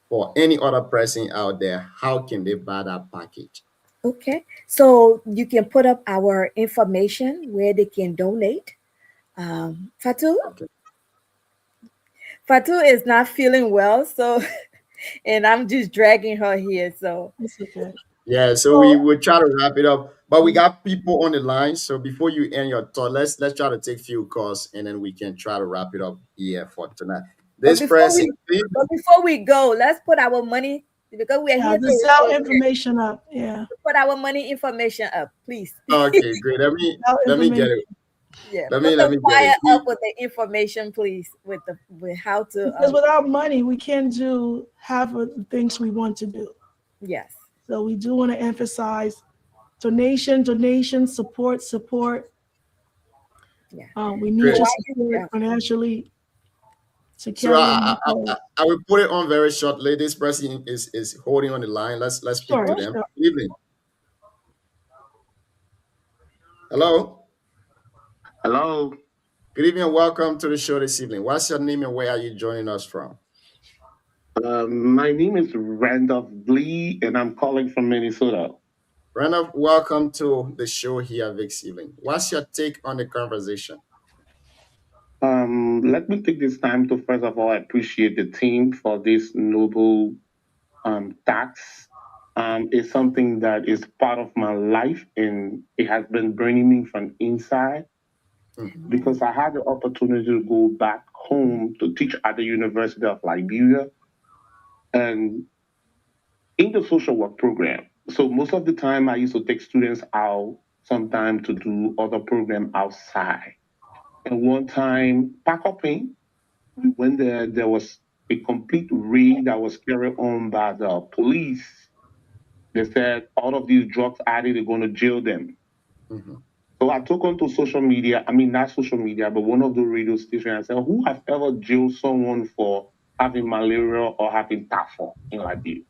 for any other person out there, how can they buy that package?
Okay, so you can put up our information where they can donate. Fatu is not feeling well, so and I'm just dragging her here. So
it's okay.
Yeah, so we will try to wrap it up, but we got people on the line. So before you end your thought, let's try to take few calls, and then we can try to wrap it up here for tonight. This person,
before we go, let's put our money because we are here
to sell information up. Yeah,
put our money information up, please.
Okay, great. Let me get it.
Yeah,
let
put
me
the flyer
get it.
up with the information, please, with how to.
Because without money, we can't do half of the things we want to do.
Yes.
So we do want to emphasize donation, support.
Yeah.
We need your support financially.
So I will put it on very shortly. This person is holding on the line. Let's speak to them. Good evening. Hello.
Hello.
Good evening and welcome to the show this evening. What's your name and where are you joining us from?
My name is Randolph Lee and I'm calling from Minnesota.
Randolph, welcome to the show here this evening. What's your take on the conversation?
Let me take this time to first of all appreciate the team for this noble task. It's something that is part of my life and it has been burning me from inside because I had the opportunity to go back home to teach at the University of Liberia and in the social work program. So most of the time I used to take students out sometime to do other program outside. And one time, Pacopain, we went there was a complete raid that was carried on by the police. They said all of these drugs addicts are going to jail them. So I took onto social media, not social media, but one of the radio stations, I said, who has ever jailed someone for having malaria or having typhoid in Liberia?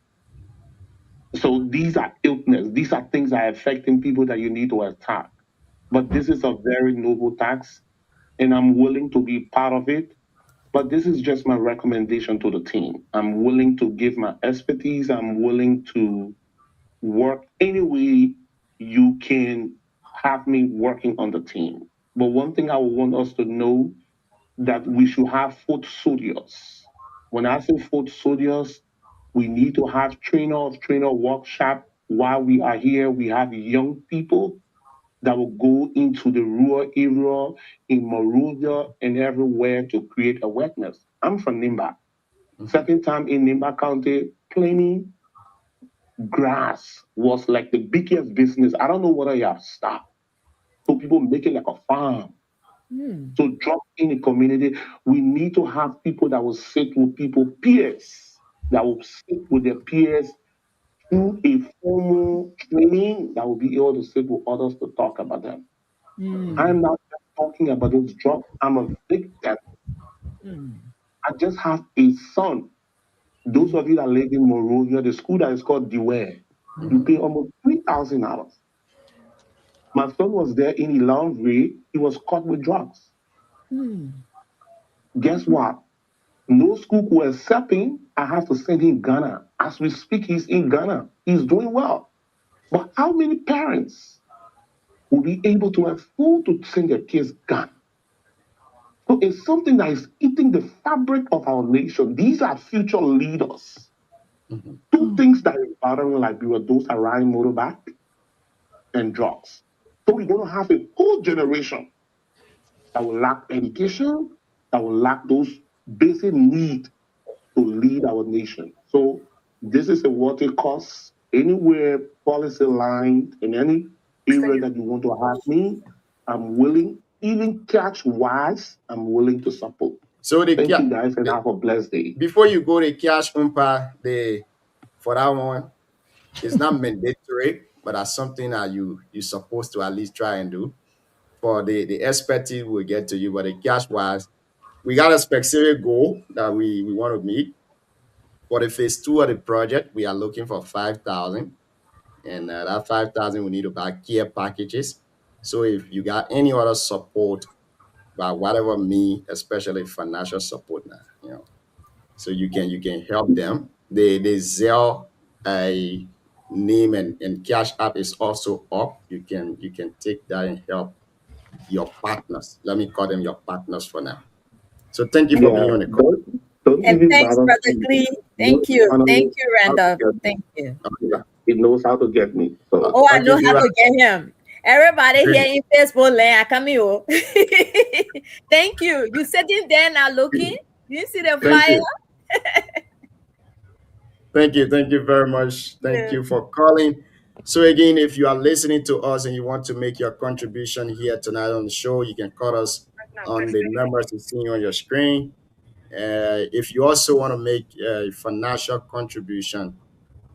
So these are illness. These are things that are affecting people that you need to attack. But this is a very noble task, and I'm willing to be part of it. But this is just my recommendation to the team. I'm willing to give my expertise. I'm willing to work any way you can have me working on the team. But one thing I want us to know that we should have foot soldiers. When I say foot soldiers, we need to have trainer workshop. While we are here, we have young people that will go into the rural area in Monrovia and everywhere to create awareness. I'm from Nimba. Second time in Nimba County, planting grass was like the biggest business. I don't know whether you have stopped. So people make it like a farm. So drop in the community. We need to have people that will sit with people, peers, that will sit with their peers through a formal training that will be able to sit with others to talk about them. I'm not just talking about those drugs. I'm a victim. I just have a son. Those of you that live in Monrovia, the school that is called Dewar, you pay almost $3,000. My son was there in 11th grade. He was caught with drugs. Guess what? No school could accept him. I have to send him Ghana. As we speak, he's in Ghana. He's doing well. But how many parents will be able to afford to send their kids Ghana? So it's something that is eating the fabric of our nation. These are future leaders. Two things that is bothering Liberia, those are riding motorbike and drugs. So we're going to have a whole generation that will lack education, that will lack those basic needs to lead our nation. So this is a water cost. Anywhere policy line in any area that you want to have me, I'm willing, even cash wise, I'm willing to support.
So
thank you guys and have a blessed day.
Before you go to cash umpa, for that one, it's not mandatory, but that's something that you're supposed to at least try and do. For the expertise will get to you, but the cash wise, we got a specific goal that we want to meet. For the phase 2 of the project, we are looking for 5,000, and that 5,000 we need to buy care packages. So if you got any other support, by whatever me, especially financial support now, you know, so you can help them. The Zelle name and Cash App is also up. You can take that and help your partners. Let me call them your partners for now. So thank you for being on the call.
And thanks, Brother Clee. Thank you, Randolph. Thank you.
He knows how to get me. So.
Oh, I know how to get him. Everybody here in Facebook land, I come here. Thank you. You sitting there now looking. You see the flyer?
Thank you very much. Thank you for calling. So again, if you are listening to us and you want to make your contribution here tonight on the show, you can call us on the numbers you see on your screen. If you also want to make a financial contribution,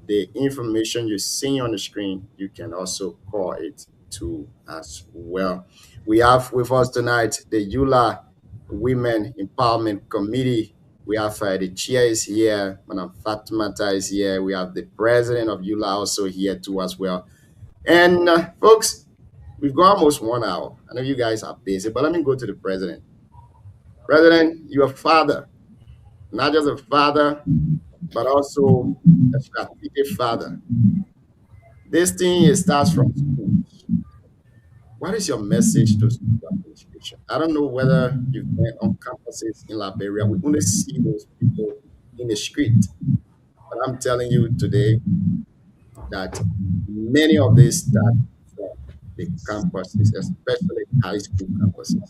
the information you see on the screen, you can also call it too as well. We have with us tonight the EULA Women Empowerment Committee. We have the chair is here, Madam Fatimata is here. We have the president of EULA also here too as well. And folks, we've gone almost 1 hour. I know you guys are busy, but let me go to the president. President, you're a father, not just a father, but also a strategic father. This thing starts from school. What is your message to school administration? I don't know whether you've been on campuses in Liberia. We only see those people in the street. But I'm telling you today that many of these start from the campuses, especially high school campuses.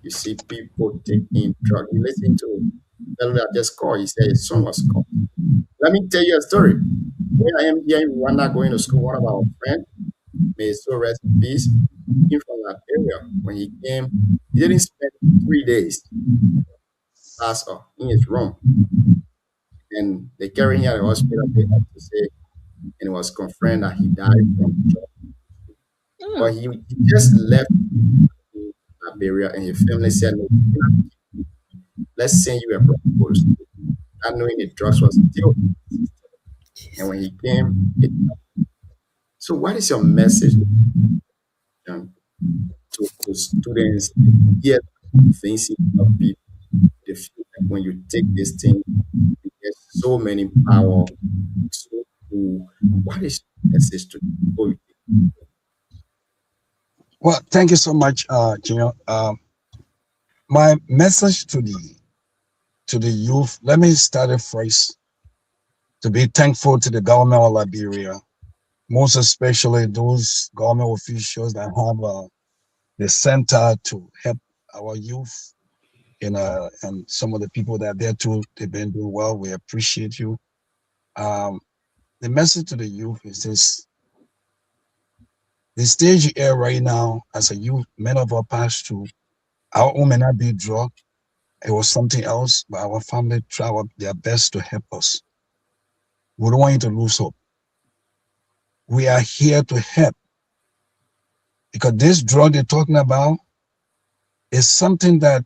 You see people taking drugs. You listen to the fellow that just called. He said his son was called. Let me tell you a story. When I am here in Rwanda going to school, one of our friends, may his soul rest in peace, came from that area. When he came, he didn't spend 3 days in his room. And they carried him to the hospital, they had to say, and it was confirmed that he died from drugs. But he just left Liberia, and his family said, no, let's send you a proposal. Not knowing the drugs was still in the system. And when he came, so what is your message to students here facing people? They feel like when you take this thing, you get so many power. So what is your message to people?
Well, thank you so much, Junior. My message to the youth, let me start it first, to be thankful to the government of Liberia, most especially those government officials that have the center to help our youth, and some of the people that are there too, they've been doing well. We appreciate you. The message to the youth is this: the stage you're at right now as a youth, many of us pass through. Our own may not be drug, It was something else, but our family tried their best to help us. We don't want you to lose hope. We are here to help, because this drug they're talking about is something that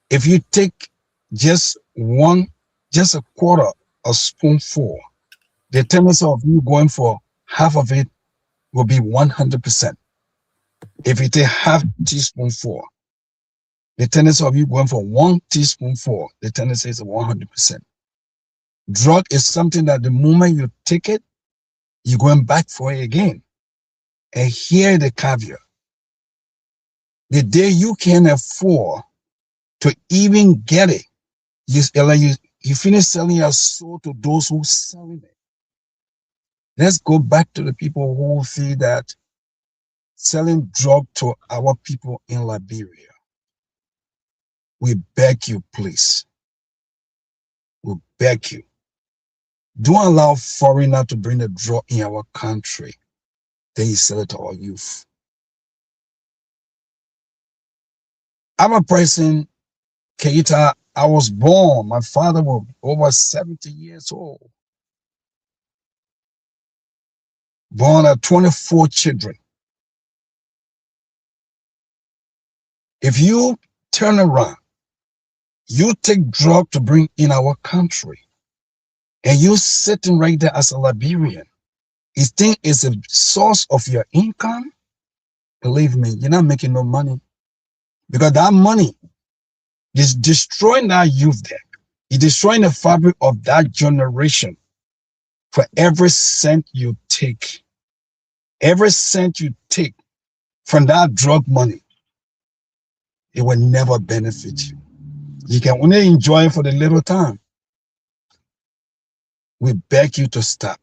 if you take just a quarter, a spoonful, the tendency of you going for half of it will be 100%. If you take half teaspoonful, the tendency of you going for 1 teaspoonful, the tendency is 100%. Drug is something that the moment you take it, you're going back for it again. And here the caveat. The day you can afford to even get it, you finish selling your soul to those who selling it. Let's go back to the people who feel that selling drug to our people in Liberia. We beg you, please. We beg you. Don't allow foreigner to bring the drug in our country. Then you sell it to our youth. I'm a person, Keita, I was born. My father was over 70 years old. Born at 24 children. If you turn around, you take drug to bring in our country, and you sitting right there as a Liberian, you think it's a source of your income? Believe me, you're not making no money, because that money is destroying that youth there. You're destroying the fabric of that generation. For every cent you take from that drug money, it will never benefit you. You can only enjoy it for the little time. We beg you to stop.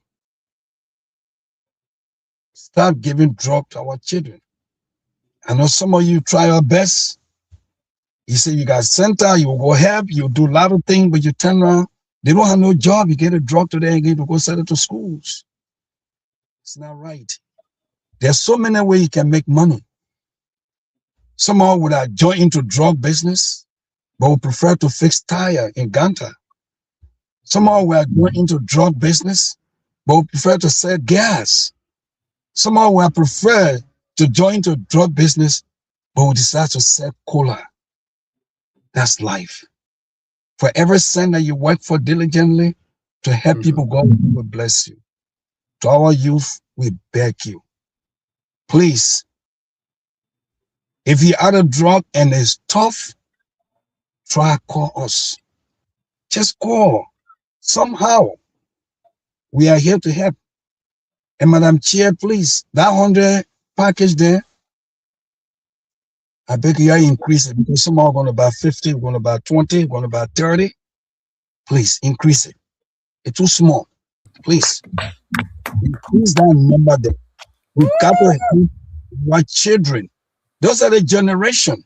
Stop giving drug to our children. I know some of you try your best. You say you got center, you will go help, you do a lot of things, but you turn around, they don't have no job. You get a drug today and to go sell it to schools. It's not right. There's so many ways you can make money. Someone would have joined into drug business, but would prefer to fix tire in Ganta. Someone would have joined into drug business, but would prefer to sell gas. Someone would have preferred to join into drug business, but would decide to sell cola. That's life. For every cent that you work for diligently to help people, God will bless you. To our youth, we beg you, please, if you're out of drug and it's tough, try to call us. Just call. Somehow, we are here to help. And Madam Chair, please, that 100 package there, I beg you increase it, because some are going to buy 50, we're going to buy 20, we're going to buy 30. Please increase it. It's too small. Please increase that number there. We've got to help our children. Those are the generation.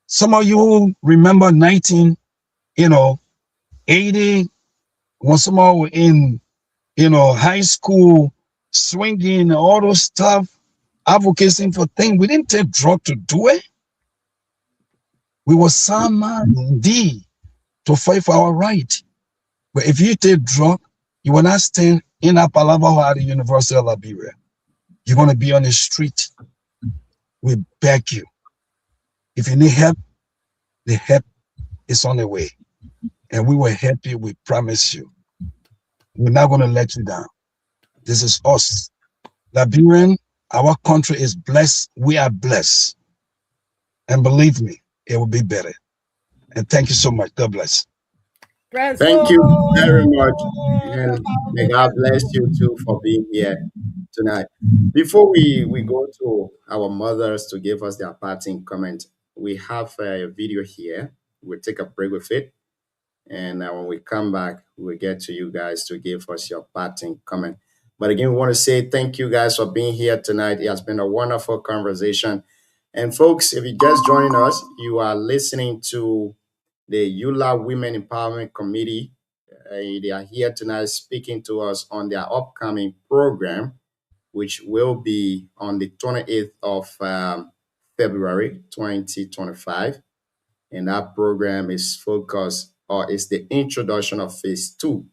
Some of you remember 1980, when someone were in, high school, swinging, all those stuff, advocating for things. We didn't take drug to do it. We were some indeed to fight for our right. But if you take drug, you will not stand in Apalava at the University of Liberia. You're going to be on the street. We beg you. If you need help, the help is on the way. And we will help you, we promise you. We're not going to let you down. This is us. Liberian, our country is blessed. We are blessed. And believe me, it will be better. And thank you so much. God bless.
Thank you very much. And may God bless you too for being here tonight. Before we go to our mothers to give us their parting comment, we have a video here. We'll take a break with it. And when we come back, we'll get to you guys to give us your parting comment. But again, we want to say thank you guys for being here tonight. It has been a wonderful conversation. And folks, if you're just joining us, you are listening to the EULA Women Empowerment Committee. They are here tonight speaking to us on their upcoming program, which will be on the 28th of February 2025. And that program is focused, or is the introduction of phase 2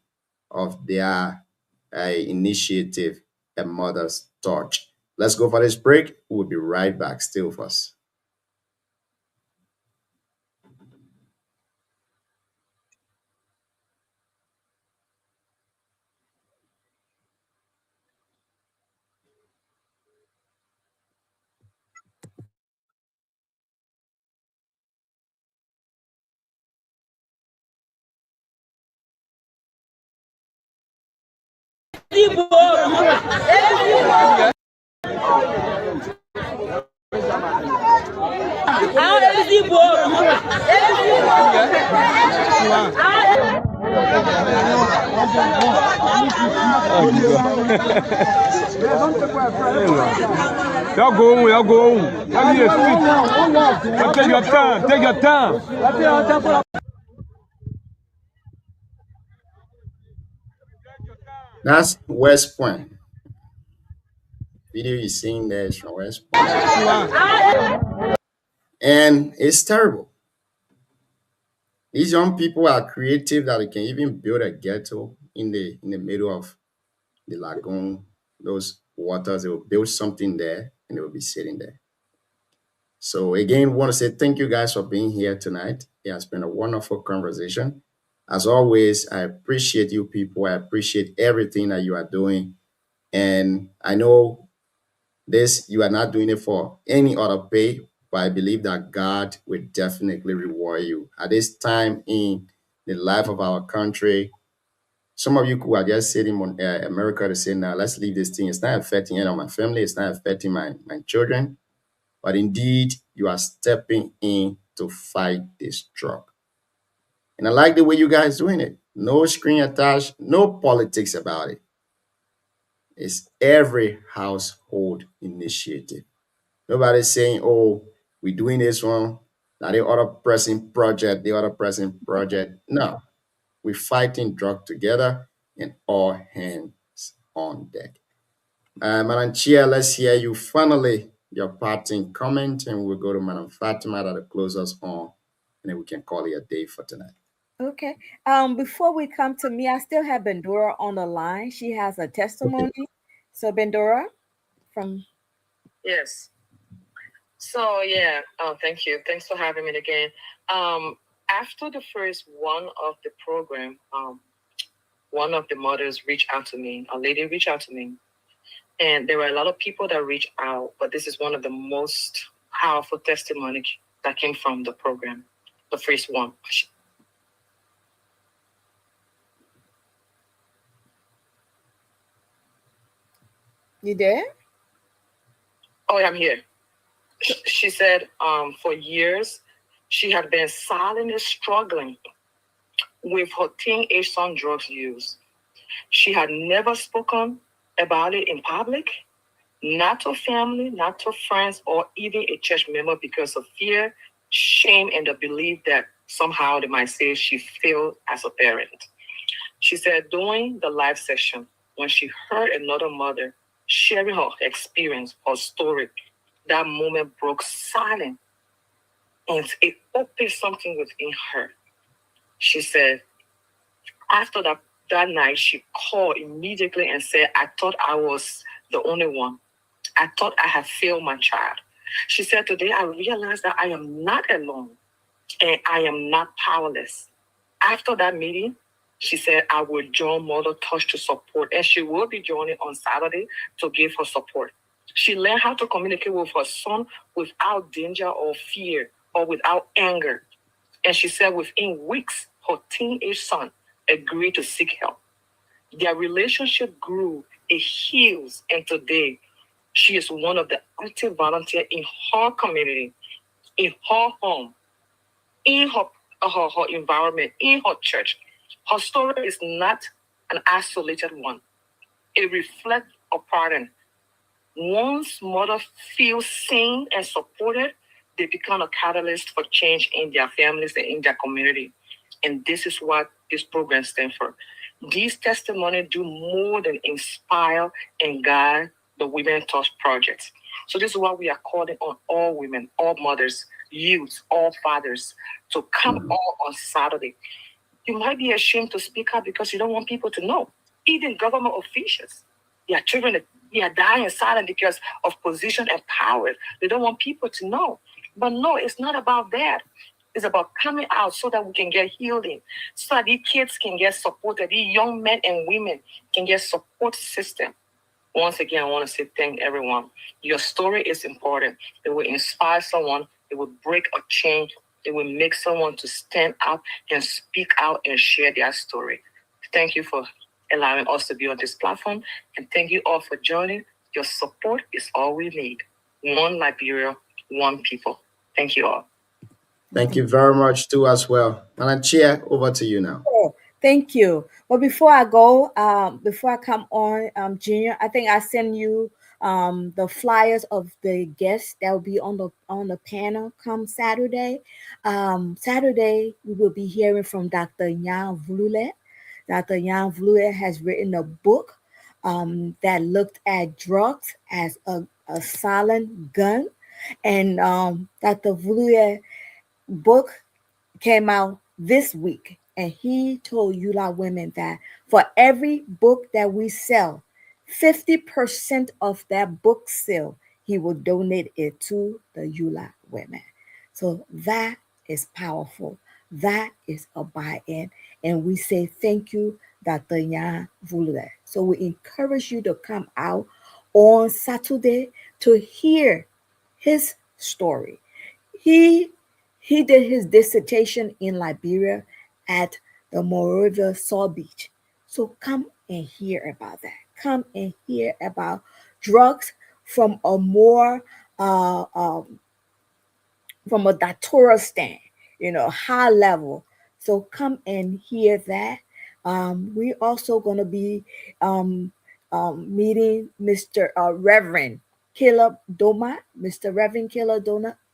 of their initiative, A Mother's Touch. Let's go for this break. We'll be right back. Stay with us.
Y'all go home, y'all go home. Take your time, take your time.
That's West Point. Video you're seeing there is from West Point. And it's terrible. These young people are creative that they can even build a ghetto in the middle of the lagoon. Those waters, they will build something there and they will be sitting there. So again, we want to say thank you guys for being here tonight. It has been a wonderful conversation. As always, I appreciate you people. I appreciate everything that you are doing. And I know this, you are not doing it for any other pay, but I believe that God will definitely reward you. At this time in the life of our country, some of you who are just sitting in America to say, now let's leave this thing. It's not affecting any of my family. It's not affecting my children. But indeed, you are stepping in to fight this drug. And I like the way you guys doing it. No screen attached, no politics about it. It's every household initiative. Nobody's saying, oh, we're doing this one, now the other pressing project, No, we're fighting drug together and all hands on deck. Madam Chair, let's hear you finally, your parting comment, and we'll go to Madam Fatima that'll close us on, and then we can call it a day for tonight.
Okay. Before we come to me, I still have Bendora on the line. She has a testimony. Okay. So Bendora from.
Yes. So yeah, thank you. Thanks for having me again. After the first one of the program, one of the mothers reached out to me. A lady reached out to me, and there were a lot of people that reached out, but this is one of the most powerful testimonies that came from the program, the first one.
You there?
Oh, I'm here. She said for years, she had been silently struggling with her teenage son drugs use. She had never spoken about it in public, not to family, not to friends, or even a church member because of fear, shame, and the belief that somehow they might say she failed as a parent. She said during the live session, when she heard another mother sharing her experience, her story, that moment broke silence and it opened something within her. She said, after that night, she called immediately and said, I thought I was the only one. I thought I had failed my child. She said, today I realized that I am not alone and I am not powerless. After that meeting, she said, I will join Mother Touch to support, and she will be joining on Saturday to give her support. She learned how to communicate with her son without danger or fear or without anger. And she said within weeks, her teenage son agreed to seek help. Their relationship grew, it heals, and today she is one of the active volunteers in her community, in her home, in her environment, in her church. Her story is not an isolated one. It reflects a pattern. Once mothers feel seen and supported, they become a catalyst for change in their families and in their community. And this is what this program stands for. These testimonies do more than inspire and guide. the Women Touch Project. So this is why we are calling on all women, all mothers, youths, all fathers to come all on Saturday. You might be ashamed to speak out because you don't want people to know. Even government officials, their children, they are dying silent because of position and power. They don't want people to know. But no, it's not about that. It's about coming out so that we can get healing, so that these kids can get supported, these young men and women can get support system. Once again, I want to say thank everyone. Your story is important. It will inspire someone. It will break a chain. It will make someone to stand up and speak out and share their story. Thank you for allowing us to be on this platform. And thank you all for joining. Your support is all we need. One Liberia, one people. Thank you all.
Thank you very much too as well. Chia, over to you now.
Oh, thank you. But before I go, before I come on, Junior, I think I send you the flyers of the guests that will be on the panel come Saturday. Saturday we will be hearing from Dr. Yan Vlule. Dr. Yan Vlule has written a book that looked at drugs as a silent gun, and Dr. Vlule book came out this week, and he told Yula women that for every book that we sell, 50% of that book sale, he will donate it to the Yula women. So that is powerful. That is a buy-in. And we say thank you, Dr. Yan Vlule. So we encourage you to come out on Saturday to hear his story. He did his dissertation in Liberia at the Monrovia Saw Beach. So come and hear about that. Come and hear about drugs from a more from a doctoral stand, high level. So come and hear that. We also going to be meeting Mr. Reverend Caleb Doma. Mr. Reverend Caleb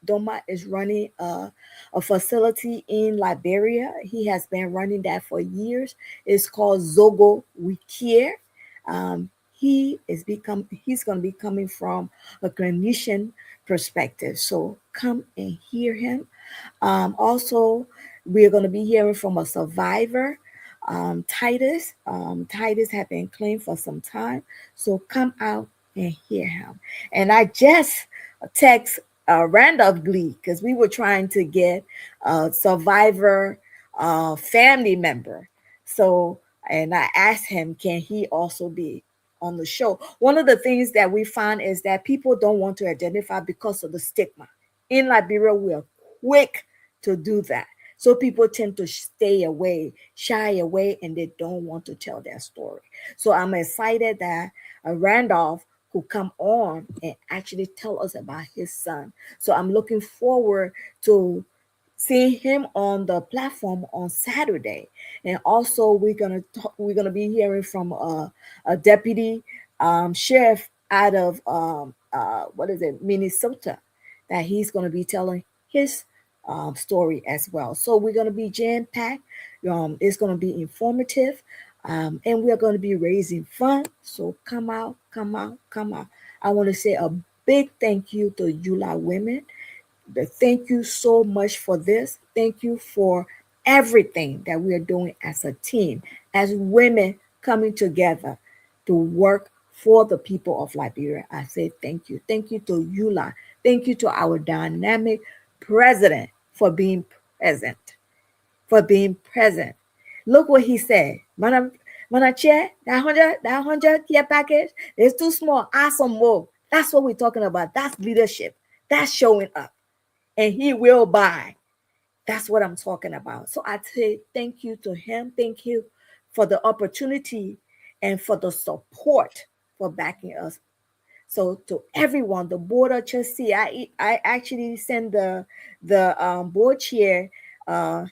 Doma is running a facility in Liberia. He has been running that for years. It's called Zogo We Care. He's going to be coming from a clinician perspective. So come and hear him. Also, we're going to be hearing from a survivor, Titus. Titus had been claimed for some time. So come out and hear him. And I just text Randolph Glee because we were trying to get a survivor family member. So, and I asked him, can he also be on the show? One of the things that we find is that people don't want to identify because of the stigma. In Liberia, we are quick to do that. So people tend to stay away, shy away, and they don't want to tell their story. So I'm excited that Randolph could come on and actually tell us about his son. So I'm looking forward to seeing him on the platform on Saturday. And also we're gonna be hearing from a deputy sheriff out of Minnesota, that he's gonna be telling his story as well. So we're gonna be jam-packed. It's gonna be informative. And we are going to be raising funds. So come out. I want to say a big thank you to Yula women. Thank you so much for this. Thank you for everything that we are doing as a team, as women coming together to work for the people of Liberia. I say thank you. Thank you to Yula. Thank you to our dynamic president for being present. Look what he said. Chair, that 100 care package is too small. Ask some more. That's what we're talking about. That's leadership. That's showing up. And he will buy. That's what I'm talking about. So I say thank you to him. Thank you for the opportunity and for the support for backing us. So to everyone, the board of trustees, I actually sent the board chair a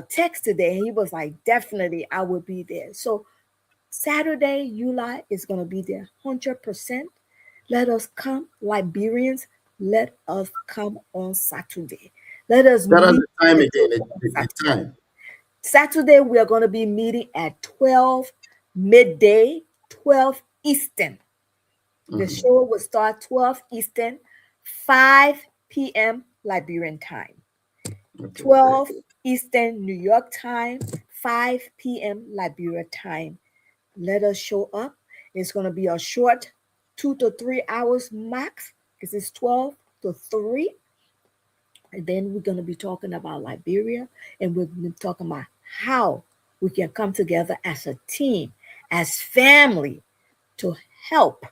text today, and he was like, definitely I will be there. So Saturday, Yula is going to be there 100%. Let us come, Liberians. Let us come on Saturday. Let us meet.
The time again. The time.
Saturday, we are going to be meeting at 12 midday, 12 Eastern. The show will start 12 Eastern, 5 p.m. Liberian time. 12 Eastern New York time, 5 p.m. Liberia time. Let us show up. It's going to be a short 2 to 3 hours max because it's 12 to 3. And then we're going to be talking about Liberia, and we're going to be talking about how we can come together as a team, as family, to help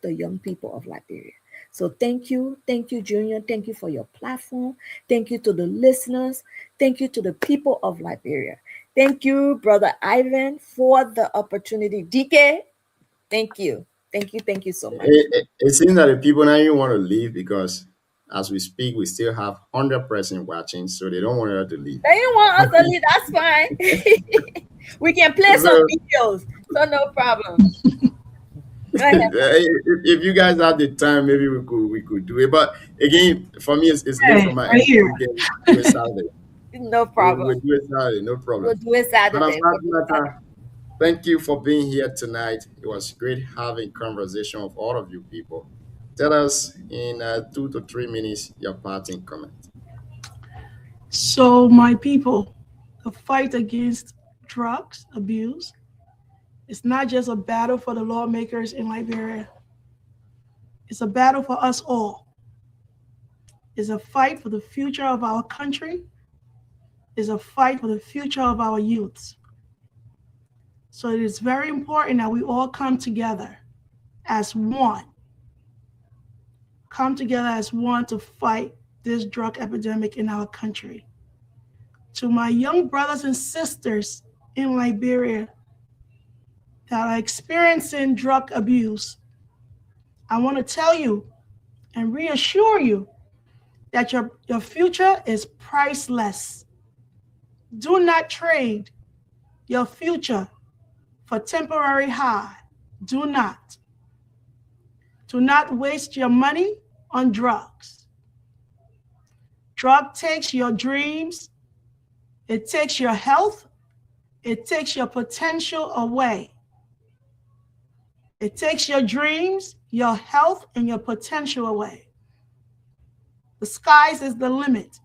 the young people of Liberia. So thank you, Junior. Thank you for your platform. Thank you to the listeners. Thank you to the people of Liberia. Thank you, Brother Ivan, for the opportunity. DK, thank you so much.
It seems that the people now even want to leave because as we speak, we still have 100% watching, so they don't want us to leave.
They don't want us to leave. That's fine. We can play some videos, so no problem.
If you guys have the time, maybe we could do it. But again, for me, it's late for my Saturday.
No problem.
We'll do it Saturday. No problem.
We'll do it Saturday.
Thank you for being here tonight. It was great having conversation with all of you people. Tell us in 2 to 3 minutes your parting comment.
So, my people, the fight against drugs abuse, it's not just a battle for the lawmakers in Liberia. It's a battle for us all. It's a fight for the future of our country. It's a fight for the future of our youths. So it is very important that we all come together as one. Come together as one to fight this drug epidemic in our country. To my young brothers and sisters in Liberia that are experiencing drug abuse, I want to tell you and reassure you that your future is priceless. Do not trade your future for temporary high. Do not. Do not waste your money on drugs. Drug takes your dreams, it takes your health, it takes your potential away. It takes your dreams, your health, and your potential away. The skies is the limit.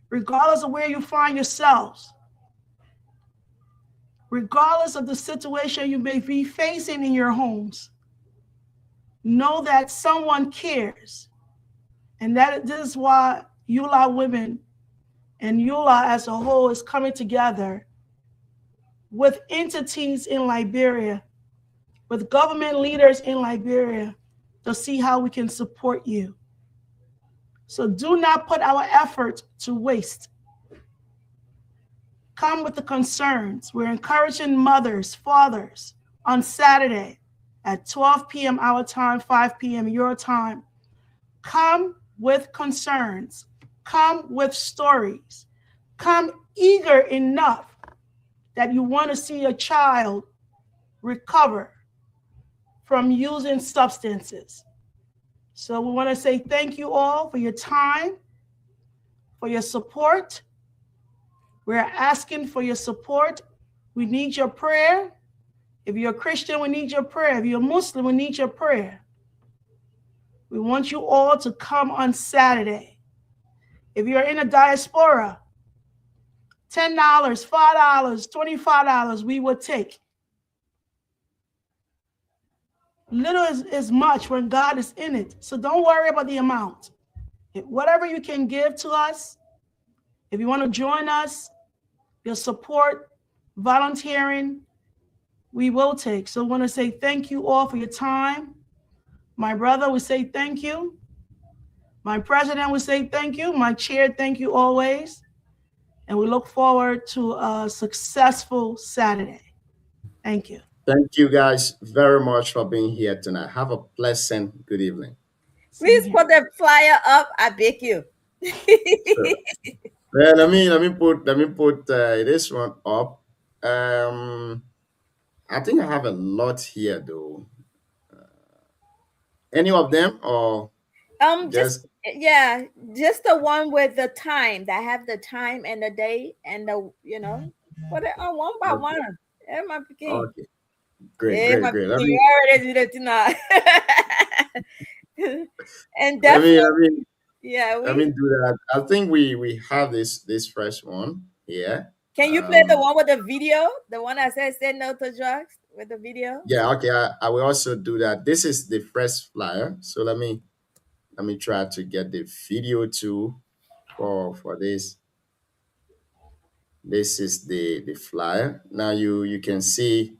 Regardless of where you find yourselves, regardless of the situation you may be facing in your homes, know that someone cares. And this is why EULA Women and EULA as a whole is coming together with entities in Liberia, with government leaders in Liberia to see how we can support you. So do not put our efforts to waste. Come with the concerns. We're encouraging mothers, fathers on Saturday at 12 p.m. our time, 5 p.m. your time. Come with concerns. Come with stories. Come eager enough that you want to see a child recover from using substances. So we want to say thank you all for your time, for your support. We're asking for your support. We need your prayer. If you're a Christian, we need your prayer. If you're a Muslim, we need your prayer. We want you all to come on Saturday. If you're in a diaspora, $10, $5, $25, we will take. Little is much when God is in it. So don't worry about the amount. Whatever you can give to us, if you want to join us, your support, volunteering, we will take. So I want to say thank you all for your time. My brother will say thank you. My president will say thank you. My chair, thank you always. And we look forward to a successful Saturday. Thank you.
Thank you guys very much for being here tonight. Have a pleasant good evening.
Please put the flyer up. I beg you.
Sure. Well, let me put this one up. I think I have a lot here though. Any of them or
just the one with the time that have the time and the day and the put it on one by one.
Okay. Great. Let me,
You already did it now. And
let me,
definitely, yeah,
let me do that. I think we have this first one here.
Can you play the one with the video? The one that says "Say No to Drugs" with the video?
Yeah, okay. I will also do that. This is the first flyer. So let me try to get the video too for this. This is the flyer. Now you can see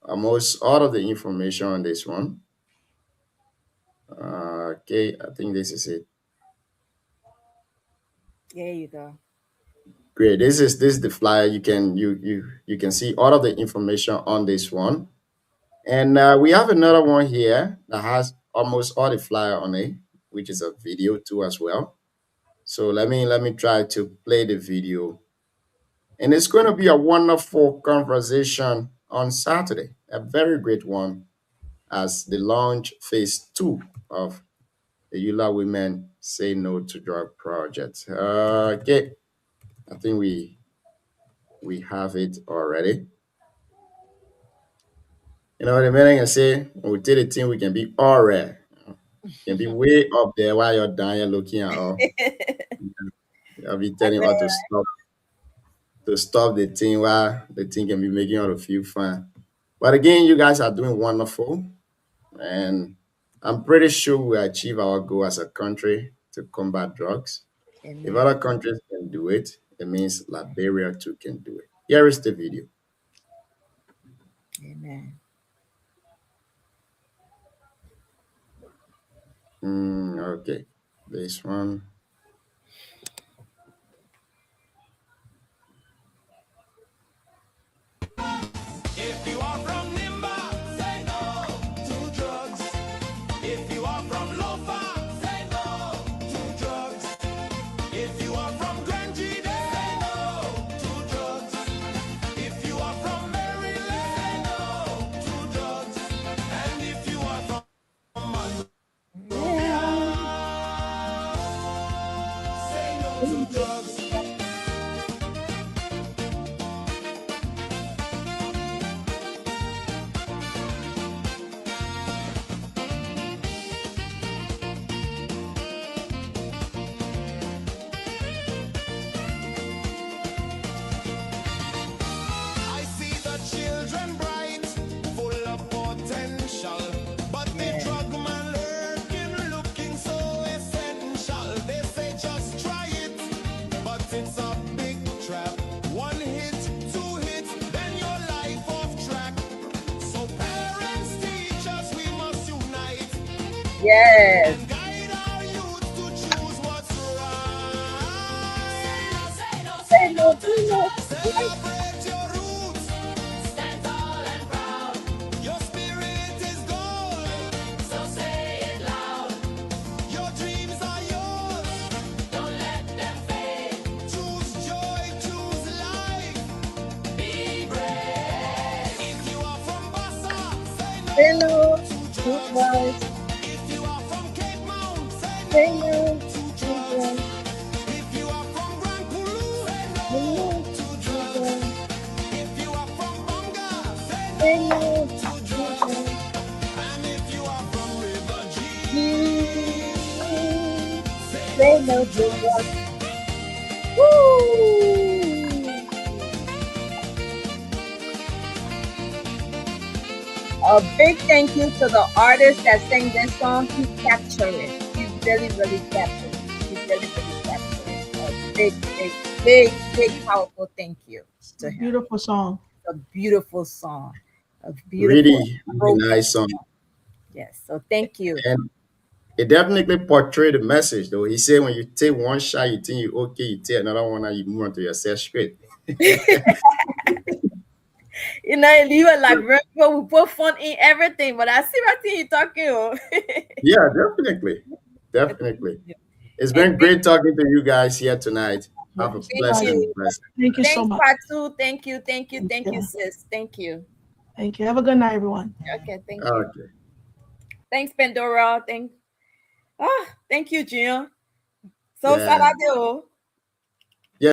almost all of the information on this one. Okay, I think this is it.
There you go.
Great. This is the flyer. You can see all of the information on this one. And we have another one here that has almost all the flyer on it, which is a video too as well. So let me try to play the video. And it's going to be a wonderful conversation on Saturday, a very great one, as the launch phase 2 of the Eula Women Say No to Drug project. Okay, I think we have it already. You know, the minute I say, when we take the team, we can be all right. Can be way up there while you're down here looking at all. I'll be telling you how to stop the team while the team can be making all of you fun. But again, you guys are doing wonderful. And I'm pretty sure we achieve our goal as a country to combat drugs.
Amen.
If other countries can do it, it means Liberia too can do it. Here is the video.
Amen.
Okay, this one.
If you are from Nimba, say no to drugs. If you are from Lofa, say no to drugs. If you are from Grangie, say no to drugs. If you are from Maryland, say no to drugs. And if you are from Monrovia, say no to drugs. I see the children bright, full of potential, but the drug man lurking, looking so essential. They say just try it, but it's a big trap. One hit, two hits, then your life off track. So parents, teachers, we must unite.
Yes.
And guide our youth to choose what's right.
Say no to drugs.
Celebrate your roots. Stand tall and proud. Your spirit is gold. So say it loud. Your dreams are yours. Don't let them fade. Choose joy, choose life. Be brave. If you are from Bassa,
Say no to drugs.
if you are from Cape Mount,
Say no to drugs.
if you are from Grand Pulu,
Say no to drugs.
if you are from Bonga,
Say no to drugs.
and if you are from River G,
Say no to drugs. Woo! A big thank you to the artist that sang this song. He captured it. He really captured it. He really captured it. A big, powerful thank you to him.
Beautiful song.
A beautiful song. A beautiful,
Really nice song.
Yes. So thank you.
And it definitely portrayed the message, though. He said when you take one shot, you think you're okay, you take another one, and you move on to yourself straight.
You know, you were like, we put fun in everything, but I see what you're talking about.
Yeah, definitely. It's been great talking to you guys here tonight. Have a pleasant rest.
Thank you so
Thanks,
much.
Patu. Thank you, sis. Thank you.
Thank you. Have a good night, everyone.
Okay, thank you.
Okay.
Thanks, Pandora. Thank you, Jim. So
Yeah.
Saturday.